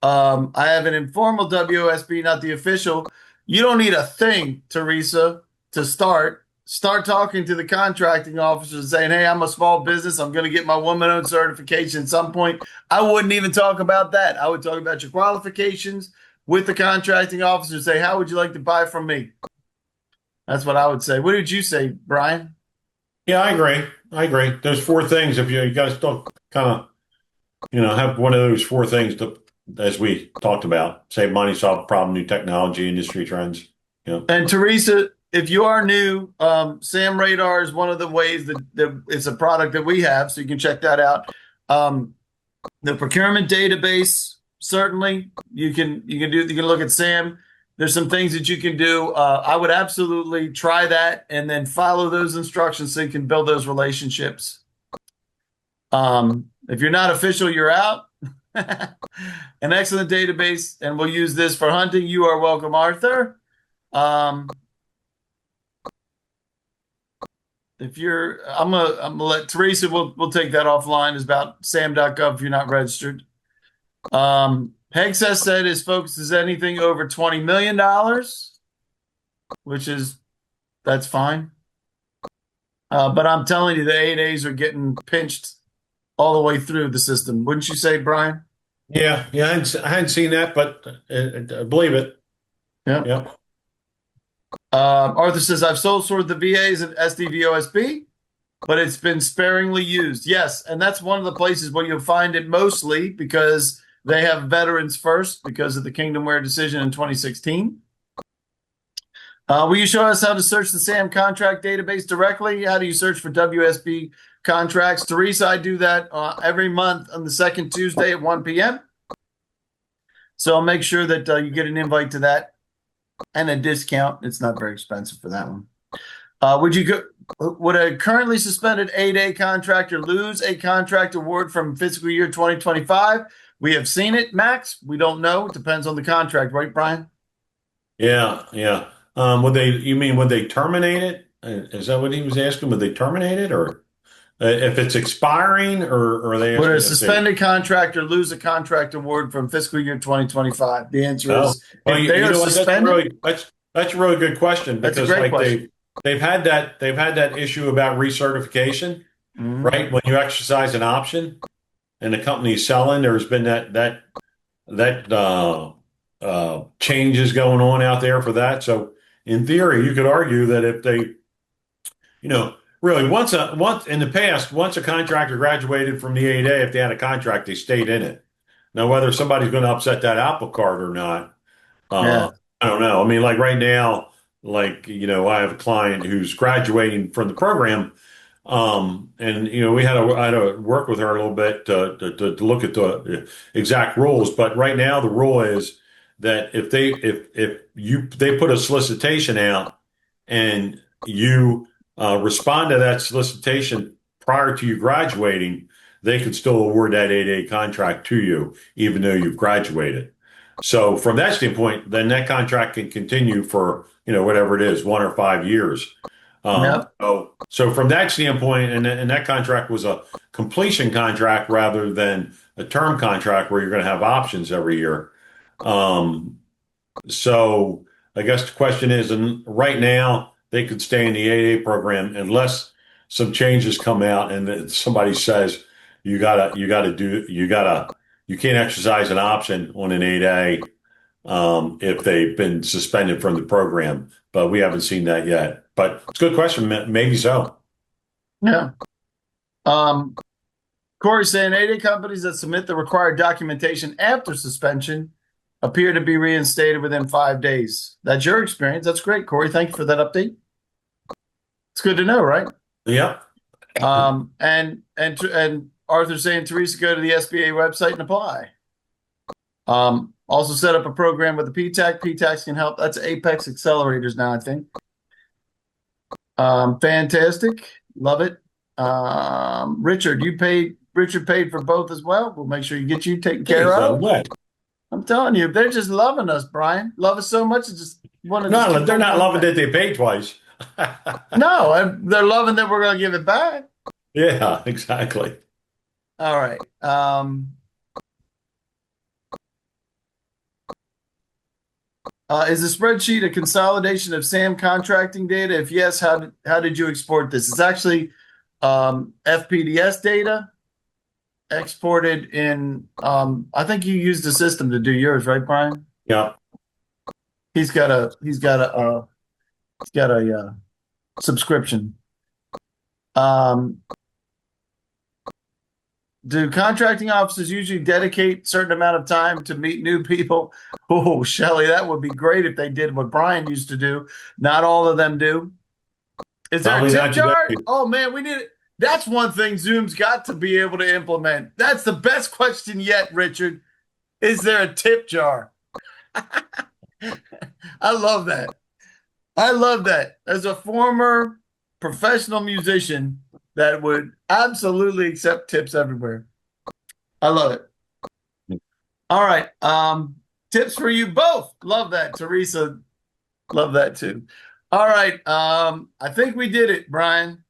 I have an informal WOSB, not the official. You don't need a thing, Teresa, to start. Start talking to the contracting officers saying, hey, I'm a small business. I'm going to get my woman-owned certification at some point. I wouldn't even talk about that. I would talk about your qualifications with the contracting officer. Say, how would you like to buy from me? That's what I would say. What did you say, Brian? Yeah, I agree. There's four things. If you guys don't kind of, have one of those four things as we talked about, save money, solve a problem, new technology, industry trends. And Teresa, if you are new, Sam Radar is one of the ways that it's a product that we have, so you can check that out. The procurement database, certainly you can look at Sam. There's some things that you can do. I would absolutely try that and then follow those instructions so you can build those relationships. If you're not official, you're out. An excellent database, and we'll use this for hunting. You are welcome, Arthur. If you're, I'm gonna let Teresa. We'll take that offline. It's about sam.gov if you're not registered. Hegseth said his focus is anything over $20 million, which is that's fine. But I'm telling you, the 8As are getting pinched all the way through the system. Wouldn't you say, Brian? Yeah. I hadn't seen that, but I believe it. Yeah. Arthur says, I've sole sourced the VAs and SDVOSB, but it's been sparingly used. Yes, and that's one of the places where you'll find it mostly because they have veterans first because of the Kingdomware decision in 2016. Will you show us how to search the SAM contract database directly? How do you search for WSB contracts? Teresa, I do that every month on the second Tuesday at 1 p.m. So I'll make sure that you get an invite to that. And a discount. It's not very expensive for that one. Would a currently suspended 8A contractor lose a contract award from fiscal year 2025? We have seen it, Max. We don't know. It depends on the contract, right, Brian? Yeah. Would they terminate it? Is that what he was asking? Would they terminate it, or if it's expiring, or are they? Would a suspended contractor lose a contract award from fiscal year 2025? The answer is if they are suspended. That's a really good question That's a because great question. they've had that issue about recertification, right? When you exercise an option and the company's selling, there's been that changes going on out there for that. So in theory, you could argue that if they, really once in the past, once a contractor graduated from the 8A, if they had a contract, they stayed in it. Now, whether somebody's going to upset that apple cart or not, I don't know. I mean, like right now, I have a client who's graduating from the program. And I had to work with her a little bit to look at the exact rules. But right now, the rule is that if they put a solicitation out and you respond to that solicitation prior to you graduating, they could still award that 8A contract to you, even though you've graduated. So from that standpoint, then that contract can continue for whatever it is, 1 or 5 years. So from that standpoint, and that contract was a completion contract rather than a term contract where you're going to have options every year. So I guess the question is, and right now they could stay in the 8A program unless some changes come out and that somebody says you can't exercise an option on an 8A if they've been suspended from the program. But we haven't seen that yet. But it's a good question. Maybe so. Yeah. Um, Corey saying 8A companies that submit the required documentation after suspension appear to be reinstated within 5 days. That's your experience. That's great, Corey. Thank you for that update. It's good to know, right? Yeah. And Arthur saying, Teresa, go to the SBA website and apply. Also set up a program with the PTAC. PTACs can help. That's Apex Accelerators now, I think. Fantastic. Love it. Richard paid for both as well. We'll make sure you get you taken care of. I'm telling you, they're just loving us, Brian. Love us so much. It's just one of No, they're not loving that they paid twice. No, they're loving that we're going to give it back. Yeah, exactly. All right. Is the spreadsheet a consolidation of SAM contracting data? If yes, how did you export this? It's actually FPDS data exported in. I think you used the system to do yours, right, Brian? Yeah. He's got a subscription. Do contracting officers usually dedicate a certain amount of time to meet new people? Oh, Shelly, that would be great if they did what Brian used to do. Not all of them do. Is there a tip jar? Oh, man, we need it. That's one thing Zoom's got to be able to implement. That's the best question yet, Richard. Is there a tip jar? I love that. I love that. As a former professional musician, that would absolutely accept tips everywhere. I love it. All right. Tips for you both. Love that. Teresa, love that too. All right. I think we did it, Brian.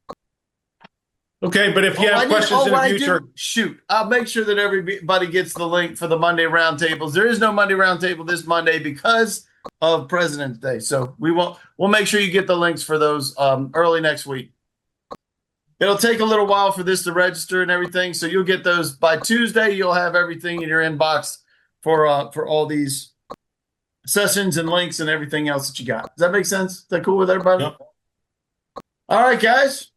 Okay, but if you have questions in the future, shoot, I'll make sure that everybody gets the link for the Monday roundtables. There is no Monday roundtable this Monday because of President's Day. So we'll make sure you get the links for those early next week. It'll take a little while for this to register and everything, so you'll get those by Tuesday. You'll have everything in your inbox for all these sessions and links and everything else that you got. Does that make sense? Is that cool with everybody? Yep. All right, guys.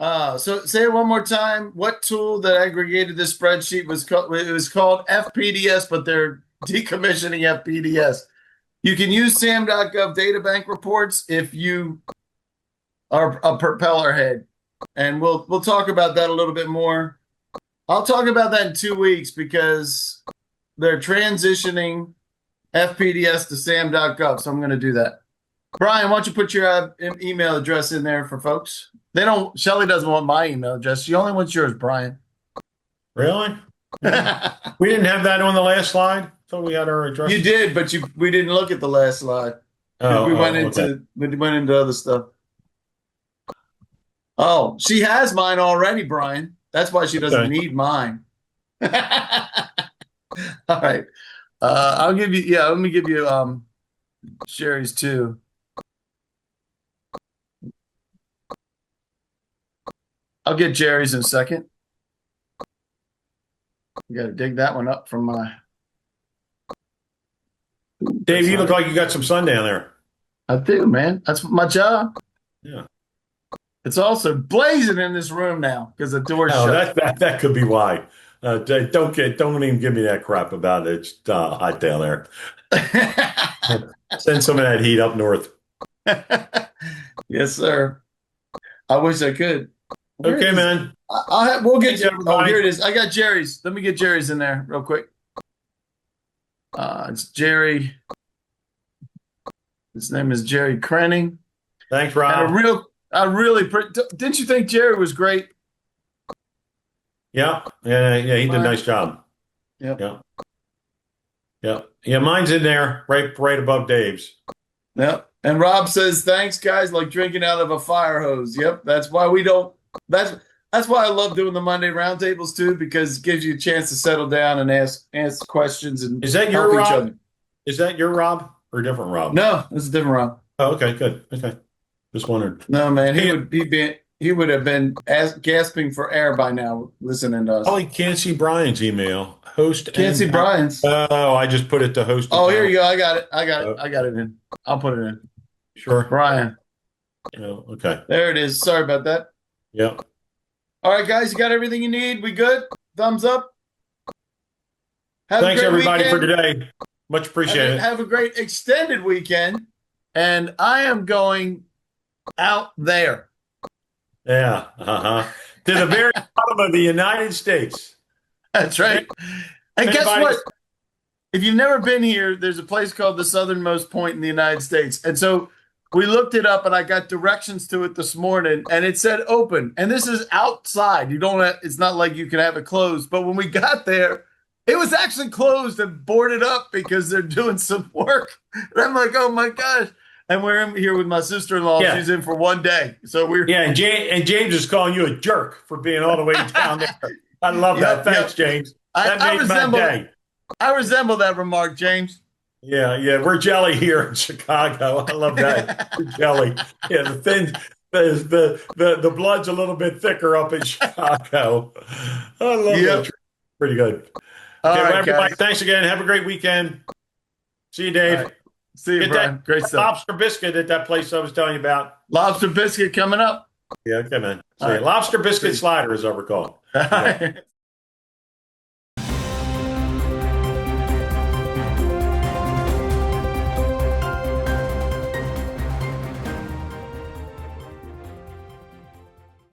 So say it one more time. What tool that aggregated this spreadsheet was called? It was called FPDS, but they're decommissioning FPDS. You can use SAM.gov data bank reports if you are a propeller head, and we'll talk about that a little bit more. I'll talk about that in 2 weeks because they're transitioning FPDS to SAM.gov, so I'm going to do that. Brian, why don't you put your email address in there for folks? Shelly doesn't want my email address. She only wants yours, Brian. Really? We didn't have that on the last slide. Thought we had our address. You did, but we didn't look at the last slide. We went into other stuff. Oh, she has mine already, Brian. That's why she doesn't need mine. All right. I'll give you, let me give you Sherry's too. I'll get Jerry's in a second. You got to dig that one up from my. Dave, you look like you got some sun down there. I do, man. That's my job. Yeah. It's also blazing in this room now because the door's shut. That could be why. Don't even give me that crap about it. It's hot down there. Send some of that heat up north. Yes, sir. I wish I could. Okay, man. We'll get you. Oh, here it is. I got Jerry's. Let me get Jerry's in there real quick. It's Jerry. His name is Jerry Crenning. Thanks, Rob. Didn't you think Jerry was great? Yeah. He did a nice job. Yep. Yeah. Mine's in there, right above Dave's. Yep. And Rob says, "Thanks, guys. Like drinking out of a fire hose." Yep. That's why we don't. That's why I love doing the Monday roundtables too, because it gives you a chance to settle down and ask questions and is that your help Rob? each other. Is that your Rob or a different Rob? No, this is a different Rob. Oh, okay, good. Okay. Just wondered. No, man, Hey, he would have been gasping for air by now listening to us. oh, I can't see Brian's email. Host Can't and see Brian's. Oh, I just put it to host. Oh, and here you panel. go. I got it in. I'll put it in. Sure. Brian. Oh, okay. There it is. Sorry about that. Yeah. All right, guys, you got everything you need? We good? Thumbs up. Have Thanks a great everybody for weekend. today. Much appreciated. Have a great extended weekend. And I am going out there. Yeah. Uh-huh. To the very bottom of the United States. That's right. And guess Anybody- what? If you've never been here, there's a place called the southernmost point in the United States. And so we looked it up and I got directions to it this morning and it said open. And this is outside. It's not like you can have it closed. But when we got there, it was actually closed and boarded up because they're doing some work. And I'm like, oh my gosh. And we're in here with my sister-in-law. Yeah. She's in for one day. So we're Yeah, and James is calling you a jerk for being all the way down there. I love that. Yep, Thanks, yep. James. That made my day. I resemble that remark, James. Yeah, we're jelly here in Chicago. I love that. We're jelly. Yeah, the blood's a little bit thicker up in Chicago. I love Yep. that. Pretty good. All Okay, right, well, everybody, guys. thanks again. Have a great weekend. See you, Dave. All right. See you, Get Brian. that Great stuff. lobster biscuit at that place I was telling you about. Lobster biscuit coming up. Yeah, okay, man. See All you. right. Lobster biscuit slider, as I recall. All right.